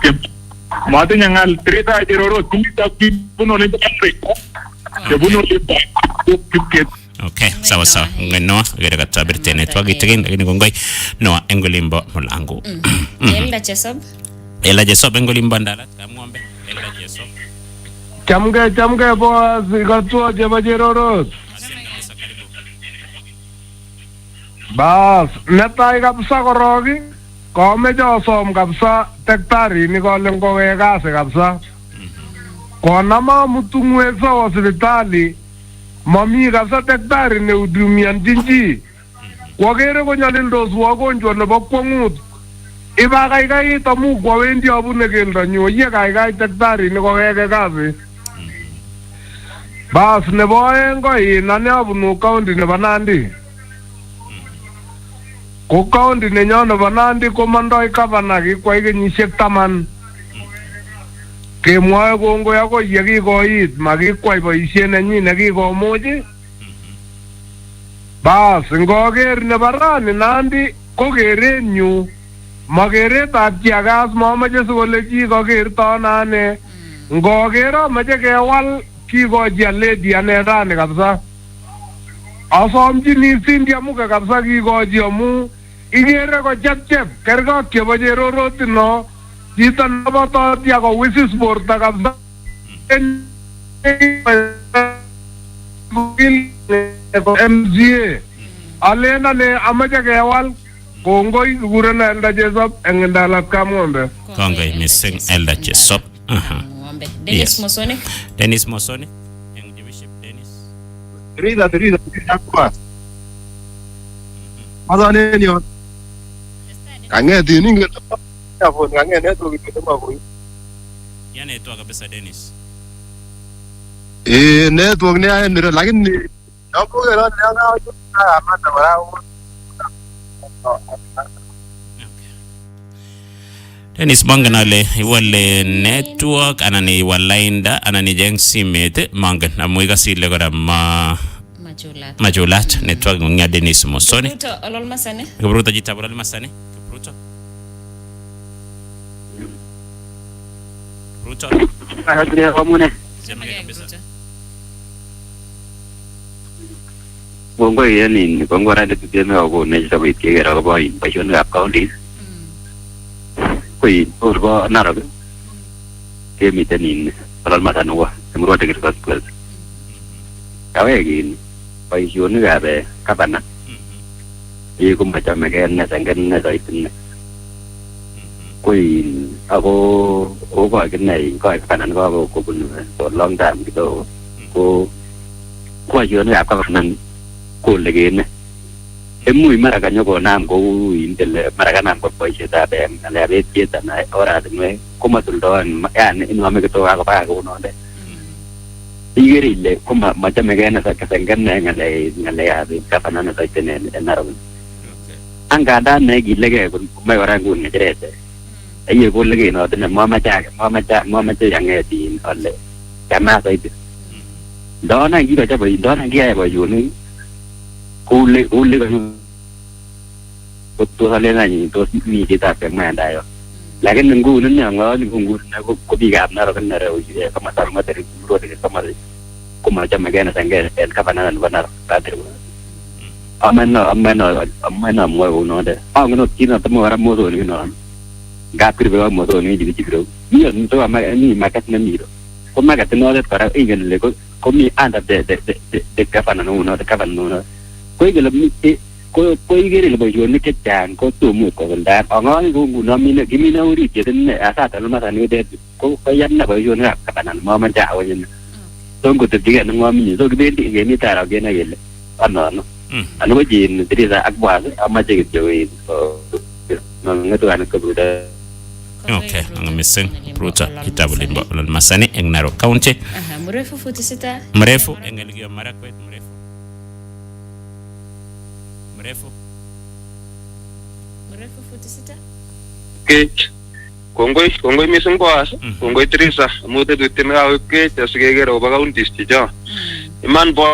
Kita mati nyangal cerita jeroro tinggi tapi pun oleh Amerika. Ya pun oleh Pakistan. Okay, sawa ngeno gere kata bertene to gitikin ini gongoi no engolimbo mulangu. Ela Jesop engolimbo ndala kamwombe ela Jesop. Chamge boss gatu jeba jeroro. Bas, netai kabisa koroki komeche osom kabisa daktari ni kolen kowe kasi kabisa. Konama mutungwe sa hospitali mami kabisa daktari ne udumianchin chi. Kwakere konyalildos wagonjwa nebo kwong'ut. Iba kaikai tamu kwawendi abune keldanyu ye kaikai daktari ni koweke kasi. Bas nebo aeng ko inane abunu county nebo Nandi. Ko county nenyo nebo Nandi komandoi governor kikwai kenyisiek 10. Kemwoe kongoi akoi yekikoit makikwai boisiet nenyi nekikomuch. Bas ngoker nebo rani Nandi ko kerenyu makeretab Kass mamache sikole chi kokerto nane. Ngoker amache kewal kikochi lady ane rani kabisa. Asomchini Cynthia muke kabisa kikochi amu igere ko chepchep kergok chebo cherorotino chito nebo totia ko wisis borto kabisa. MCA alena ne amache kewal kongoi kurena Elda Jesop eng ndalat kamwombe. Kongoi missing Elda Jesop. Dennis Mosoni. Dennis Mosoni. Yang Bishop Dennis. Terida kwa. Madane ni on. Kangeti ninge hapo ngangene tu kitema kwa. Ya network kabisa Dennis. Network ni aende lakini hapo leo ndio amata barao. Dennis Mangan ale iwale network anani walainda anani jeng simet Mangan amuiga sile kora majulat network ngia Dennis Mosoni. Bruto olol masane. Bruto jita olol masane. Bruto. Ahadre komune. Bongo yani bongo rada tuteme ogo ne sabai kegera ko boy passion ga county. Koi urgo narabe. Ke mitenin alal matanwa semro de kirkas kwel. Kawe gin passion ga be kabana. Ye ko macha megen na sangen na daitin. Koi ako o ko cái ko kanan ko ko bun for long time gitu. Ko passion ga kabanan ko legen emui marakanyo ko nam ko intel marakanam ko poiseta be ale abet cheta na ora de ko matuldoan yan inu ame to ko pa ko no de igeri le ko macha megena sa kasengan ngale ya be kapana sa tene naro anga da ne gilege ko mai ora ngun ngerete aye ko lege no de mama cha yang tin alle kama sa itu đó này gì đó cho bởi đó này kia bởi dù này ule ko to sale na ni to mi kita ke manda yo lakini nguni ni ngani nguni na ko biga na ro kan na ro ji ka matar materi ro de kamar ko ma jama gana sangere en ka banana banar tadir amena mo uno de ngono kina tamo ara mo do ni no gapir be mo do ni ji bro ni to ama ni makat na miro ko makat no de para ingen le ko mi anda de kafana no de kafana no ko igel mi ko igere le boyo ni ke tan ko tu mu ko da ngani ko no mi ne kimi na uri ke den asa ta ma ta ni de ko yan na boyo ni kafana mo man ja wa ni to ko te diga no mi so ke de ni ta ra ge na gele ano ano ko jin tri za akwa ama je ke join no ngatu an ko buda. Okay, ang missing Ruta Itabulimbo Masani eng Narok County. Mrefu futi sita. Mrefu engeligio Marakwet mrefu. Mrefu futi sita. Kech. Kongoi missing boss. Kongoi Teresa. Mute dutin ga kech asige ro baga un disti jo. Iman bo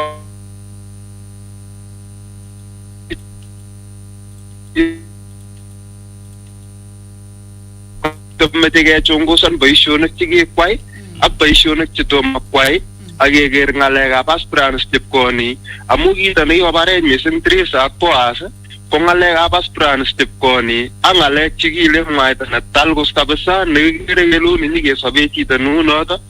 Metige chungusan baisyonek chigi kwai ak baisyonek chitoma kwai ageger ngalekab aspirants chepkoni amu kito nekikobaret mising Teresa ak Boaz ko ngalekab aspirants chepkoni ak ngalek chikile mwaita netalgus kabisa nekikere keluni nyikesobe chito nunoto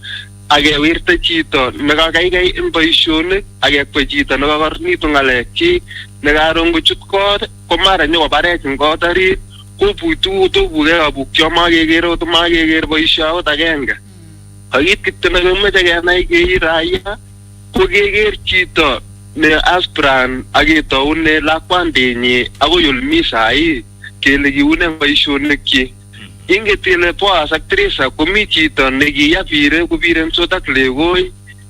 akewirte chito nekakaikai eng boisyonik akekwe chito nekakornitu ngalek chik nekaron kochut kot ko mara nyikobaret eng kot arit kobutu tobuke kabukyo makeker ot makeker boisyo ot agenge akit kityo nekemeche kenai kei raia ko keker chito ne aspirant aketoune lakwandenyi akoi olmi sai kele kiune boisyonikchi inget ile Boaz ak Teresa komi chito nekiyapire kopirensot ak legoi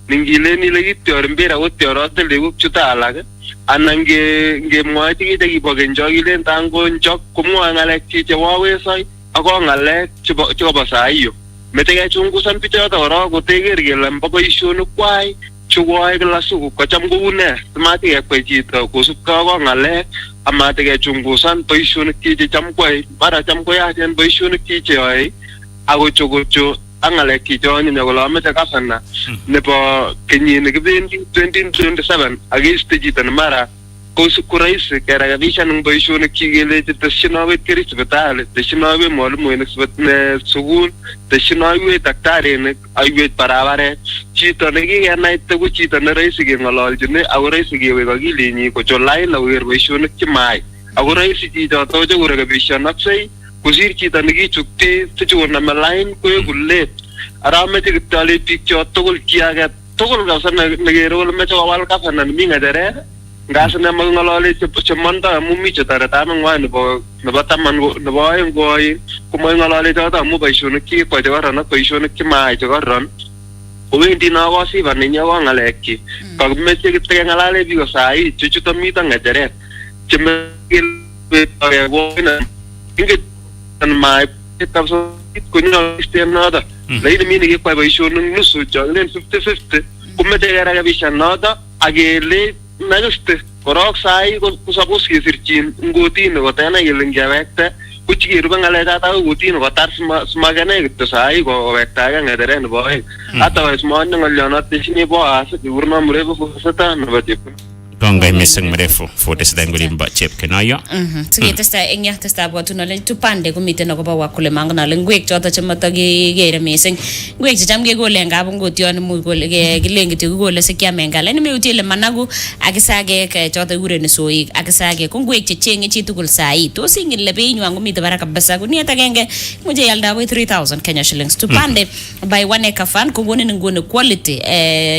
ningilen ile kityori mbira kotyorote legok chuta alak anan ngemwoe chikite kibo keny chokilen tangonchok komwoe ngalek chi chewawesoi ako ngalek chekobo saiyo metekechungusan bichoto korok koteker kele mbo boisyonik kwai chekoae kila siku kocham koune simatikekwei chito kosubkei ako ngalek amatekechungusan boisyonik chi checham kwai mara cham koyachen boisyonik chi cheyoe ako chokocho ak ngalek chi cheonyiny kole ameche gavana nebo kenyini kibendi 2027 akeiste chito ne mara ko rahisi kerekebishan eng boisyonik chi kelechi teshinowet kerich sipitali teshinowet mwalimuinik sukul teshinowet daktarinik aiwet barabaret chito nekikenaite ko chito ne rahisi keng'ololjini ako rahisi kewek akilinyi kochol lain akoker boisyonik chemaai ako rahisi chichoto koche korekebishanaksei kosir chito nekichukti sichokoname lain koeku let ara ameche kityo alech biik cho tugul chi age tugul kabisa nekere kole meche kowal gavana nemi ng'echeret ngasine making'olole chemondoi amu mi chetoretame ng'wai nebo taman nebo oeng koin komaking'olole choto amu boisyonik chikikwai chekoron ak boisyonik chemaai chekoron kowendi no kosifa nenyi ako ng'alekchi kakimeche kityo keng'alale biko sai chechuto mito ng'echeret inget maib kabisa konyo system noto lakini mi nekikwai boisyonik nusu chokilen 50-50 komeche kerekebishan noto akele next korok sai ko suppose kesirchin ngotini kotenai kele ngewekte kuchikerube ngalechoto akoi kotini kotar simakenai kityo sai kowektake ng'echeret nebo oeng otherwise moonye ng'olionot teshini Boaz kikurno mrefu fuseta nebo chepkino. Kongoi missing mrefu fudesida ngulimba chepkenoyo. Siketesta eng yo testa bwatun ale tupande komiten akobo wakulima ngonale ngwek choto chematokikere missing ngwek checham kekole eng kabungotion mu kole kilen kityo kikole sikiam eng gaa meutie ile managu akisage choto kikuren soik akisage ko ngwek chechenge chitugul sai tos ingen ile beinywan komiten barak kabisa kuniet agenge muje ialda by 3000 Kenya shillings tupande by 1 acre farm kogonin ngone quality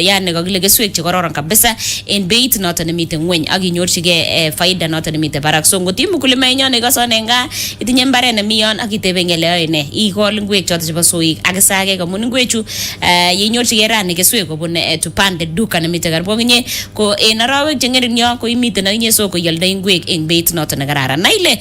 yani kakile keswek chekororon kabisa en beit noto nemiten ngweny akinyorchige faida noto nemiten barak so ngoti mkulima yenyon ikasone nga itinye mbaret nemi yon akitebe ngele yoe ne ikol ngwek choto chebo soik akisage kamun ngwechu yenyorchige rani keswek kobun tupande duka nemiten karibu nginye ko en arawek chengering yo ko imiten akinye soko ialdoi ngwek eng beit noto nekararan na ile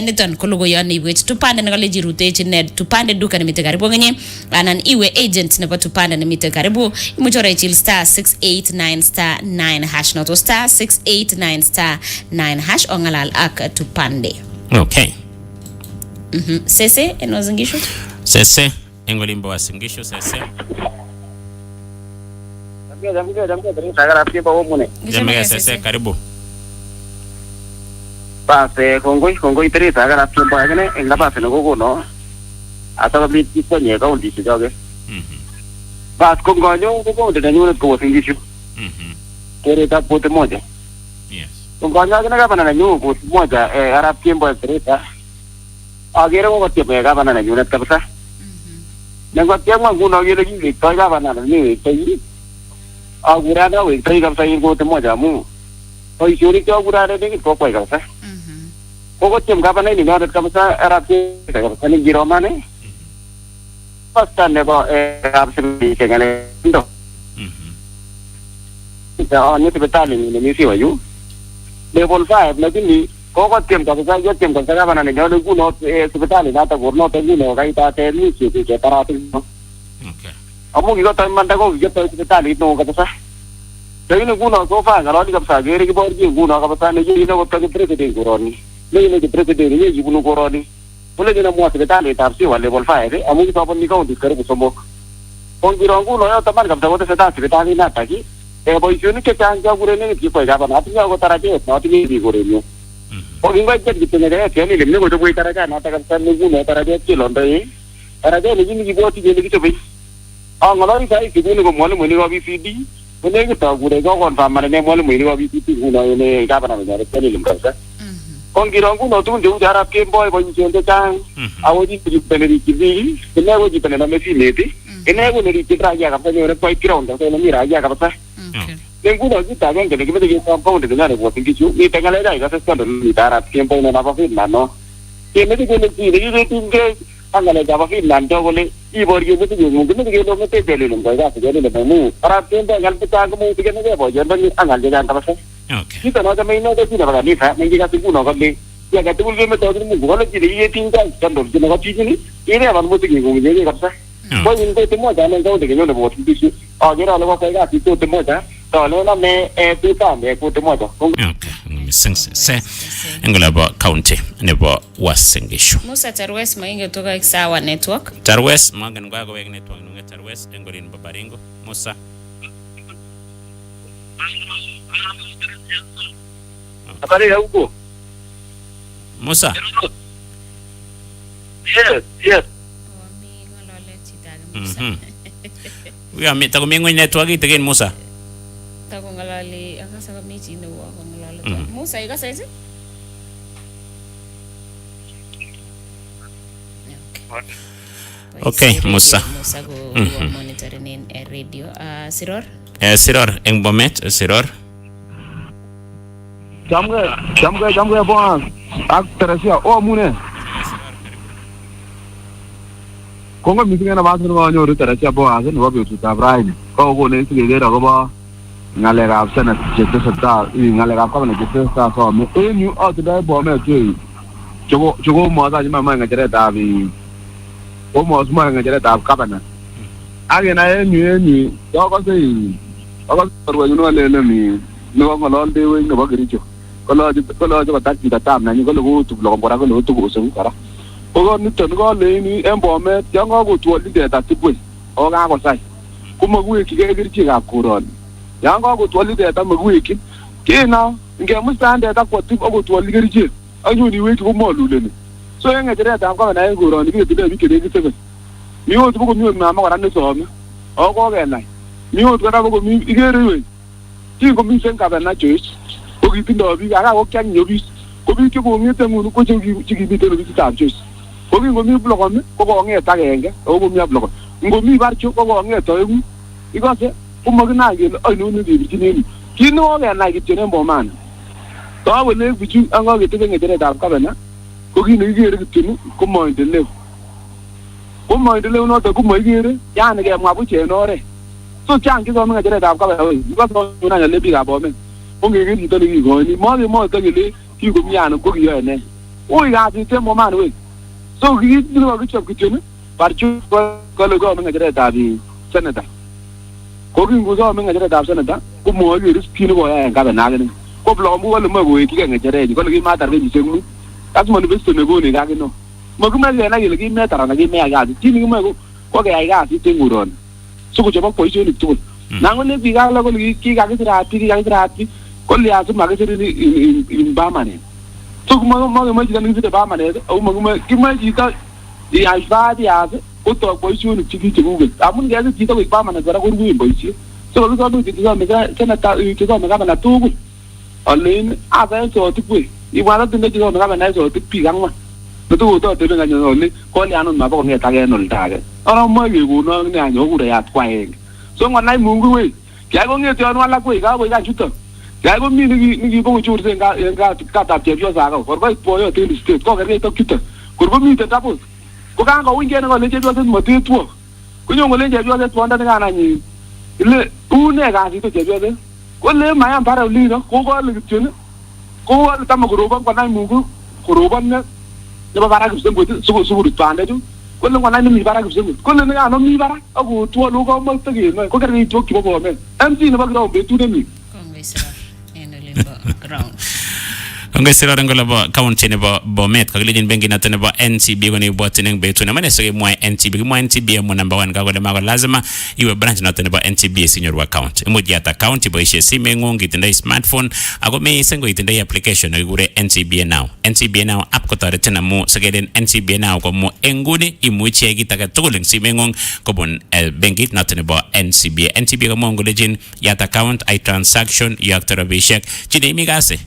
niton ko logoyon neibwech tupande nekaleji rutechi ne tupande duka nemiten karibu nginye anan iwe agent nebo tupande nemiten karibu imuche orechil *689*9# noto *689*9# ongalal ak tupande. Okay. Sese en Uasin Gishu. Sese en Olimbo Uasin Gishu sese. Jamega sese karibu. Base kongoi Teresa kana tiempo ngene en la base no gono. Ata bi kwenye kaunti kidogo. Bas kongonyo ko de nyo ko Uasin Gishu. Teresa pote moja. Yes. Kongonyo kana gavana na nyo ko moja ara tiempo Teresa. Agere ko tiempo gavana na nyo kabisa. Nengo tiempo nguno yele gi to gavana na ni tai. Agura na we tai kabisa ko te moja mu. Oi shuri ko agura de ko ko kabisa. Ko tiempo gavana ni na kabisa ara tiempo kabisa ni giro mane. Basta nebo absemi kengane ndo. Ya ni tibetali ni si wayu. Level 5 lakini ko tiempo kabisa yo tiempo kabisa gavana ni nyo kuno tibetali na ta gorno te kuno kai ta te ni si ke tarati no. Okay. Amu gigo ta manda ko gigo ta tibetali no kabisa. Jadi kuno so fa ngalo ni kabisa gere ki borji kuno kabisa ni ni no ta president goroni. Ni president ni ji kuno goroni. Boleh dia muat tibetali tapi level 5 amu gigo pon ni ko diskare kusomok. Pon girongu no yo taman kabisa wote seta tibetali na taki. Boy sini ke changa gure ni ki ko gavana atinya ko taraje no tini di gure ni. O inga jet gitu ne ke ni lemne ko boy taraja na ta kabisa ni kuno taraje ki londai. Taraje ni ni go ti ni ki tobi. Ngolori sai ki ni ko mole mole ko BCD. Ini kita gure ko kon famane ne mole mole ko BCD kuno ni gavana ni re ni lemka. Kon girongu no tu ndu harap ke boy boy jonte chang. Awoji ji peneri ki ni ko ji penena me fi neti. Ene ko ni ki traja ka penyo re poi ground ko ni raja ka pasa. Nengu no kita kan ke kita ke compound de ngare Uasin Gishu ni tengale dai ka sesto ni harap ke boy na pa fi na no. Ke ne ke ni ni ke angale ja pa fi na do bole I bor ge mutu ge mu ke lo mete dele lo ga se dele le mu harap ke ngal peta ko mu ke ne ge boy jon ni angal je kan pasa. Okay. Kita no ta me no de tina ni fa me ga tu no ka le ya ga tu ge me to mu ko le ji ye tin ka kan do ji no ka ti ni ine ba mu tu ge mu ge ka pasa. Boy ni ko te mo ja ne ko de ge no de Uasin Gishu. Ge ra lo ko ga ti to te mo ja. To le na me tu ta me ko te mo ja. Okay. Se engola ba county nebo Uasin Gishu. Musa Tarwes mainge toka sawa network. Tarwes magan gwa go network nunga Tarwes engolin babaringo Musa. Habari ya huko? Musa. Yes. Uya mi tago mingo network itagen Musa. Tago ngalali akasa kami chino wa ngalali. Musa iga saizi? Okay, Musa. Musa go monitoring in radio. Siror? Siror eng Bomet Siror. Jamga boas. Ak Teresia mune. Kongo mitinga na basu ngo nyoru Teresia boas no bi tu tabrai. Ko ne sige gera ko ba ngale ga sana jete sata ngale ga ko na jete sa so me new out da bo me tu. Jogo mo da ma ngajere da bi. O mo sma ngajere da ka bana. Age na enyu do ko sei. O ko ro no le mi no ko lo de we no ba giri cho. Ko lo jo ta ti ta tam na ni ko lo tu lo ko ra ko lo tu ko so kara. O ko ni ton ko le ni embo me ya ngo ko tu li de ta ti bwe. O ga ko sai. Ku mo gu ki ge giri chi ga ku ron. Ya ngo ko tu li de ta mo gu ki. Ki na nge mu stand de ta ko ti ko tu li giri chi. Anyu ni we ti ko mo lu le ni. So nga jere ta ko na ngo ron ni ki de bi ki de ki se. Mi o tu ko mi ma ma ra ni so mi. O ko ge na. Mi o tu ra ko mi igere we. Ti ko mi sen ka ba na church. O gi pindo bi aga o kyan nyobi. Ko bi ki ko mi te mu ko chi bi te bi ta church. Ko bi ko mi bloko mi ko ko nge ta genge. O ko mi bloko. Ngo mi bar chu ko ko nge to egu. Iko se ko mo na ge o nu bi ti ni. Ki no ge na gi tene bo man. To we le bi chu anga ge te nge tere da ka ba na. Ko gi ni ge re ki tene ko mo de le. Ko mo de le no to ko mo ge re. Ya ne ge ma bu che no re. So chang ki so nge tere da ka ba we. Iko so na le bi ga bo men. O nge ge ni to ni go ni mo to ge le ki ko mi an ko gi yo ne. O ga ti te mo man we. So gi ni ko ki chop ki tene. Par chu ko le go nge tere da bi senata. Ko gi go so nge tere da senata. Ko mo ge ri ki ni go ya ka ba na ge ni. Ko blo mu le mo go ki nge tere ko le gi ma tar ge ji se mu. lazima nibesto negoni gagino magumele na yele gimme tarana gimme agazi tini gume ko ga igazi tinguron suko jobo poisoni tukul nango ne bigala ko ki gagirati ko li azu magisiri in bamane so mo jiga ni bamane o maguma gimme jita di alfadi azu ko to poisoni tiki tiguge amun gazi jita ko bamane gara ko ruwi poisi so lo do jita mega senata jita mega na tugu alin ava so tikwe iwala tunde jita mega na so tipi gangma betul betul tu dengan yang ni kau ni anu apa kau ni tagai nol tagai orang mau ibu nol ni anjo aku dah ya kuai so nganai munggu we kaya kau ni tiada wala kuai kau boleh juta kaya kau ni kau curi sengkau kata tiap sah kau baik boyo tiap state kau kerja itu kita kau ni tetap pun kau kan kau ingin kau lejat jual mati tua kau yang kau lejat jual tu anda dengan anaknya ile une kasih tu jual tu kau le mayam para uli tu kau lagi cina kau tamu kuruban kau nai munggu kuruban ni Lepas barang kita buat subuh tuan itu, kau leng mana ni barang kita buat, kau leng anu ni barang, aku tua lu kau mau pergi, kau kerja itu kita bawa men, MC ni bagai orang betul ni. Congressor, ini limbo ground. Congressor orang kalau bawa kawan cina bawa met, kalau lejin bank kita ni bawa NCB kau ni buat cina betul, nama ni sebagai muai NCB yang number one kau ada makan lazima, iwa branch nanti ni bawa NCB senior account, kemudian account iba isi SIM mengung kita ni smartphone, aku senggo kita ni application, aku gure NCB now app kau tahu cina mu sekarang NCB now kau mu engune imu cie kita kat tulang SIM mengung kau pun bank kita nanti ni bawa NCB kau mu anggo lejin yat account, transaction, yak terabishek, cina imigase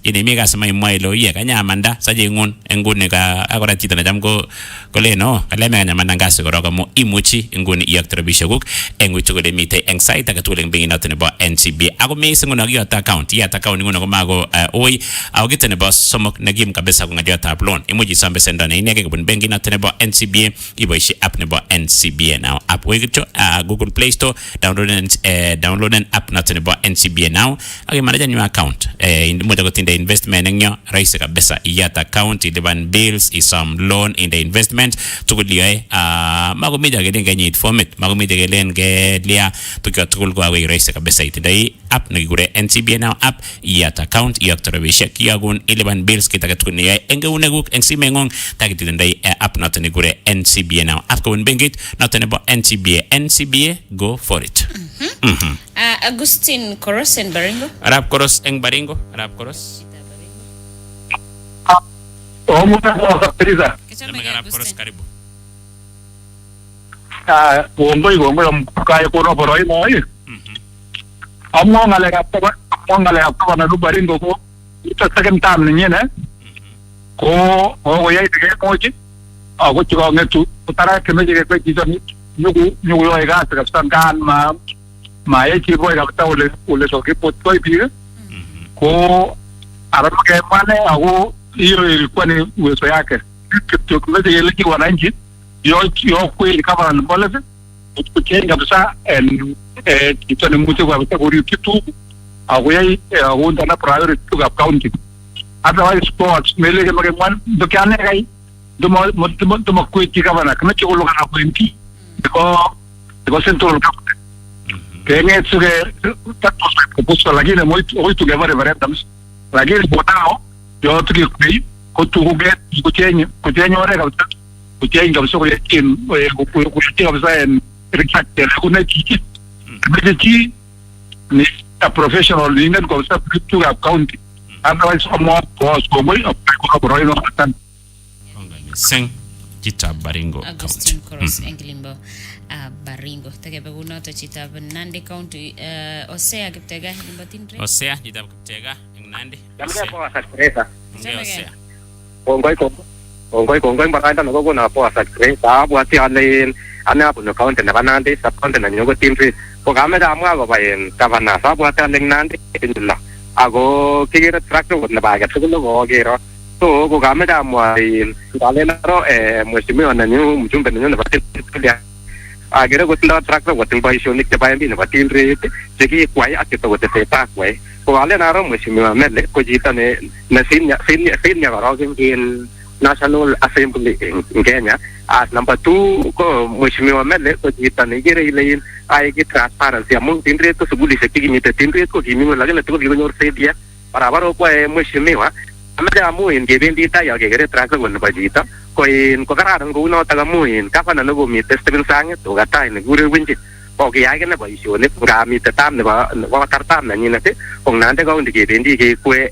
mai lo iya kanya amanda saja engune ka agora cita na jam ko le no kale me nyamanda ngase ko roga mo imuchi engune yak terabishek engu chugo le mite anxiety ka tulang bank nanti ni bawa NCB ako me senguna yat account ngono ko mago oi ako kita ni bawa somok nagim kabisa ko ngadio tap loan imuji sambe senda na inege ko bank nanti ni bawa NCB ibo isi app ni bawa NCB now app we gitu Google Play Store download app nanti ni bawa NCB now agi mana janyu account muda ko tinda investment nyo raise kabisa iyata account iban bills isam loan in the investment tukulia mago media gelen ganyi format mago media gelen gelia tukul ko awi raise kabisa itidai app nagigure NCB now app iyata account iyaktorabisha kiyagun iban bills kita katukunia enga uneguk engsimengong tagitindai app not nagigure NCB now app ko bengit not nebo NCB go for it. Agustin Koros en Baringo. Arab Koros en Baringo. Arab Koros. Muda kwa Teresa. Arab Koros karibu. Ngombe mkaya kono poroi moi. Among ngale apa na lu Baringo ko. Ito second time ni ne. Ko yai tige ko chi. Ako chuo ngetu utara keme je ko chi ni nyugu ai ga ta stan kan ma ye chi boy ga ta ule so ke pot koi pi ko ara ke mane ako iyo ilikuwa ni uwezo yake kitu kile ile ki wananchi yo kwa kama mbole kuchenga kabisa kitu ni mtu kwa sababu kitu ako yai onda na priority to account otherwise sports mele ke mwan dokane kai domo kuiti kama na kama chulo kana kuinti ko central kenge tsuge tatos propuso lakini muito gavare varendams lakini botao yo tuki kui ko tuge kuchenye ore kabisa kuchenye kabisa ko yakin kuchenye kabisa en rechact la kuna kiki kiti ni a professional linen ko sa to account otherwise mo ko mo ko bro no tan seng kita Baringo Agustin Koros Englimbo Baringo take baguno to chita Nandi County Osea kiptega limbatindre Osea jita kiptega ing Nandi Jamnya po sa Teresa Osea Kongoi bakanta no ko na po sa Teresa buati alin ana po no county na Nandi sa county na nyugo timri ko kame da mga babayen kavana sa buati alin Nandi tinula ago kikira track ko na baga tulo ko gero to ko kame da mo ay alena ro mheshimiwa na nyu mjumbe na nyu na batin tulia agere ko tla track ko tin bai shonik te bai na batin re jeki kwai akito ko te ta kwai ko alena ro mheshimiwa mele ko jita ne na sinya ro in National Assembly in Kenya as number 2 ko mheshimiwa mele ko jita ne gere ile ai ki transparency among tinre to suguli se tigi mite tinre ko kimi mo lagela to ko nyor se dia para baro ko mheshimiwa amache amuin kebendi tai akekere tricycle nebo chito ko kararan kounotok amuin gavana nekomite Stephen Sang'et okatai nekure Winji ko kiyai kine boisionik ngamite tam nebo tartam nanyinet ko Nandi County kebendi kekwe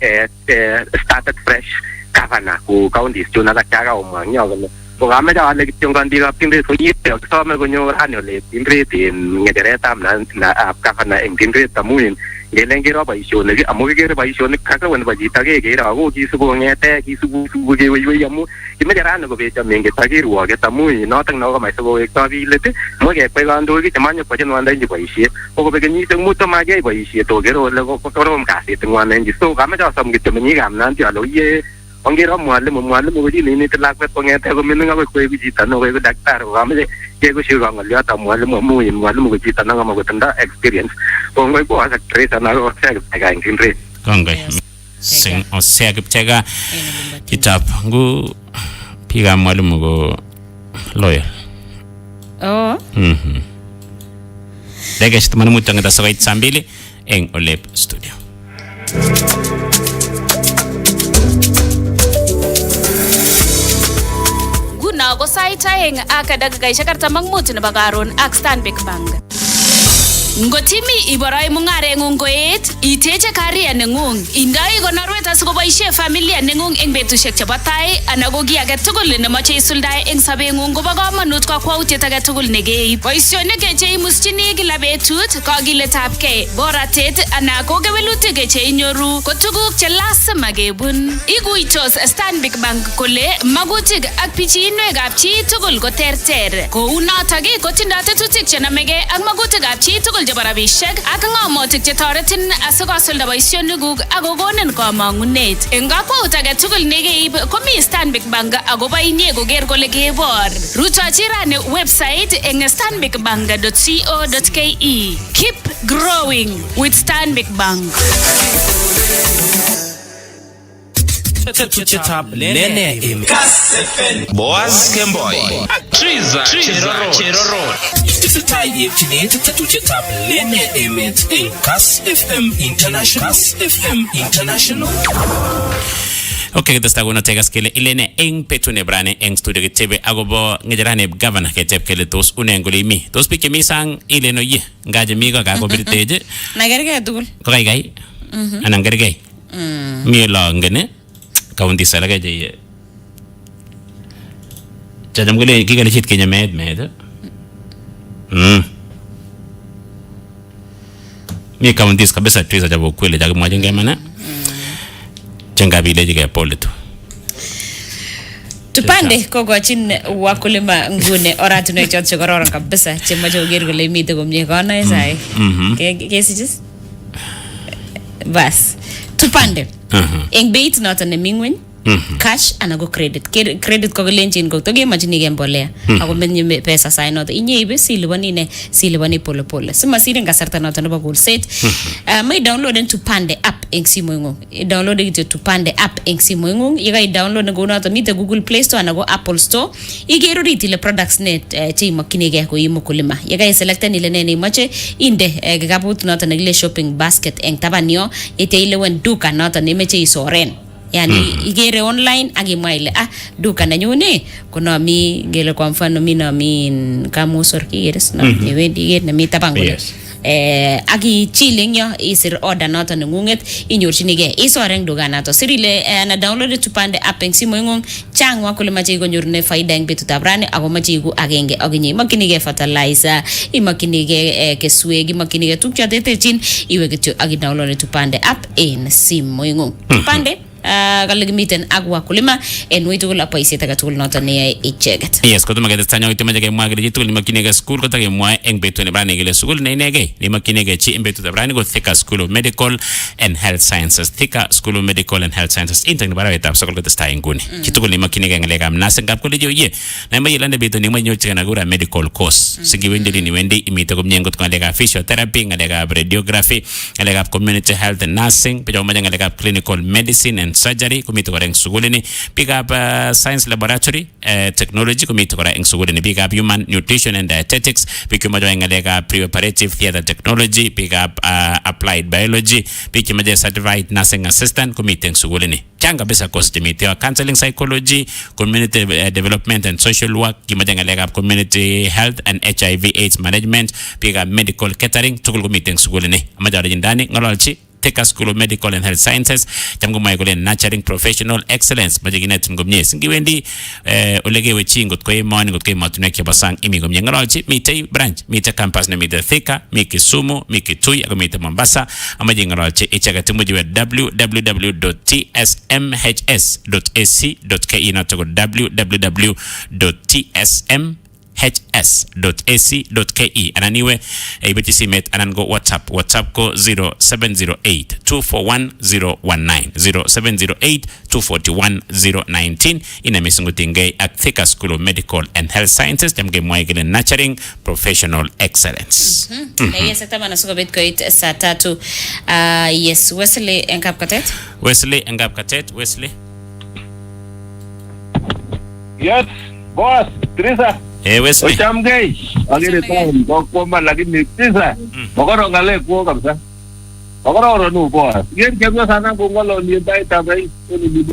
started fresh gavana ku counties chun alak chakaomwa kole ko kameche ale kityo kandikab Tindret kokisome konyor annual Tindret en ng'echeretab ab gavana eng Tindret amuin ngelen kero boisionik amu kikere boisionik kakawa nebo chito kekere ako kisubu kong'ete kisubu keweiwei amu kimeche rani kobecho menget ak kirwoket amu notok no komoche sikowekto biik let amu kekwai kandoik chemanyo koche ng'wandanchi boisiet ko kobek kenyisiek mut komakiyai boisiet okere ole korom kasit ng'wandanchi so kameche asom kityo meng'ikab Nandi ale oye ongero mwalimu ko chi neineti lakwet kong'ete komining akoi koeku chito no koeku daktari ko kameche kekushirwa ng'oliotab mwalimu amu mwalimu ko chito nekama kotindo experience kongoi ko asak Teresa na ko Kipchega eng Tindret kongoi sing Osea Kipchega kitap ngu piga mwalimu ko loyal Degesh tumani mutanga da sawait sambili eng Olep studio. Guna ko sait aeng ak dakikaishek 45 nebo karon ak Stanbic Bank. Ngotimi iboroi mung'areng'ung koet, iteche career neng'ung, indoi konorwet asikoboisie familia neng'ung eng betusiek chebo tai anan ko kiy age tugul nemoche isuldae eng sobeng'ung kobo komonut kakwautiet age tugul nekeib. Boisionik cheimuschini kila betut, kakiletabgei, boratet anan ko kewelutik cheinyoru ko tuguk che lasima kebun. Iguitos Stanbic Bank kole magutik ak pichinwekab chi tugul ko terter. Kou notok kotindoi tetutik chenamegei ak magutikab chi tugul chebo rabishek ak ng'omotik chetoretin asikosulda boisionikuk ak kokonin kamang'unet. Eng kakwaut age tugul nekeib komi Stanbic Bank akobo inye koker kole kebor. Rutochi rani website eng stanbicbank.co.ke. Keep growing with Stanbic Bank. Lenee Emet. Kass FM. Boaz Kemboy. Triza Cheroro. It's a tie today to chat Lenee Emet in Kass FM International. Kass FM International. Okay, kita guna tegas kele ilene eng petune brane eng studio kitebe agobo ngejerane governor ketep kele tos unengoli mi. Tos pike mi sang ileno ye. Ngaje mi ko ka ko birteje. Nagerge tugul. Ko kai. Anan gerge. Mi lo ngene. County salaga je jadam gole kigale chit kenya med mi counties kabisa tuiza jabo kwele jaga mwaje ngemana chenga vile jige pole tu tupande kokochin wakulima ngune oratunwek choto chekororon kabisa chemoche koker kole mite komie konoe sai kesichis bas tupande eng beit noton nemi ngweny cash anan ko credit ko kelenjin ko tokemachinigei mbolea ako menye pesa sai noto inyeibe silibani pole pole simasiren kasarta noto nebo kulset mai downloaden Tupande app eng simoingung download kityo Tupande app eng simoingung yekai download ngo noto mite Google Play Store anan ko Apple Store igero ritile products net cheimakchinigei ko imukulima yekai selecten ile ne imache inde kikabut noto nekile shopping basket eng taban yo ite ile wen duka noto nemeche isoren yani igere online akimwa ile duka nanyune kuna mi ngele kwa mfano mi na mi kamusor kigeres na niwendi gate na mi taban kole aki chilling yo isir order noto nengunget inyorchinigei isoren duka nato sirile na download Tupande app eng simoingung chang wakule mache konyorune faida eng betutab rani ako mache iku agenge akinye imakchinigei fertilizer imakchinigei keswek imakchinigei tuguk choterterchin iwe kityo aki download Tupande app en simoingung Tupande kale kimiten ak wakulima en wei tugul apoisiet age tugul noto neyae icheget. Yes, kotuma ketestanya itimaje kemwa kele tugul nimakchinigei school kotakemwa eng betut nebrani kele school neinegei nimakchinigei chi eng betut nebrani ko Thika School of Medical and Health Sciences. Thika School of Medical and Health Sciences inteng nebarawetab sokol kotestai nguni. Chi tugul nimakchinigei ngalekab nursing kap kole ye na mayilande betut nimanyochi kana gura medical course. Sigiwendi ni wendi imite komnye ngot ngalekab physiotherapy, ngalekab radiography, ngalekab community health and nursing, pejo maja ngalekab clinical medicine and and surgery komite kora eng sugulini bigap science laboratory technology komite kora eng sugulini bigap human nutrition and dietetics bikimojo eng ngalekap preoperative theater technology bigap applied biology bikimojo certified nursing assistant komite eng sugulini chang kabisa course chemite counseling psychology community development and social work kimojo ngalekap community health and HIV AIDS management bigap medical catering tugul komite eng sugulini amajo ndani ngololchi Kass School of Medical and Health Sciences chamgo mai kole nurturing professional excellence majiginet ngomnye singiwendi olegewe chingot ko emoni ngot ko emotunwek chebo sang imi komnye ngololchi mitei branch mitei campus ne mitei Thika mi Kisumu mi Kitui ako mitei Mombasa amaji ngololchi ichagati mujiwe www.tsmhs.ac.ke noto www.tsmhs.ac.ke ananiwe ibeti simet anango WhatsApp ko 0708241019 0708241019 ina misungutinge at Kass School of Medical and Health Sciences jamge mwaigile nurturing professional excellence. Na yes tabana suko bet koit saa 3 yes Wesley Engapkatet Wesley Yes boss Teresa Wesley. Ochamgei. Agere time kwa lakini tisa. Makoro ngale kwa kabisa. Makoro no boss. Yen kemyo sana ngolo ni bai tabai ni ni.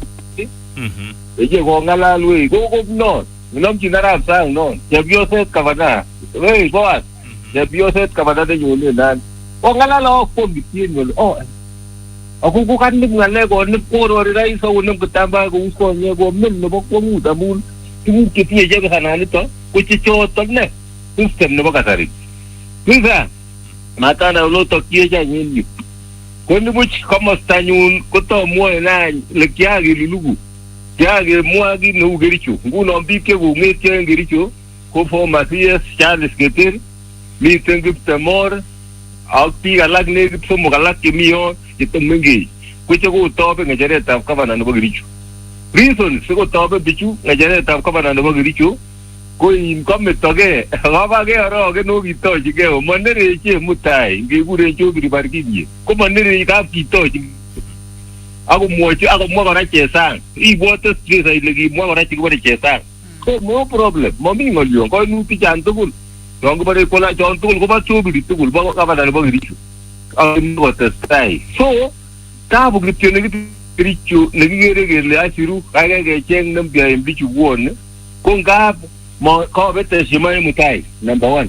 Eje ko ngala lui go no. Nom chinara sang no. Kemyo set kavana. Hey boss. Kemyo set kavana de yule dan. O ngala lo ko bitin yule. Oh. Aku ko kan ni ngale ko ni ko ro rai so ni kutamba ko usko ni ko min no ko mu tamun. Tumu kitie je kana ni to. Kuchicho tonne system ne bakatari Kuza mata na lo to kieja nyinyi Kondi buchi kama stanyun koto moe na lekiagi lulugu Kiagi moagi no gericho nguno mbike ngeke gericho ko fo Matias Charles Geter mi tengip temor au piga lag ne gipso mogala kimio itomengi kucho ko tope ngejere tap kama na gericho reason siko tope bichu ngejere tap kama na gericho Koi come toge, Ravage or no Gitoji go, Monday, Mutai, Gigure Jogi Bargini, come on, Gitoji. I will watch out more like a sang. He water street, I give more like a sang. So, no problem. Mommy, or you, go to Pijantul. Don't go to Cola John to go back to the two, but cover the Bogrichu. I know what to say. So, Tabu Richu, Negiri, Asiru, I get Chang them behind which you won. Kungab. Mo ko bete simay mutai number 1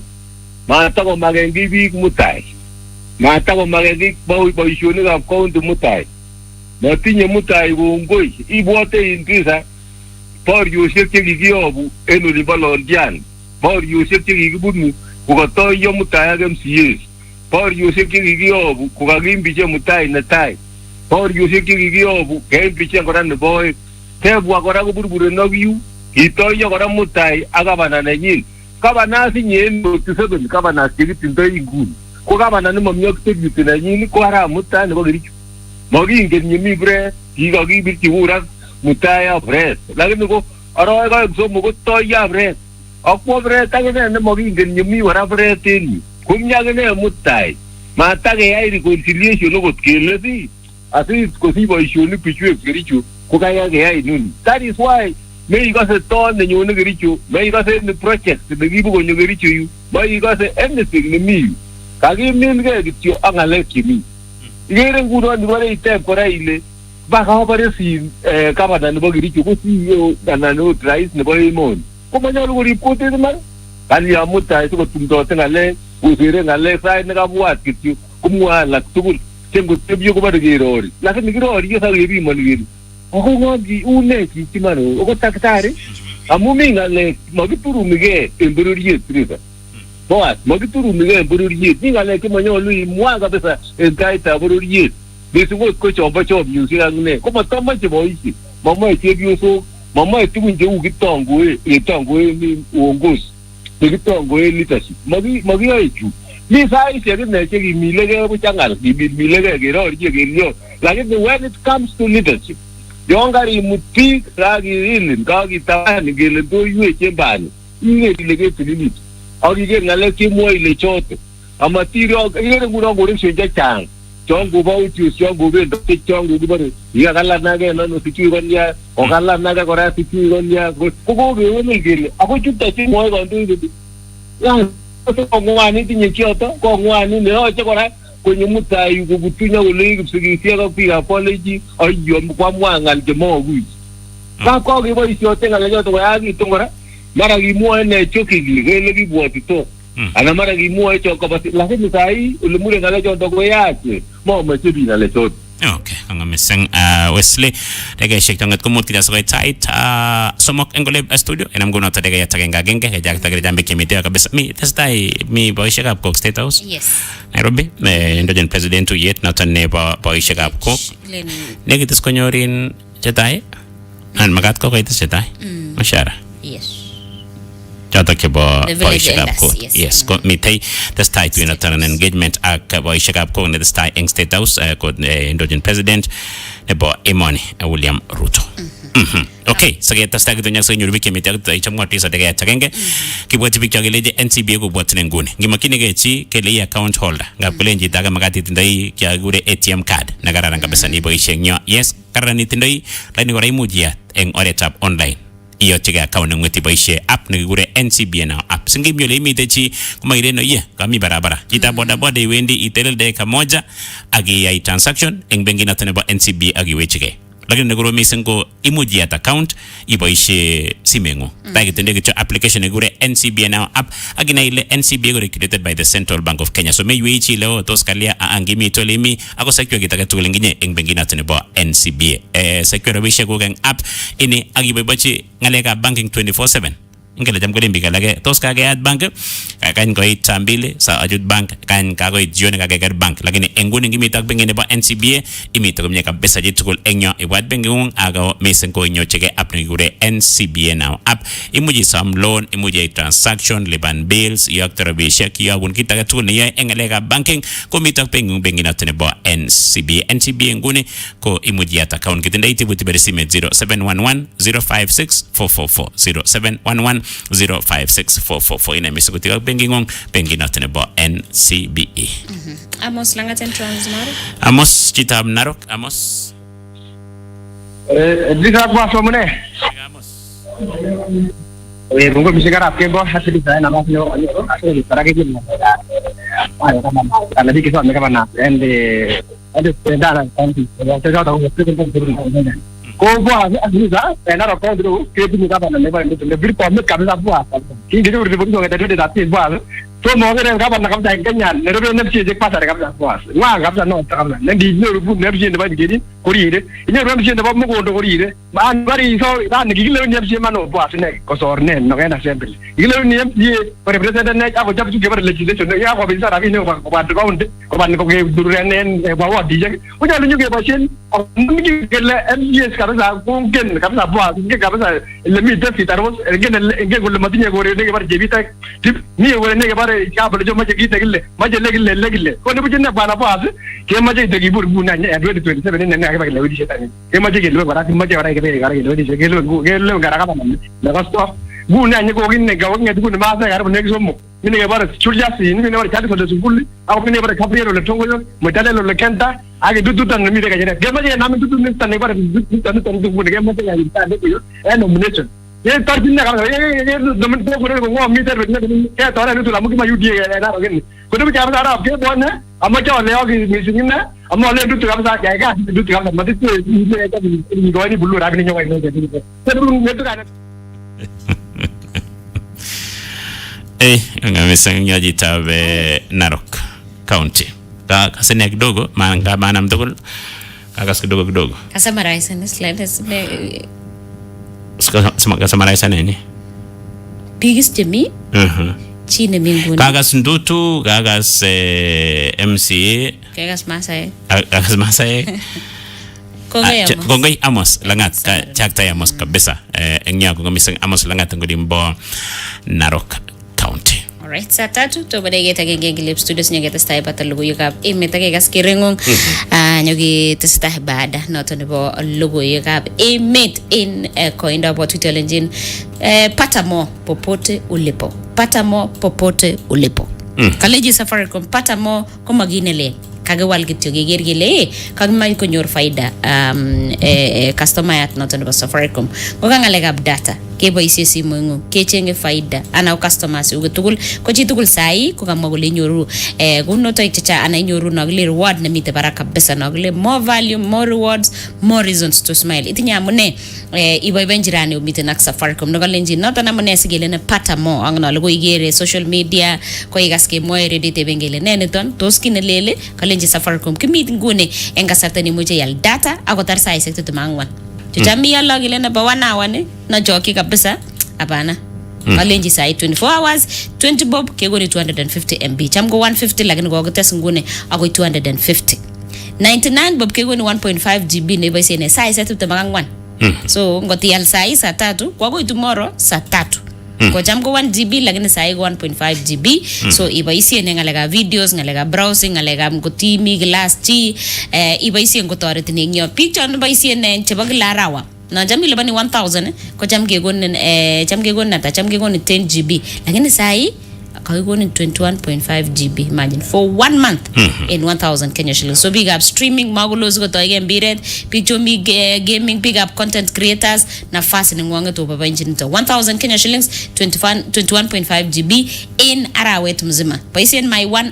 mata ko magengi mutai mata ko magengi bawi shuni ga ko mutai no tinye mutai go ngoi ibote inkrisa por you shirke gigiobu enu di balondian por you shirke gigibunu ko to yo mutai agam sies por you shirke gigiobu ko gimbi je mutai na tai por you shirke gigiobu gembi je ngoran boy tebu agora go burbure no yu Ito yo kora mutai agabana na nyin kabana si nyen no tiseben kabana sigiti ndo ingun ko kabana ni momyok tegiti na nyin ko ara mutai no girichu mogi ngen nyimi bre higa gi birti ura mutai a bre lakini ko aro ga so mo to ya bre akwo bre tagene ne mogi ngen nyimi wara bre tin kumnya gene mutai mata ge ai reconciliation no got kelesi asi ko si boy shoni pichu girichu ko kaya ge ai nun. That is why may you got a ton and you never reach you, may you got the project, the people when you reach you, may you got anything in me. Kagi mean get you on a lake me. Getting good on the very time for a back over the scene, covered and the buggy you go see you and I know tries the boy moon. Come on, you report it, man. And you are mutai to go to Dotting a leg, who's hearing a left side and what get you, Kumwa like two, same good to you over the gate. Like a girl, you have a money. Ako ngogi une kitimano oko takatare amuminga le magituru mige embruriye triza boat magituru mige embruriye ninga le kimanyo lui mwaga pesa enkaita embruriye bisu ko chomba chob yusi angne ko matamba che boisi mama che biuso mama tukunje ugitongo ni uongozi ugitongo leadership magi aichu ni sai che ne che milege buchangala milege gero riye lakini when it comes to leadership Yongari muti ragi ilin kagi tani gele do yue chembani inge dilege tinini agi ge ngale ki mo ile chote amatirio ile ngura ngore shenja chang chongo bauti chongo bendo chongo gubare ya kala naga no sichi gonya o kala naga kora sichi gonya ko be woni gele ako chutta chi mo go ndu ya ko ngwani tinye kyoto ko ngwani ne o chekora kwenye mutai kubutunya ule kusikia kwa pia apology ayo kwa mwanga ljemo gui ka ko ge boy si otenga le joto ya gi tungora mara gi mo ene choki gi gele gi buati to ana mara gi mo echo ko basi lakini sai ule mure ngale joto ko yache mo me tibi na le joto. Okay, ang misang Wesley dega shek tangat kumut kita soy tight somok engole studio enam guna ta dega yata genga genga jak ta gere jambe kemite ka bes mi testai mi boy shek up cook state house yes Nairobi ndojen president tu yet na tanne boy shek up cook negi tes konyorin cetai an magat ko kaites cetai mashara yes jata ke boy shek up cook yes ko mi tai testai tu na tan engagement ak boy shek up cook ne testai eng state house ko ndojen president nebo Emoni William Ruto. Okay, sige testai gitu nya senyor biki mite ta icham ngoti sa dega chagenge kibwati biki ageleje NCBA ko bwatne ngune ngimakine gechi kele account holder ngapelenji daga magati tindai kya gure ATM card nagarara ngabesa ni boy shenyo yes karani tindai laini gora imujia eng oretap online iyo chiga account ngweti boyshe app ngure NCBA now app singi myole imite chi kuma ireno ye kami barabara kita boda boda iwendi itel deka moja agi ya transaction eng bengi na taneba NCBA agi wechike lakini negoro misengo imuji at account iboishe simengo tagi tende kicho application ngure NCBA now app agi na ile NCBA gore created by the Central Bank of Kenya so me yichi leo toskalia angimi tolimi ako sekyo kitaka tulinginye eng bengi na taneba NCBA sekyo rabisha go gang app ini agi bobachi ngalega banking 24/7 ingele jam gole mbika lage tos kage ad bank kan ko itambile sa ajut bank kan ka ko jione kage gar bank lakini engune ngimi tak bengene ba NCBA imi to mnyaka besa jitukul enyo e wad bengung aga mesen ko nyo chege app ni gure NCBA now app imuji sam loan imuji transaction liban bills yak terabisha kiya bun kita ka tul ni engele ka banking ko mi tak bengung bengina tene ba NCBA ngune ko imuji at account kitenda itibuti beresime 0711 056 444 0711 056444 ina misukutika bengi ngong bengi natene bo NCBA. Amos langaten transmaro. Amos chitab narok Amos. Dika kwa somne. Amos. Bungo bisigara apke bo hati di sana nama sino asli para ke gini. Ayo kana di kisah mereka mana ende ada pendana kanti. Saya tahu itu ko boa azuza ena ro ko dro ke bi ka bana ne ba ne bir ko me ka ba boa ki ge ro ri bo ga da de da ti boa to mo ga ka bana ka da kenya ne ro ne ti je pa sa ka ba boa wa ga ba no ta ka ne di ne ro bu ne bi ne ba ge di ko ri de ne ro bi ne ba mo ko do ko ri de ba an bari so da ne gi le ne bi ma no boa ne ko so ne no ga na sempre gi le ne bi ko represent ne ko jab ju ge ba legislation ne ya ko bi sa ra bi ne ko ba do ko ba ne ko ge du re ne ba wa di je ko ja lu ge ba shen mi ge le MBS kabisa mungkin kabisa buat mungkin kabisa lebih defi terus enggak gula matinya gore ne kebar jebita ni gore ne kebar क्या बोले जो मजे गीत लगिले कोने बुझे ना बाला पास के मजे दगी बुर बुना ने 2027 ने आगे लगे दिसे तानी के मजे गेलो बरा मजे बरा के गेलो दिसे गेलो gara का मन लगस्तो बुना ने को गिन ने गाव ने दुन मा सा यार ने सोमो ni ke bara churjasi ni ne bara chati so sukul au ni bara kapriero le tongo yo metale le kenta age dudu tan mi de ka jere gema je nam dudu ni tan ne bara dudu tan du bu gema je ya ta de yo e nomination ye tar din na ka ye nomin to ko ko mi ter ne ke to ra ni tu la mu ki ma yu die na ro gen ko du ja ba ra ke bo na amma cho le o ki mi sin na amma le dudu ka ba ja ga dudu ka ma de ni ne ka ni go ni bulu ra ni nyo ni de te du ne tu ka ngamesang nyaji tabe Narok County. Kasene kidogo maana maana mtokol kakas kidogo. Kasamaraisa ni slide kasamaraisa nini? Biggest Jimmy? Chine minguni. Kagas ndutu, kagas MCA. Kagas Masai. Kagas Masai. Kongay Amos langat chakta Amos kabisa. Engnya kongamisang Amos langat ngudimbo Narok County. Alright, saa 3 to badai kita geng Lip Studios nya kita stay patal lugu yuka Emet ke gas kirengong nyogi testah bada noto nebo lugu yuka Emet in koinda po Twitter engine pata mo popote ulipo. Kaleji Safaricom pata mo ko maginele kagewal kityo keger kele kakimach konyor faida customer noton nebo Safaricom ko kangalekab data keboisie simoingung kechenge faida ana customers uge tugul ko chi tugul sai ko kamwa kole nyoru kunoto ichacha ana nyoru nagile reward nemite barak kabisa nagile more value more rewards more reasons to smile itinya amune iboiben jirani umite nak Safaricom nogalenji noton amune sigele ne pata mo angna logo igere social media ko igaske moe redite bengele neneton tos kinelele kalenji Safaricom kimit ngune en kasarta ni muje yal data akotar sai sekte tumangwan Chami yalla gile na bawana wane na joki kabisa hapana. Kalenji sai 24 hours 20 bob kego ni 250 MB. Chamgo 150 lakini kwa gotes ngune ako 250. 99 bob kego ni 1.5 GB ne basi ne sai setu temangwan. So ngoti al sai saa 3 kwa go tomorrow saa 3. Kwa chamgo 1 GB lakini sai 1.5 GB. So iba isi ngalega videos ngalega browsing ngalega mkotimi glass chi iba isi ngotore tinengyo picture no ba isi ne chebag larawa na jambi lebani 1000 ko jamge gon 10 GB lakini sai kaigoni 21.5 GB imagine for 1 month in 1000 Kenya shillings. So big up streaming magulos go to again biret picture me gaming big up content creators na fast ni ngwange to baba injini to 1000 Kenya shillings 21.5 GB in arawet mzima paisi in my one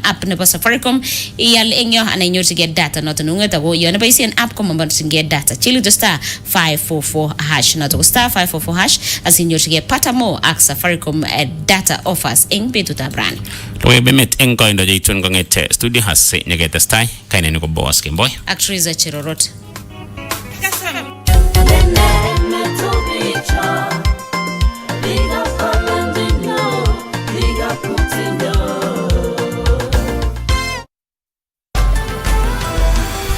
app ne Safaricom yal engyo ana nyor to get data not ngeta go yo ne paisi in app ko mamba to get data chili to star 544 hash na to star 544 hash as in your to get pata more ak Safaricom data offers eng betu tabrani. Loe bemet eng koindo jitun kongete studio hase nyagete stai kaine niko boss kimboy. Actress Chirorot.